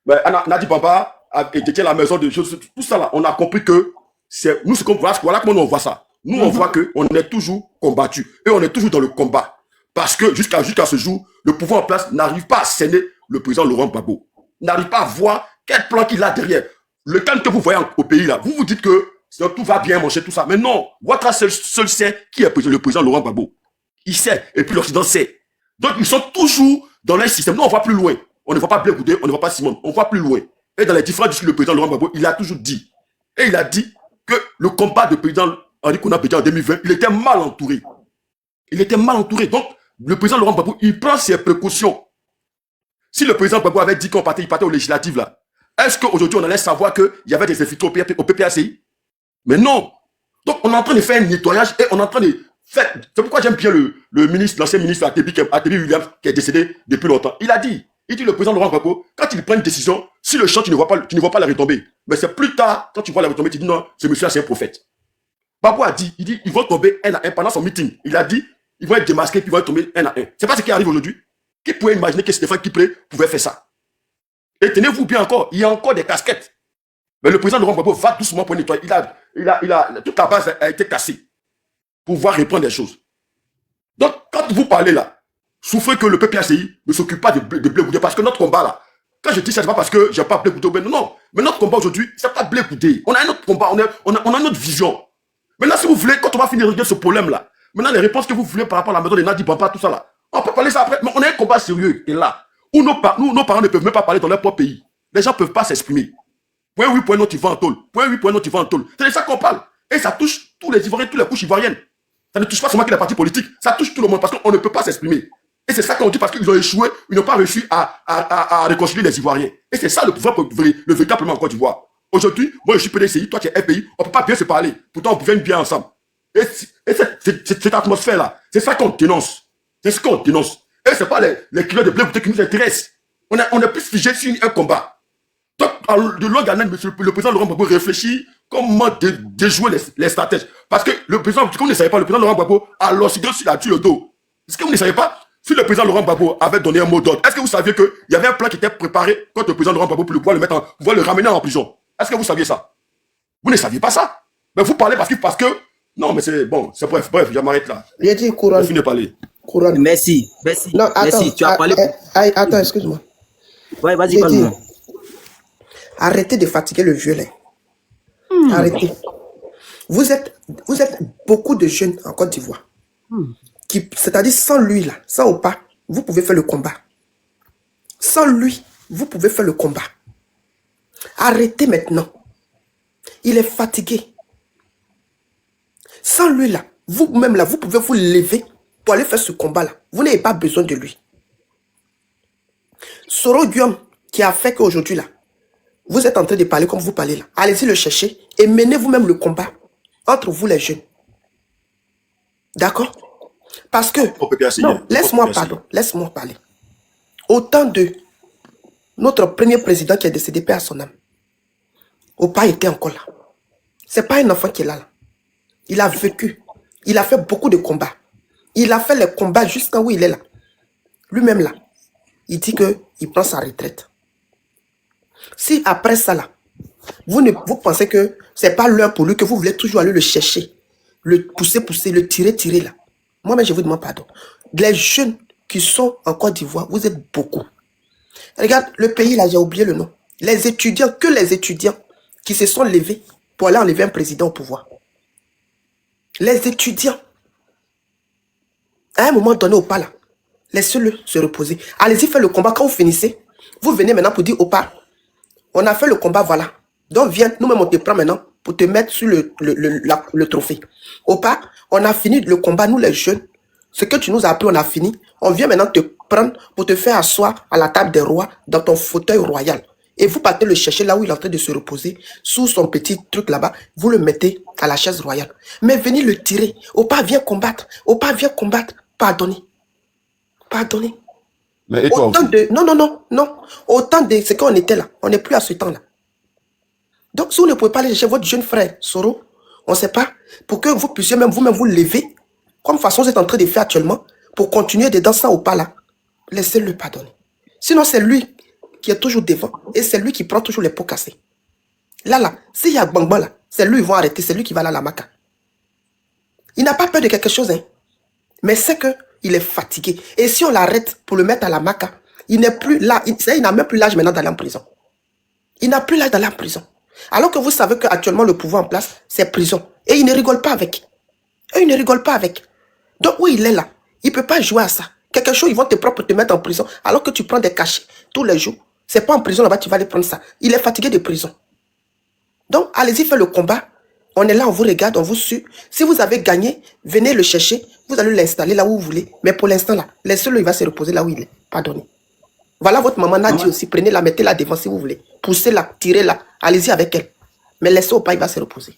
Ben, Nadi Bamba, et détient la maison de choses, tout ça là, on a compris que c'est nous, voilà comment on voit ça. Nous, on voit qu'on est toujours combattu et on est toujours dans le combat. Parce que jusqu'à ce jour, le pouvoir en place n'arrive pas à cerner le président Laurent Gbagbo. N'arrive pas à voir quel plan qu'il a derrière. Le calme que vous voyez au pays là, vous vous dites que tout va bien manger, tout ça. Mais non, Ouattara seul sait qui est le président Laurent Gbagbo. Il sait, et puis l'Occident sait. Donc ils sont toujours dans leur système. Nous, on voit plus loin. On ne voit pas Blé Goudé, on ne voit pas Simone. On voit plus loin. Et dans les différents discours, le président Laurent Gbagbo, il a toujours dit. Et il a dit que le combat du président Henri Konan Bédié en 2020, il était mal entouré. Il était mal entouré. Donc, le président Laurent Gbagbo, il prend ses précautions. Si le président Gbagbo avait dit qu'il partait aux législatives, là, est-ce qu'aujourd'hui, on allait savoir qu'il y avait des infiltrés au PPACI? Mais non. Donc, on est en train de faire un nettoyage et on est en train de faire... C'est pourquoi j'aime bien le ministre, l'ancien ministre Atebi Williams, qui est décédé depuis longtemps. Il dit, le président Laurent Gbagbo, quand il prend une décision, si le champ, tu ne vois pas la retomber. Mais c'est plus tard, quand tu vois la retomber, tu dis non, ce monsieur-là, c'est un prophète. Gbagbo a dit, ils vont tomber un à un pendant son meeting. Il a dit, ils vont être démasqués, puis ils vont tomber un à un. C'est pas ce qui arrive aujourd'hui. Qui pouvait imaginer que Stéphane Kipré pouvait faire ça? Et tenez-vous bien encore, il y a encore des casquettes. Mais le président Laurent Gbagbo va doucement pour nettoyer. Toute la base a été cassée pour pouvoir reprendre les choses. Donc, quand vous parlez là, souffrez que le PPACI ne s'occupe pas de Blé Goudé, parce que notre combat là, quand je dis ça, c'est pas parce que j'ai pas Blé Goudé, non. Mais notre combat aujourd'hui, c'est pas Blé Goudé. On a un autre combat, on a une autre vision. Maintenant, si vous voulez, quand on va finir de régler ce problème là, maintenant les réponses que vous voulez par rapport à la maison de Nadi Bamba, tout ça là, on peut parler ça après. Mais on a un combat sérieux qui est là, où nos parents ne peuvent même pas parler dans leur propre pays. Les gens ne peuvent pas s'exprimer. Point oui, point non, tu vas en tôle. Point oui, point non, tu vas en tôle. C'est de ça qu'on parle. Et ça touche tous les Ivoiriens, toutes les couches ivoiriennes. Ça ne touche pas seulement que les partis politiques, ça touche tout le monde parce qu'on ne peut pas s'exprimer. Et c'est ça qu'on dit parce qu'ils ont échoué, ils n'ont pas réussi à réconcilier les Ivoiriens. Et c'est ça le pouvoir, le véritable en Côte d'Ivoire. Aujourd'hui, moi je suis PDCI, toi tu es FPI, on ne peut pas bien se parler. Pourtant on pouvait bien ensemble. Et cette atmosphère-là, c'est ça qu'on dénonce. C'est ce qu'on dénonce. Et ce n'est pas les kilos de blé qui nous intéressent. On est plus figé sur un combat. Donc, de longue haleine, le président Laurent Gbagbo réfléchit comment déjouer les stratèges. Parce que le président, comme vous ne savez pas, le président Laurent Gbagbo a l'Occident sur la tuile le dos. Est-ce que vous ne savez pas? Si le président Laurent Gbagbo avait donné un mot d'ordre, est-ce que vous saviez qu'il y avait un plan qui était préparé contre le président Laurent Gbagbo pour pouvoir le ramener en prison? Est-ce que vous saviez ça? Vous ne saviez pas ça? Mais vous parlez parce que... Non, mais c'est bon, c'est bref, je m'arrête là. J'ai dit Couronne. Je finis de parler. Couronne. Merci. Non, attends, merci, tu as parlé. Attends, excuse-moi. Ouais, vas-y, parle-moi. Arrêtez de fatiguer le vieux là. Arrêtez. Vous êtes beaucoup de jeunes en Côte d'Ivoire. C'est-à-dire sans lui là, sans Opa, vous pouvez faire le combat. Sans lui, vous pouvez faire le combat. Arrêtez maintenant. Il est fatigué. Sans lui là, vous-même là, vous pouvez vous lever pour aller faire ce combat là. Vous n'avez pas besoin de lui. Soro Guillaume qui a fait qu'aujourd'hui là, vous êtes en train de parler comme vous parlez là. Allez-y le chercher et menez vous-même le combat entre vous les jeunes. D'accord? Parce que, non, laisse-moi parler. Au temps de notre premier président qui est décédé, paix à son âme, Opa était encore là. C'est pas un enfant qui est là. Il a vécu. Il a fait beaucoup de combats. Il a fait les combats jusqu'à où il est là. Lui-même là, il dit qu'il prend sa retraite. Si après ça là, vous pensez que c'est pas l'heure pour lui, que vous voulez toujours aller le chercher, le pousser, le tirer là. Moi-même, je vous demande pardon. Les jeunes qui sont en Côte d'Ivoire, vous êtes beaucoup. Regarde, le pays là, j'ai oublié le nom. Les étudiants qui se sont levés pour aller enlever un président au pouvoir. Les étudiants, à un moment donné, Opa là, laissez-le se reposer. Allez-y faire le combat. Quand vous finissez, vous venez maintenant pour dire Opa, on a fait le combat, voilà. Donc viens, nous-mêmes on te prend maintenant pour te mettre sur le trophée. Opa, on a fini le combat, nous les jeunes. Ce que tu nous as appris, on a fini. On vient maintenant te prendre pour te faire asseoir à la table des rois dans ton fauteuil royal. Et vous partez le chercher là où il est en train de se reposer, sous son petit truc là-bas, vous le mettez à la chaise royale. Mais venez le tirer. Opa, viens combattre. Opa, viens combattre. Pardonnez. Pardonnez. Mais et toi autant de... Non. Autant de ce qu'on était là. On n'est plus à ce temps-là. Donc, si vous ne pouvez pas aller chercher votre jeune frère, Soro, on ne sait pas, pour que vous puissiez même vous-même vous lever, comme façon vous êtes en train de faire actuellement, pour continuer de danser au pas là, laissez-le pardonner. Sinon, c'est lui qui est toujours devant et c'est lui qui prend toujours les pots cassés. Là, s'il y a Gbangba là, c'est lui, ils vont arrêter, c'est lui qui va là à la Maka. Il n'a pas peur de quelque chose, hein. Mais c'est qu'il est fatigué. Et si on l'arrête pour le mettre à la Maka, il n'est plus là, il n'a même plus l'âge maintenant d'aller en prison. Il n'a plus l'âge d'aller en prison. Alors que vous savez qu'actuellement le pouvoir en place, c'est prison. Et il ne rigole pas avec. Et il ne rigole pas avec. Donc oui, il est là. Il ne peut pas jouer à ça. Quelque chose, ils vont te mettre en prison. Alors que tu prends des cachets tous les jours. C'est pas en prison là-bas, tu vas aller prendre ça. Il est fatigué de prison. Donc, allez-y faire le combat. On est là, on vous regarde, on vous suit. Si vous avez gagné, venez le chercher. Vous allez l'installer là où vous voulez. Mais pour l'instant là, laissez-le, il va se reposer là où il est. Pardonnez. Voilà votre maman Nadia aussi. Prenez-la, mettez-la devant si vous voulez. Poussez-la, tirez-la. Allez-y avec elle. Mais laissez au pas, il va se reposer.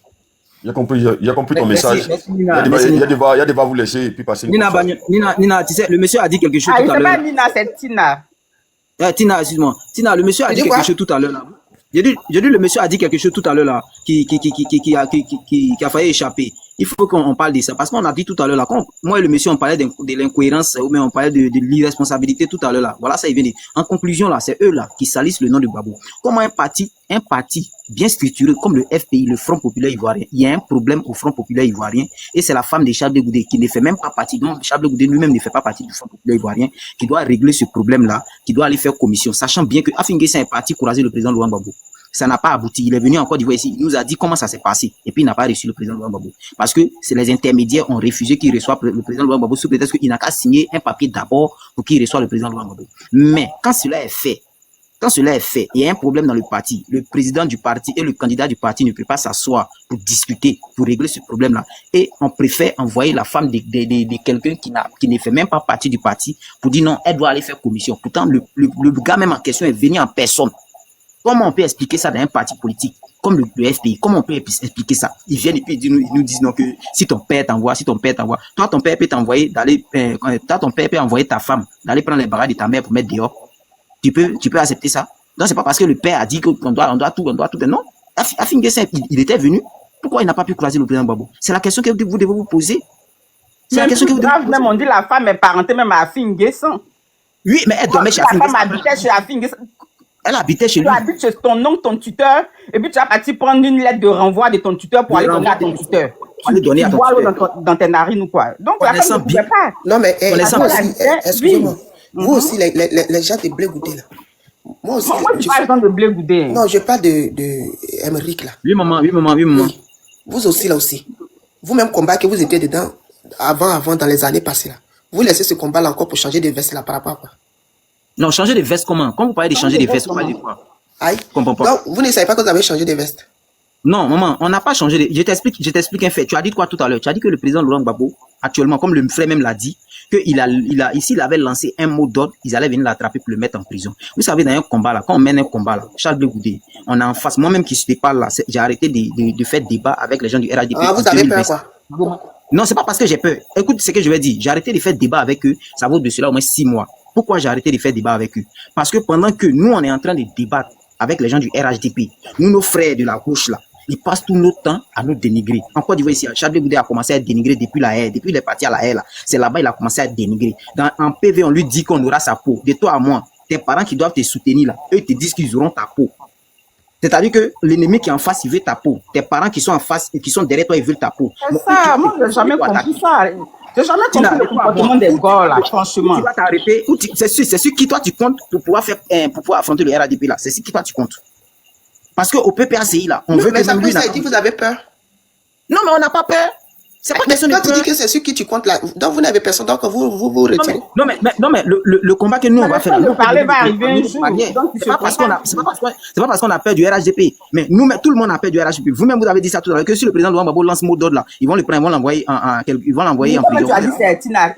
Il a compris ton message. Il y a des va vous laisser et puis passer. Nina, tu sais, le monsieur a dit quelque chose tout à l'heure. C'est pas Nina, c'est Tina. Tina, excuse-moi. Tina, le monsieur a dit quelque chose tout à l'heure là. J'ai dit, le monsieur a dit quelque chose tout à l'heure là, qui a failli échapper. Il faut qu'on parle de ça. Parce qu'on a dit tout à l'heure là, quand moi et le monsieur on parlait de l'incohérence, ou même on parlait de l'irresponsabilité tout à l'heure là. Voilà, ça il vient de. En conclusion là, c'est eux là qui salissent le nom de Gbagbo. Comment un parti bien structuré comme le FPI, le Front Populaire Ivoirien, il y a un problème au Front Populaire Ivoirien et c'est la femme de Charles Blé Goudé qui ne fait même pas partie, donc Charles Blé Goudé lui-même ne fait pas partie du Front Populaire Ivoirien, qui doit régler ce problème-là, qui doit aller faire commission, sachant bien que Afin Guessin est parti courager le président Laurent Gbagbo. Ça n'a pas abouti. Il est venu en Côte d'Ivoire ici, il nous a dit comment ça s'est passé et puis il n'a pas reçu le président Laurent Gbagbo. Parce que c'est les intermédiaires ont refusé qu'il reçoive le président Laurent Gbagbo sous prétexte qu'il n'a qu'à signer un papier d'abord pour qu'il reçoive le président Laurent Gbagbo. Mais quand cela est fait, il y a un problème dans le parti. Le président du parti et le candidat du parti ne peuvent pas s'asseoir pour discuter, pour régler ce problème-là. Et on préfère envoyer la femme de quelqu'un qui ne fait même pas partie du parti pour dire non, elle doit aller faire commission. Pourtant, le gars même en question est venu en personne. Comment on peut expliquer ça dans un parti politique comme le FPI? Comment on peut expliquer ça? Ils viennent et puis ils nous disent non que si ton père t'envoie, toi ton père peut t'envoyer ton père peut envoyer ta femme d'aller prendre les bagages de ta mère pour mettre dehors. Tu peux accepter ça? Donc c'est pas parce que le père a dit qu'on doit tout. Non. Afin Guessin, il était venu. Pourquoi il n'a pas pu croiser le président Gbagbo? C'est la question que vous devez vous poser. C'est la question que vous devez vous poser. Même on dit la femme est parentée même à Afin Guessin. Oui, mais elle dormait chez Afin Guessin. La femme habitait chez Afin Guessin. Elle habitait chez lui. Tu habites chez ton oncle, ton tuteur, et puis tu vas partir prendre une lettre de renvoi de ton tuteur pour aller donner à ton tuteur. Aller donner à ton tuteur. Dans tes narines ou quoi. Donc la femme ne pouvait pas. Non mais, excusez-moi. Vous aussi, les gens de Blé Goudé là. Moi aussi. Moi, je parle de Blé Goudé. Non, je parle de Émeric là. Oui, maman. Vous aussi là aussi. Vous-même combat que vous étiez dedans avant dans les années passées là. Vous laissez ce combat là encore pour changer de veste là par rapport à quoi? Non, changer de veste comment? Quand vous parlez de changer de veste, vous parlez de quoi? Aïe. Donc, vous ne savez pas que vous avez changé de veste? Non, maman, on n'a pas changé de... Je t'explique un fait. Tu as dit quoi tout à l'heure? Tu as dit que le président Laurent Gbagbo, actuellement, comme le frère même l'a dit, qu'il avait lancé un mot d'ordre, ils allaient venir l'attraper pour le mettre en prison. Vous savez, dans un combat là, quand on mène un combat là, Charles Blé Goudé, on est en face. Moi-même qui te parle là, j'ai arrêté de faire débat avec les gens du RHDP. Ah, vous avez peur quoi? Non, c'est pas parce que j'ai peur. Écoute ce que je vais dire. J'ai arrêté de faire débat avec eux. Ça vaut de cela au moins 6 mois. Pourquoi j'ai arrêté de faire débat avec eux? Parce que pendant que nous, on est en train de débattre avec les gens du RHDP, nous, nos frères de la gauche là, ils passent tout notre temps à nous dénigrer. En Côte d'Ivoire ici, Charles Blé Goudé a commencé à être dénigré depuis la haie, depuis les partis à la haie là. C'est là-bas il a commencé à être dénigré. En PV, on lui dit qu'on aura sa peau. De toi à moi, tes parents qui doivent te soutenir là, eux ils te disent qu'ils auront ta peau. C'est-à-dire que l'ennemi qui est en face, il veut ta peau. Tes parents qui sont en face et qui sont derrière toi, ils veulent ta peau. C'est ça, moi, je n'ai jamais compris ça. J'ai jamais compris le comportement des gars, là, franchement. Tu vas t'arrêter. C'est sûr qui toi tu comptes pour pouvoir affronter le RHDP, là. C'est sûr qui toi tu comptes. Parce qu'au PPACI, là, on veut que... Mais ça a dit, vous avez peur. Non, mais on n'a pas peur. C'est pas question de peur. Quand tu dis que c'est sûr qui tu comptes, là, donc vous n'avez personne, donc vous retirez. Non, mais le combat que nous, on va faire... Le parler va arriver un jour. C'est pas parce qu'on a peur du RHDP. Mais nous, tout le monde a peur du RHDP. Vous-même, vous avez dit ça tout à l'heure, que si le président Laurent Gbagbo lance mot d'ordre, là, ils vont le prendre, ils vont l'envoyer en prison. Tu as dit c'est Tina.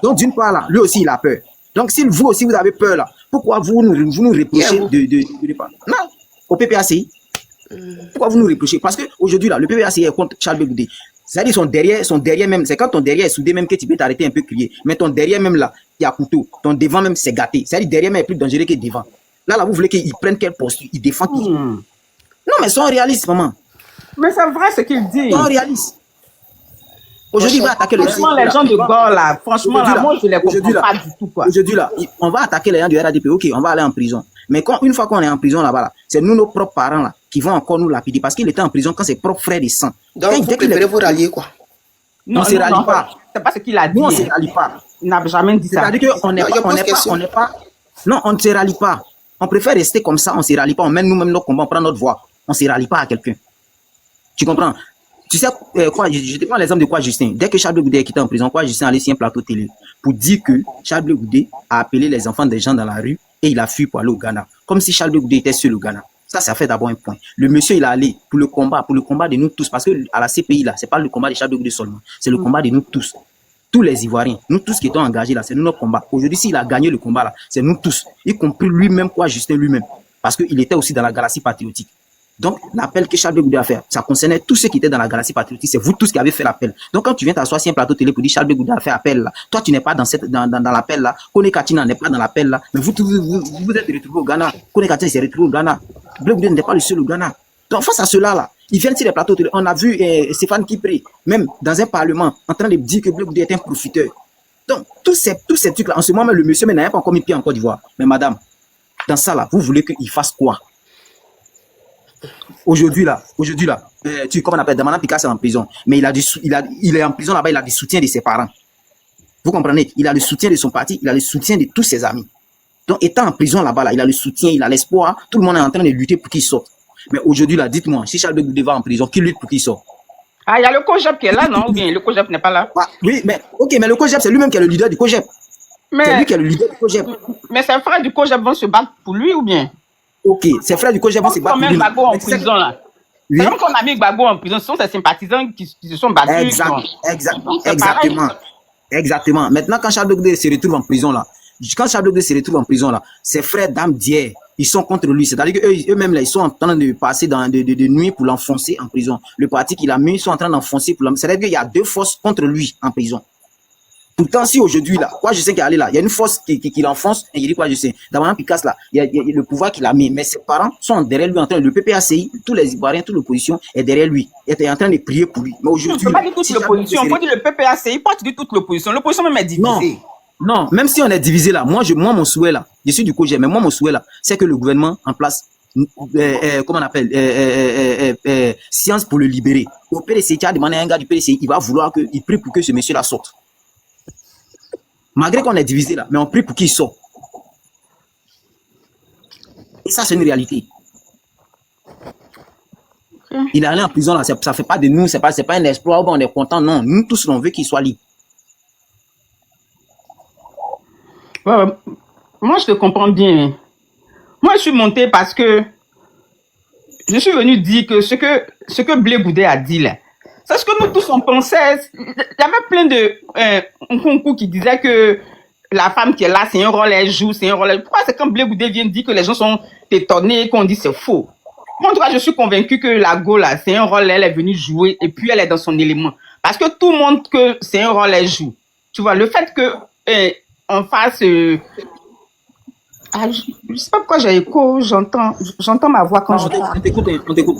Donc, d'une part, là, lui aussi, il a peur. Donc, si vous aussi, vous avez peur, là, pourquoi vous nous reprochez de départ? Non, au PPACI. Pourquoi vous nous reprochez? Parce qu'aujourd'hui, là, le PPACI est contre Charles Blé Goudé. C'est-à-dire son derrière même, c'est quand ton derrière est soudé même que tu peux t'arrêter un peu crier. Mais ton derrière même là, il y a couteau. Ton devant même c'est gâté. C'est-à-dire derrière même est plus dangereux que devant. Là, vous voulez qu'ils prennent quelle posture? Ils défendent qui? Non, mais ils sont réalistes, maman. Mais c'est vrai ce qu'il dit. Ils sont réalistes. Aujourd'hui, il va attaquer les gens de Gaulle là. Franchement, là, moi, je les comprends pas du tout, quoi. Aujourd'hui, là, on va attaquer les gens du RHDP. Ok, on va aller en prison. Mais une fois qu'on est en prison là-bas, là, c'est nous, nos propres parents là, qui vont encore nous lapider parce qu'il était en prison quand ses propres frères de sang. Donc, vous préférez vous rallier, quoi? Non, on ne se rallie pas. C'est pas ce qu'il a dit. Nous, on ne se rallie pas. Il n'a jamais dit ça. C'est-à-dire qu'on n'est pas. Non, on ne se rallie pas. On préfère rester comme ça, on ne se rallie pas. On mène nous-mêmes nos combats, on prend notre voix. On ne se rallie pas à quelqu'un. Tu comprends? Tu sais quoi, je te prends l'exemple de quoi Justin. Dès que Charles Blé Goudé est quitté en prison, quoi Justin allait sur un plateau télé pour dire que Charles Blé Goudé a appelé les enfants des gens dans la rue et il a fui pour aller au Ghana. Comme si Charles Blé Goudé était seul au Ghana. Ça fait d'abord un point. Le monsieur, il a allé pour le combat de nous tous. Parce que à la CPI, là, c'est pas le combat de Charles Blé Goudé seulement. C'est le combat de nous tous. Tous les Ivoiriens, nous tous qui étions engagés là, c'est notre combat. Aujourd'hui, s'il a gagné le combat là, c'est nous tous, y compris lui-même, quoi, Justin lui-même. Parce qu'il était aussi dans la galaxie patriotique. Donc, l'appel que Charles Blé Goudé a fait, ça concernait tous ceux qui étaient dans la galaxie patriotique. C'est vous tous qui avez fait l'appel. Donc, quand tu viens t'asseoir sur un plateau télé pour dire Charles Blé Goudé a fait appel là, toi, tu n'es pas dans l'appel là. Kone Katina n'est pas dans l'appel là. Mais vous êtes retrouvés au Ghana. Kone Katina s'est retrouvé au Ghana. Blé Goudé n'était pas le seul au Ghana. Donc, face à cela là, ils viennent sur les plateaux télé. On a vu Stéphane Kipré, même dans un parlement, en train de dire que Blé Goudé est un profiteur. Donc, tous ces trucs-là, en ce moment, le monsieur n'a pas encore mis pied en Côte d'Ivoire. Mais madame, dans ça, là, vous voulez qu'il fasse quoi? Aujourd'hui, là, comment on appelle, Damana Picasso est en prison. Mais il est en prison là-bas, il a du soutien de ses parents. Vous comprenez? Il a le soutien de son parti, il a le soutien de tous ses amis. Donc, étant en prison là-bas, là, il a le soutien, il a l'espoir. Tout le monde est en train de lutter pour qu'il sorte. Mais aujourd'hui, là, dites-moi, si Charles Blé Goudé va en prison, qui lutte pour qu'il sorte? Ah, il y a le COJEP qui est là, non? Ou bien le COJEP n'est pas là? Ah, oui, mais le COJEP, c'est lui-même qui est le leader du COJEP. C'est lui qui est le leader du COJEP. Mais ses frères du COJEP vont se battre pour lui ou bien? Ok, ses frères du COJEP vont se battre pour lui. Gbagbo en prison, là. Oui. C'est comme qu'on a mis Gbagbo en prison, ce sont ses sympathisants qui se sont battus. Exactement. Maintenant, quand Charles Blé Goudé se retrouve en prison, là, ses frères d'âme d'hier, ils sont contre lui. C'est-à-dire qu'eux-mêmes, là, ils sont en train de passer de nuit pour l'enfoncer en prison. Le parti qu'il a mis, ils sont en train d'enfoncer pour l'enfoncer. C'est-à-dire qu'il y a deux forces contre lui en prison. Pourtant, si aujourd'hui, là, quoi, je sais qu'il est allé là, il y a une force qui l'enfonce, et il dit quoi, je sais. D'abord, Picasso, là, il y a le pouvoir qu'il a mis, mais ses parents sont derrière lui en train de, le PPACI, tous les Ivoiriens, toute l'opposition est derrière lui, est en train de prier pour lui. Mais aujourd'hui, on ne peut pas dire toute l'opposition, on peut dire le PPACI, pas dire toute l'opposition. L'opposition même est divisée. Non, même si on est divisé là, moi, mon souhait là, je suis du COJEP, mais moi, mon souhait là, c'est que le gouvernement en place, comment on appelle, science pour le libérer. Au PDC, tu as demandé à un gars du PDC, il va vouloir qu'il prie pour que ce monsieur là sorte. Malgré qu'on est divisé là, mais on prie pour qu'il sorte. Et ça, c'est une réalité. Il est allé en prison là, ça ne fait pas de nous, c'est pas un exploit, on est content, non. Nous tous, on veut qu'il soit libre. Ouais, moi, je te comprends bien. Moi, je suis monté parce que je suis venu dire que ce que Blé Goudé a dit là, c'est ce que nous tous on pensait. Il y avait plein de concours qui disaient que la femme qui est là, c'est un rôle elle joue, c'est un rôle. Pourquoi c'est quand Blé Goudé vient dire que les gens sont étonnés, qu'on dit c'est faux? Moi, en tout cas, je suis convaincu que la go là, c'est un rôle elle est venue jouer et puis elle est dans son élément. Parce que tout le monde que c'est un rôle elle joue. Tu vois, le fait que on fasse je sais pas pourquoi j'ai écho, j'entends ma voix quand je parle. On t'écoute.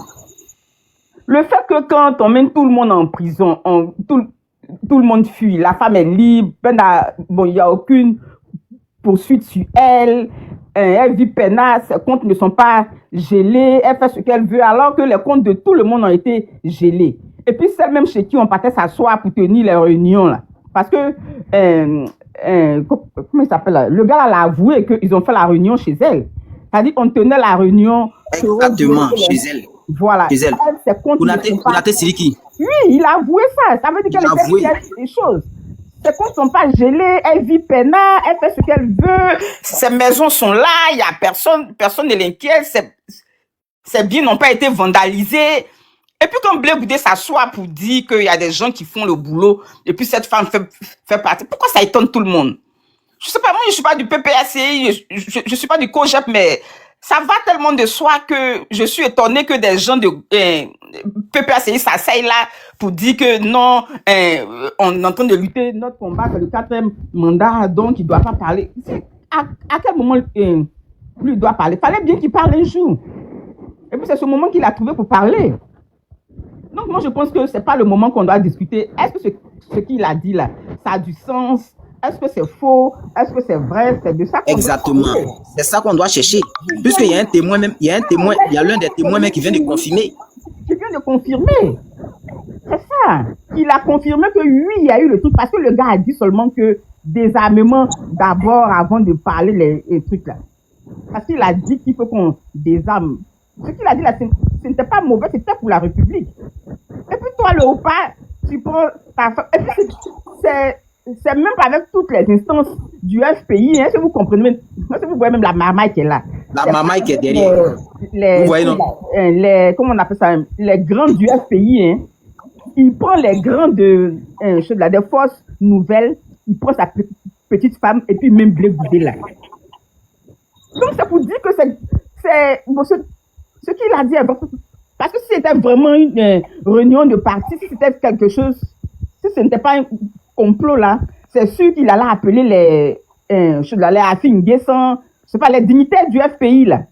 Le fait que quand on mène tout le monde en prison, tout le monde fuit, la femme est libre, il n'y a aucune poursuite sur elle, elle vit peinard, ses comptes ne sont pas gelés, elle fait ce qu'elle veut, alors que les comptes de tout le monde ont été gelés. Et puis celle même chez qui on partait s'asseoir pour tenir les réunions, là. Parce que, comment il s'appelle là? Le gars là, l'a avoué qu'ils ont fait la réunion chez elle. C'est-à-dire qu'on tenait la réunion. Exactement, chez elle. Voilà. Chez elle. Konaté Siriki. Oui, il a avoué ça. Ça veut dire qu'elle était fière des choses. Ses comptes ne sont pas gelés, elle vit peinard, elle fait ce qu'elle veut. Ses maisons sont là, il n'y a personne ne l'inquiète. Ses biens n'ont pas été vandalisés. Et puis quand Blé Goudé s'assoit pour dire qu'il y a des gens qui font le boulot, et puis cette femme fait partie, pourquoi ça étonne tout le monde? Je sais pas, moi je suis pas du PPACI, je suis pas du COJEP, mais ça va tellement de soi que je suis étonné que des gens de PPACI s'asseyent là pour dire que non, on est en train de lutter notre combat, c'est le 4e mandat, donc il doit pas parler. À quel moment lui il doit parler? Fallait bien qu'il parle un jour. Et puis c'est ce moment qu'il a trouvé pour parler. Donc moi je pense que c'est pas le moment qu'on doit discuter. Est-ce que ce qu'il a dit là, ça a du sens? Est-ce que c'est faux? Est-ce que c'est vrai? C'est de ça qu'on Exactement. C'est ça qu'on doit chercher. Puisqu'il y a un témoin même, il y a l'un des témoins même qui vient de confirmer. Qui vient de confirmer. C'est ça. Il a confirmé que oui, il y a eu le truc. Parce que le gars a dit seulement que désarmement d'abord avant de parler les trucs là. Parce qu'il a dit qu'il faut qu'on désarme. Ce qu'il a dit là, ce n'était pas mauvais, c'était pour la République. Et puis toi, le Opa, tu prends ta femme. Et puis c'est même pas avec toutes les instances du FPI, hein, si vous comprenez. Moi, si vous voyez même la marmaille qui est là. La marmaille qui est derrière. Vous voyez, non? Comment on appelle ça? Les grands du FPI, hein. Il prend les grands de des forces nouvelles, il prend sa petite femme et puis même Blé Goudé là. Donc c'est pour dire que c'est ce qu'il a dit. Parce que si c'était vraiment une réunion de parti, si c'était quelque chose, si ce n'était pas un complot là, c'est sûr qu'il allait appeler les Afin-Guessan, je sais pas, les dignitaires du FPI là.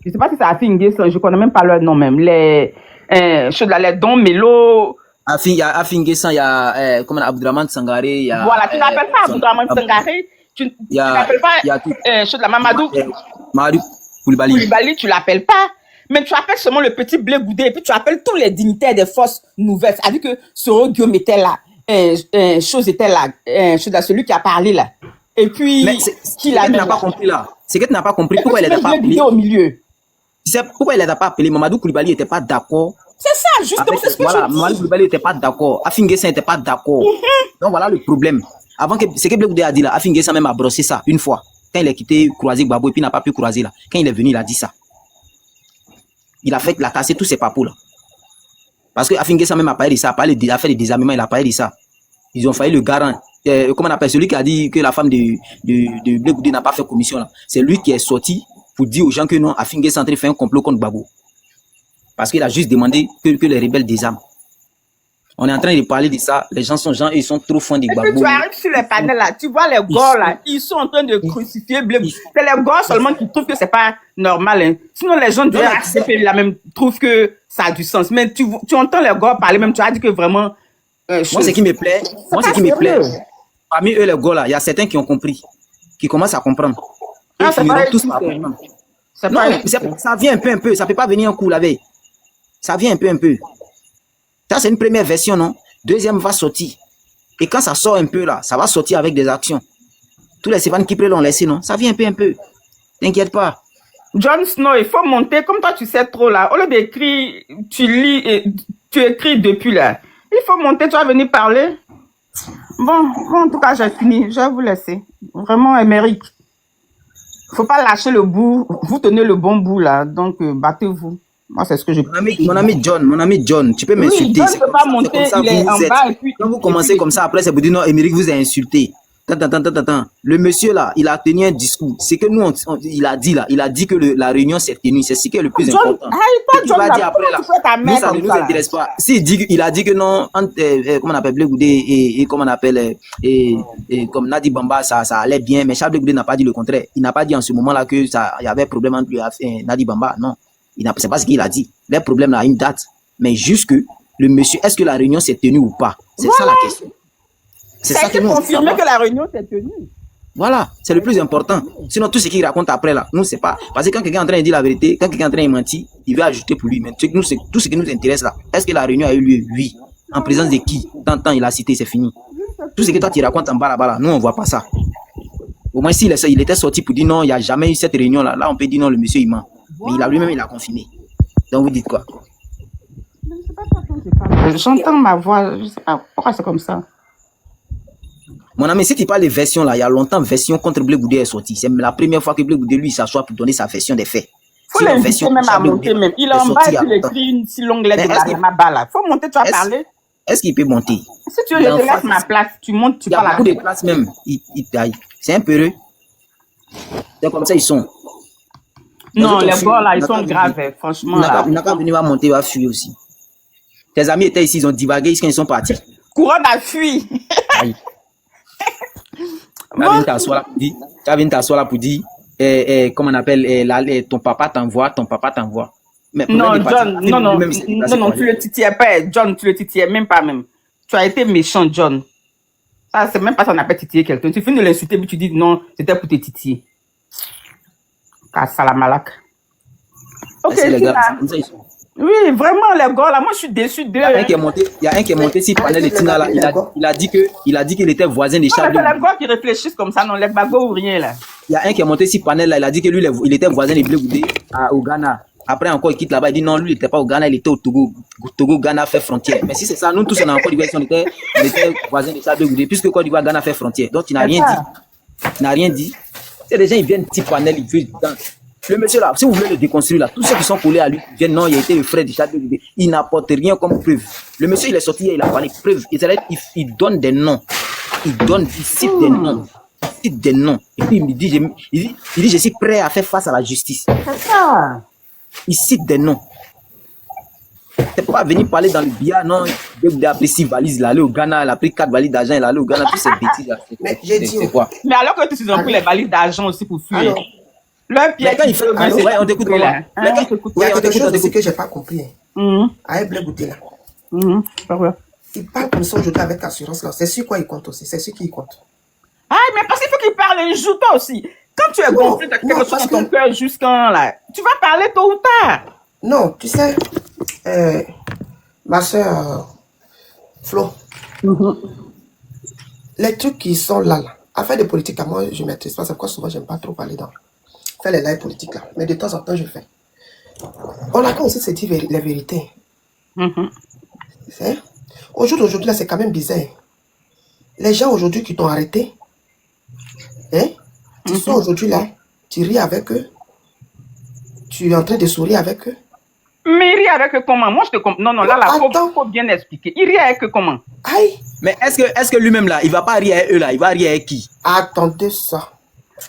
Je sais pas si c'est Afin-Guessan, je connais même pas leur nom même. Les Don Melo. Il y a Afin-Guessan, il y a Abdourahmane Sangaré, il y a. Voilà, tu n'appelles pas Abdourahmane Sangaré, tu n'appelles pas Mamadou Koulibaly. Koulibaly, tu l'appelles pas. Mais tu appelles seulement le petit Blé Goudé et puis tu appelles tous les dignitaires des forces nouvelles. C'est-à-dire que Soro Guillaume était là, chose était là, celui qui a parlé là. Et puis, qui l'a n'a pas compris là. C'est que tu n'as pas compris pourquoi il n'était pas appelé. Au milieu. Tu sais pourquoi il n'était pas appelé. Mamadou Koulibaly n'était pas d'accord. C'est ça, justement, c'est ce que voilà, tu dis. Mamadou Koulibaly n'était pas d'accord. Afin-Guessan n'était pas d'accord. Donc voilà le problème. Avant que, ce que Blé Goudé a dit là, Afin-Guessan même a brossé ça une fois. Quand il a quitté croiser Gbagbo et puis il n'a pas pu croiser là. Quand il est venu, il a dit ça. Il a cassé tous ses papous là. Parce que Afin-Guessan même a parlé de ça, a fait des désarmements, il a parlé de ça. Ils ont failli le garant. Comment on appelle celui qui a dit que la femme de Blé Goudé n'a pas fait commission là. C'est lui qui est sorti pour dire aux gens que non, Afin-Guessan fait un complot contre Gbagbo. Parce qu'il a juste demandé que les rebelles désarment. On est en train de parler de ça. Les gens ils sont trop fins de Gbagbo. Et puis tu arrives sur les panels là, tu vois les gars là, ils sont en train de crucifier Blé Goudé. C'est les gars seulement qui trouvent que c'est pas normal. Hein. Sinon les gens du RCP là même trouvent que ça a du sens. Mais tu entends les gars parler même, tu as dit que vraiment. Moi ce qui me plaît, parmi eux les gars là, il y a certains qui ont compris, qui commencent à comprendre. Ils finiront tous par comprendre. Non, ça vient un peu, ça peut pas venir un coup la veille. Ça vient un peu. Ça, c'est une première version, non? Deuxième va sortir. Et quand ça sort un peu, là, ça va sortir avec des actions. Tous les Stéphane qui l'ont laissé, non? Ça vient un peu. T'inquiète pas. Jon Snow, il faut monter. Comme toi, tu sais trop, là. Au lieu d'écrire, tu lis et tu écris depuis, là. Il faut monter, tu vas venir parler. Bon, en tout cas, j'ai fini. Je vais vous laisser. Vraiment, Émeric. Faut pas lâcher le bout. Vous tenez le bon bout, là. Donc, battez-vous. Moi, c'est ce que je... Mon ami John, tu peux m'insulter. John ne peut pas monter, il est en bas et puis... Quand vous commencez comme ça, après, c'est pour dire non, Émeric vous a insulté. Attends. Le monsieur là, il a tenu un discours. C'est que nous, il a dit là, il a dit que la réunion s'est tenue. C'est ce qui est le plus important. Tu vas dire après là, nous, ça ne nous intéresse pas. Il a dit que non, comment on appelle Blé Goudé et comment on appelle, comme Nadi Bamba, ça allait bien. Mais Charles Blé Goudé n'a pas dit le contraire. Il n'a pas dit en ce moment là que il y avait problème entre Nadi Bamba. Non. C'est pas ce qu'il a dit. Les problèmes là a une date. Mais juste que le monsieur, est-ce que la réunion s'est tenue ou pas? C'est ça la question. C'est ça que nous confirmer que la réunion s'est tenue. Voilà, c'est le plus important. Sinon, tout ce qu'il raconte après là, nous, c'est pas. Parce que quand quelqu'un est en train de dire la vérité, quand quelqu'un est en train de mentir, il va ajouter pour lui. Mais nous, c'est tout ce qui nous intéresse là. Est-ce que la réunion a eu lieu? Oui. En présence de qui? Tant il a cité, c'est fini. Tout ce que toi tu racontes en bas là, nous, on voit pas ça. Au moins, s'il était sorti pour dire non, il n'y a jamais eu cette réunion là, on peut dire non, le monsieur il ment. Mais il a lui-même, il a confirmé. Donc, vous dites quoi? J'entends ma voix, je sais pas pourquoi c'est comme ça. Mon ami, si tu parles de version là, il y a longtemps, version contre Blé Goudé est sortie. C'est la première fois que Blé Goudé, lui, s'assoit pour donner sa version des faits. Faut l'inviter même à monter même. Il est en bas et il écrit une si longue lettre de ma balle là. Faut monter, tu vas parler. Est-ce qu'il peut monter? Si tu veux, je te laisse ma place. Tu montes, tu parles. Il y a beaucoup de place même. Il taille. C'est un peu heureux. C'est comme ça, ils sont. Non, les gars là, ils sont graves, franchement. Il n'a pas venu à monter, il va fuir aussi. Tes amis étaient ici, ils ont divagué, ils sont partis. Couronne a fui. Tu as venu t'asseoir là pour dire, comment on appelle, ton papa t'envoie. Mais non, John, non, tu le titillais pas, John, tu le titillais même pas même. Tu as été méchant, John. Ça, c'est même pas ça, on appelle titiller quelqu'un. Tu finis de l'insulter, puis tu dis non, c'était pour te titiller. Kasalamalak. Ok, les gars, oui, vraiment, les gars, là, moi, je suis déçu d'eux. Il y a un qui est monté sur Panel et Tina, là. Il a dit qu'il était voisin des Charles. C'est les gars qui réfléchissent comme ça, non, les bagos ou rien, là. Il y a un qui est monté sur Panel, là. Il a dit que lui, il était voisin des Blé Goudé au Ghana. Après, encore, il quitte là-bas. Il dit non, lui, il n'était pas au Ghana, il était au Togo. Togo, Ghana fait frontière. Mais si c'est ça, nous tous, on est en Côte d'Ivoire, on était voisins des Charles de Goudé, puisque Côte d'Ivoire, Ghana fait frontière. Donc, il n'a rien dit. Il n'a rien dit. C'est les gens, ils viennent type Panel, ils veulent dans. Le monsieur là, si vous voulez le déconstruire là, tous ceux qui sont collés à lui viennent, non, il a été le frère du Charles de Goudé. Il n'apporte rien comme preuve. Le monsieur, il est sorti hier, il a parlé preuve. Il donne des noms. Il cite des noms. Il cite des noms. Et puis il me dit, je suis prêt à faire face à la justice. C'est ça. Il cite des noms. C'est pas venir parler dans le billard, non. Il a pris 6 valises, il est allé au Ghana, il a pris 4 valises d'argent, il est allé au Ghana, toutes ces bêtises là. Mais j'ai dit. C'est quoi? Mais alors que tu ont pris les valises d'argent aussi pour fuir. Leur pièce. Quand il fait. On t'écoute comment? Il y a quelque chose aussi que j'ai pas compris. Avec Blé Goudé là. Il parle comme ça aujourd'hui avec assurance là. C'est sur quoi il compte aussi? C'est sur qui il compte? Ah, mais parce qu'il faut qu'il parle, il joue toi aussi. Quand tu es gonflé, tu as quelque chose dans ton cœur jusqu'en là. Tu vas parler tôt ou tard. Non, tu sais, ma soeur Flo, les trucs qui sont là, affaire de politique, à moi, je maîtrise pas. C'est pourquoi souvent, j'aime pas trop parler dans faire les lives politiques là. Mais de temps en temps, je fais. On a quand aussi se dire les vérités. Aujourd'hui, là, c'est quand même bizarre. Les gens aujourd'hui qui t'ont arrêté, hein, tu sont aujourd'hui là, tu ris avec eux, tu es en train de sourire avec eux. Mais il rit avec eux comment? Moi, je te comprends. Non, là, faut bien expliquer. Il rit avec eux comment? Aïe! Mais est-ce que lui-même là, il va pas rire avec eux là, il va rire avec qui? Attendez ça.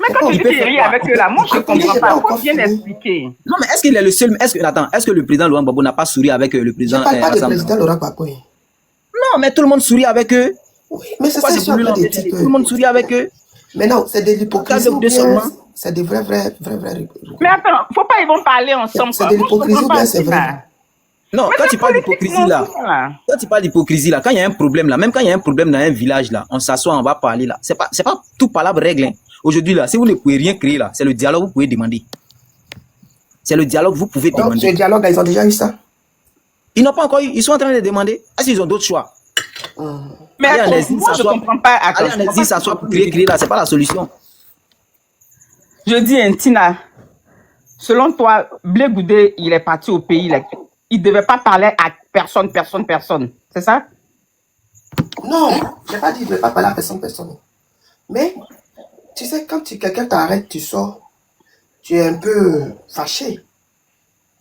Mais quand tu dis qu'il rit avec eux là, moi, je ne comprends pas. Faut bien expliquer. Non, mais est-ce qu'il est le seul? Est-ce que le président Laurent Gbagbo n'a pas souri avec le président? Je ne parle pas du président Laurent Gbagbo. Non, mais tout le monde sourit avec eux. Oui, mais c'est ça, tout le monde sourit avec eux. Mais non, c'est de l'hypocrisie. C'est des vrais. Mais attends, faut pas ils vont parler ensemble. C'est de l'hypocrisie, bien c'est vrai. Non, quand tu parles d'hypocrisie là, quand il y a un problème là, même quand il y a un problème dans un village là, on s'assoit, on va parler là. C'est pas tout palabre règle. Hein. Aujourd'hui là, si vous ne pouvez rien créer là, c'est le dialogue que vous pouvez demander. C'est le dialogue que vous pouvez demander. Donc, le dialogue, ils ont déjà eu ça? Ils n'ont pas encore eu, ils sont en train de demander. Est-ce qu'ils ont d'autres choix? Mais attends, moi je comprends pas. Aller en exil, s'asseoir pour créer là, c'est pas la solution. Je dis, Tina, selon toi, Blé Goudé, il est parti au pays là. Il ne devait pas parler à personne. C'est ça? Non, je n'ai pas dit qu'il ne devait pas parler à personne. Mais, tu sais, quand quelqu'un t'arrête, tu sors, tu es un peu fâché.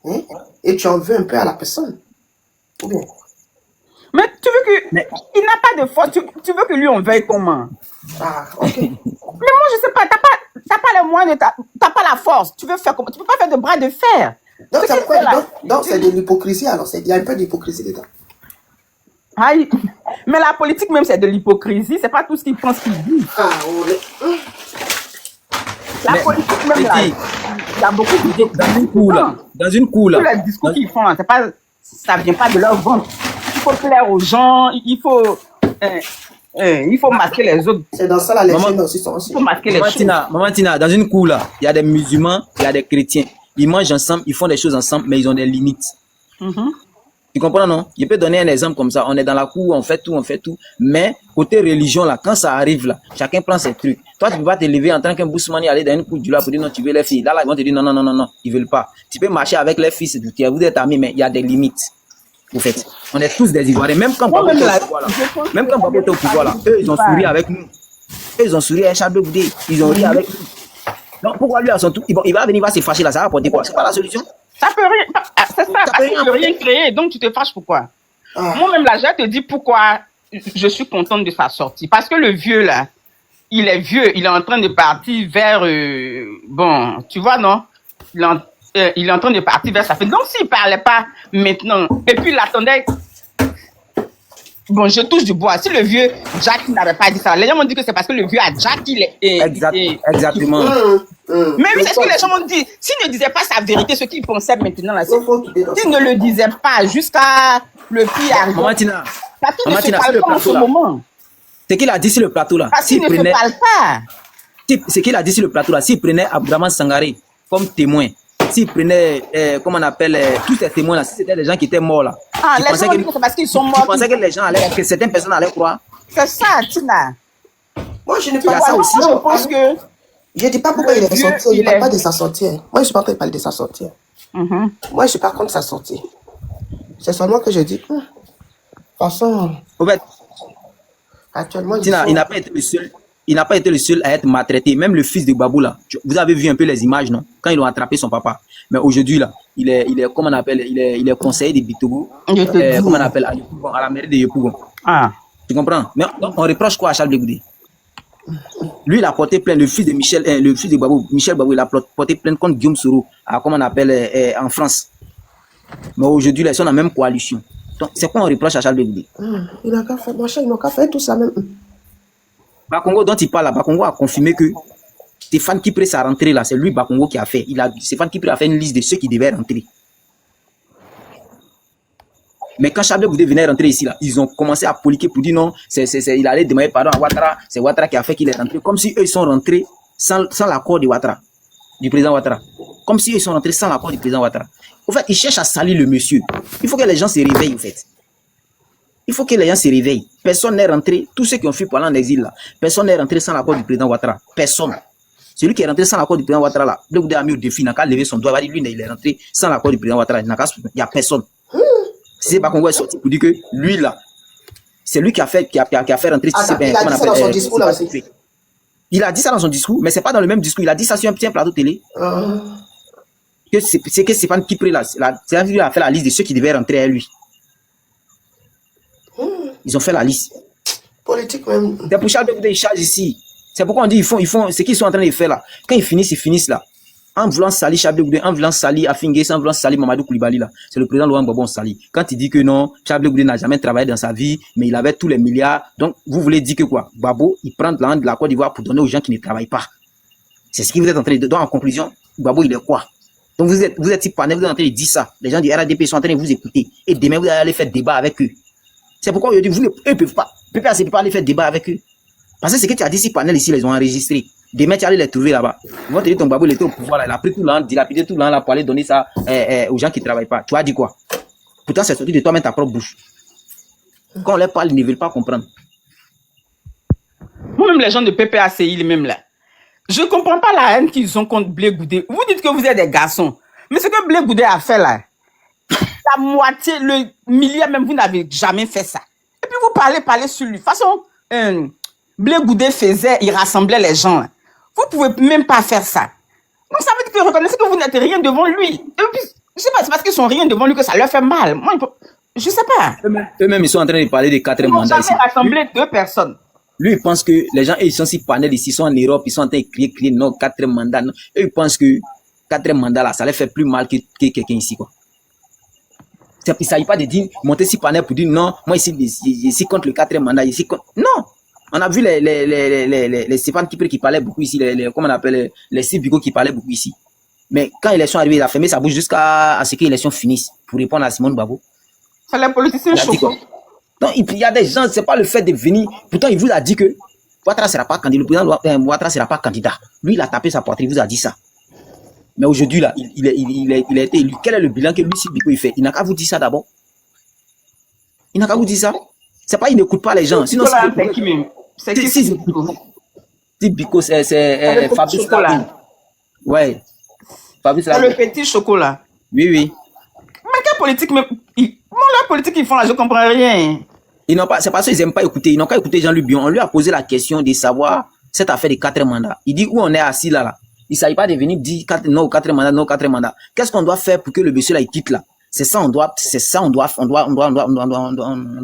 Hein? Et tu en veux un peu à la personne. Ou bien? Mais tu veux que... Mais il n'a pas de faute. Tu veux que lui, on veuille comment? Ah, ok. Mais moi, je sais pas. T'as pas les moyens, t'as pas la force. Tu veux faire comment? Tu peux pas faire de bras de fer. Donc c'est de l'hypocrisie, alors il y a un peu d'hypocrisie dedans. Aïe. Mais la politique même, c'est de l'hypocrisie. C'est pas tout ce qu'ils pensent qu'ils disent. La politique même, là, il y a beaucoup de... Dans une cour, là. Tous les discours qu'ils font, ça vient pas de leur ventre. Il faut plaire aux gens, il faut masquer les autres. C'est dans ça, là, les gens aussi sont aussi. Il faut masquer les choses. Maman Tina, dans une cour, là, il y a des musulmans, il y a des chrétiens. Ils mangent ensemble, ils font des choses ensemble, mais ils ont des limites. Tu comprends, non? Je peux donner un exemple comme ça. On est dans la cour, on fait tout. Mais, côté religion, là, quand ça arrive, là, chacun prend ses trucs. Toi, tu peux pas te lever en tant qu'un bousmani, aller dans une cour du là pour dire non, tu veux les filles. Là, ils vont te dire non, ils veulent pas. Tu peux marcher avec les filles, c'est tout. Vous êtes amis, mais il y a des limites. Vous faites. On est tous des Ivoiriens. Même quand Gbagbo est au pouvoir, là, eux, ils ont souri avec nous. Eux, ils ont souri avec Charles Goudé. Ils ont ri avec nous. Donc, pourquoi lui, à son tour, il va venir, il va se fâcher là, ça va apporter quoi? C'est pas la solution? Ça peut rien, c'est ça, parce qu'il ne peut rien créer, donc tu te fâches pourquoi? Moi-même, là, je te dis pourquoi je suis contente de sa sortie. Parce que le vieux, là, il est vieux, il est en train de partir vers, bon, tu vois, non? Il est en train de partir vers sa fin. Donc, s'il ne parlait pas maintenant, et puis il attendait... Bon, je touche du bois. Si le vieux Jack n'avait pas dit ça, les gens m'ont dit que c'est parce que le vieux a Jack, il est... Exactement. Mais oui, c'est ce que les gens m'ont dit. S'il ne disait pas sa vérité, ce qu'il pensait maintenant, là, s'il ne le disait pas jusqu'à le pire arriver. Maman Tina, ça tout ne se parle pas en ce moment. Ce qu'il a dit sur le plateau là. Parce qu'il ne se parle pas. Ce qu'il a dit sur le plateau là, s'il prenait Abdourahmane Sangaré comme témoin, s'il prenait, comment on appelle, tous ces témoins là, si c'était des gens qui étaient morts là. Ah, les gens c'est parce qu'ils sont morts. Tu pensais que les gens allaient, que certaines personnes allaient croire? C'est ça, Tina. Moi, je ne Il y a ça aussi. Je pense que... Je ne dis pas pourquoi il est sorti. Je ne parle pas de sa sortie. Moi, je ne suis pas en train de parler de sa sortie. Moi, je ne suis pas contre sa sortie. C'est seulement que je dis que, de toute façon, En fait, actuellement, Tina, il n'a pas été le seul. Il n'a pas été le seul à être maltraité. Même le fils de Babou là. Vous avez vu un peu les images, non? Quand ils ont attrapé son papa. Mais aujourd'hui là, il est, comment on appelle, il est conseiller de Bitogo. Comment on appelle, à la mairie de Yopougon. Ah. Tu comprends? Mais on reproche quoi à Charles Blé Goudé? Lui, il a porté plainte, le fils de Babou, Michel Babou, il a porté plainte contre Guillaume Soro, comment on appelle, en France. Mais aujourd'hui, ils sont dans la même coalition. Donc, c'est quoi on reproche à Charles Blé Goudé? Il n'a qu'à faire, mon cher, il n'a qu'à faire tout ça même. Bakongo dont il parle là, Bakongo a confirmé que Stéphane Kipré, sa rentrée là, c'est lui Bakongo qui a fait. Stéphane Kipré a fait une liste de ceux qui devaient rentrer. Mais quand Charles Blé Goudé venait rentrer ici là, ils ont commencé à poliquer pour dire non, il allait demander pardon à Ouattara, c'est Ouattara qui a fait qu'il est rentré, comme si eux ils sont rentrés sans l'accord de Ouattara, du président Ouattara. Comme si eux ils sont rentrés sans l'accord du président Ouattara. En fait, ils cherchent à salir le monsieur. Il faut que les gens se réveillent en fait. Il faut que les gens se réveillent. Personne n'est rentré, tous ceux qui ont fui pour aller en exil là, personne n'est rentré sans l'accord du président Ouattara. Personne. Celui qui est rentré sans l'accord du président Ouattara là, Blé Goudé a mis au défi, il n'a qu'à lever son doigt, il va dire lui il est rentré sans l'accord du président Ouattara, il n'y a personne. Si c'est Bakongo est sorti pour dire que lui là, c'est lui qui a fait rentrer. Il a dit ça dans son discours là aussi. Il a dit ça dans son discours, mais c'est pas dans le même discours. Il a dit ça sur un petit plateau télé. Que c'est que Stéphane Kipré là, c'est lui qui a fait la liste de ceux qui devaient rentrer à lui. Ils ont fait la liste. Politique même. C'est pour Charles Blé Goudé, ils chargent ici. C'est pourquoi on dit ils font ce qu'ils sont en train de faire là. Quand ils finissent là. En voulant salir Charles Blé Goudé, en voulant salir Afingé, en voulant salir Mamadou Koulibaly là, c'est le président Laurent Gbagbo sali. Quand il dit que non, Charles Blé Goudé n'a jamais travaillé dans sa vie, mais il avait tous les milliards. Donc vous voulez dire que quoi? Gbagbo, il prend de l'argent de la Côte d'Ivoire pour donner aux gens qui ne travaillent pas. C'est ce que vous êtes en train de dire. Donc en conclusion, Gbagbo il est quoi? Donc vous êtes si panel, vous êtes en train de dire ça. Les gens du RADP sont en train de vous écouter. Et demain vous allez aller faire débat avec eux. C'est pourquoi aujourd'hui eux ne peuvent pas. PPAC ne peut pas aller faire débat avec eux. Parce que ce que tu as dit si panel ici, les ont enregistrés. Demain, tu allais les trouver là-bas. Ils vont te dire ton Babou, il était au pouvoir là. Il a pris tout l'an, dilapidé tout l'an là pour aller donner ça aux gens qui ne travaillent pas. Tu as dit quoi? Pourtant, c'est sorti de toi-même ta propre bouche. Quand on leur parle, ils ne veulent pas comprendre. Moi-même, les gens de PPACI, les mêmes là. Je ne comprends pas la haine qu'ils ont contre Blé Goudé. Vous dites que vous êtes des garçons. Mais ce que Blé Goudé a fait là, la moitié, le milliard même, vous n'avez jamais fait ça. Et puis vous parlez sur lui. De toute façon, Blé Goudé il rassemblait les gens là. Vous ne pouvez même pas faire ça. Donc ça veut dire que reconnaissez que vous n'êtes rien devant lui. Et puis, je sais pas, c'est parce qu'ils sont rien devant lui que ça leur fait mal. Moi, je sais pas. Eux-mêmes, ils sont en train de parler de 4 mandats ici. Ils ont rassemblé 2 personnes. Lui, il pense que les gens, ils sont si panels ici, ils sont en Europe, ils sont en train de crier non, 4 mandats. Non. Eux, ils pensent que 4 mandats là, ça les fait plus mal que quelqu'un ici, quoi. Il ne s'agit pas de dire, monter 6 panels pour dire non, moi ici contre le 4e mandat, ici contre. Non! On a vu les Stéphane Kipré qui parlaient beaucoup ici, comment on appelle, les Steve Biko qui parlaient beaucoup ici. Mais quand l'élection est arrivée, il a fermé sa bouche jusqu'à ce que l'élection finisse pour répondre à Simone Gbagbo. C'est les politiciens chauds. Donc, il y a des gens, c'est pas le fait de venir. Pourtant, il vous a dit que Ouattara ne sera pas candidat, le président Ouattara ne sera pas candidat. Lui, il a tapé sa poitrine, il vous a dit ça. Mais aujourd'hui, là, il a été élu. Quel est le bilan que lui, Steve Biko, il fait? Il n'a qu'à vous dire ça d'abord. Il n'a qu'à vous dire ça. C'est pas, il n'écoute pas les gens. Sinon, c'est qui même? C'est qui Steve Biko, c'est Fabrice Lagoune. Ouais. Fabrice Lagoune. Le petit chocolat. Oui, oui. Mais quelle politique même? La politique qu'ils font là, je comprends rien. C'est parce qu'ils n'aiment pas écouter. Ils n'ont qu'à écouter Jean-Luc Bion. On lui a posé la question de savoir cette affaire des 4 mandats. Il dit où on est assis là. Il ne s'agit pas de venir dire non, 4 mandats, non, 4 mandats. Qu'est-ce qu'on doit faire pour que le monsieur là, il quitte là? C'est ça, on doit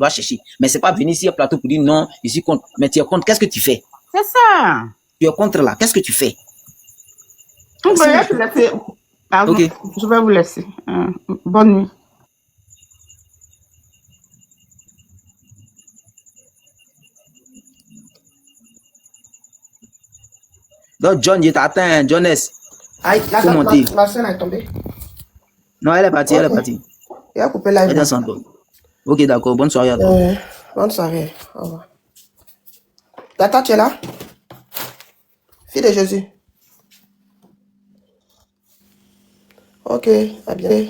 chercher. Mais c'est pas venir ici à plateau pour dire non, ici contre. Mais tu es contre, qu'est-ce que tu fais? C'est ça. Tu es contre là, qu'est-ce que tu fais? Pardon, okay. Je vais vous laisser. Bonne nuit. Donc, John, il t'atteint, Jonas. Aïe, ma soeur est tombée. Non, elle est partie, elle est partie. Elle a coupé la vie. Ok, d'accord, bonne soirée à toi. Bonne soirée, au revoir. Tata, tu es là? Fille de Jésus. Ok, à bien.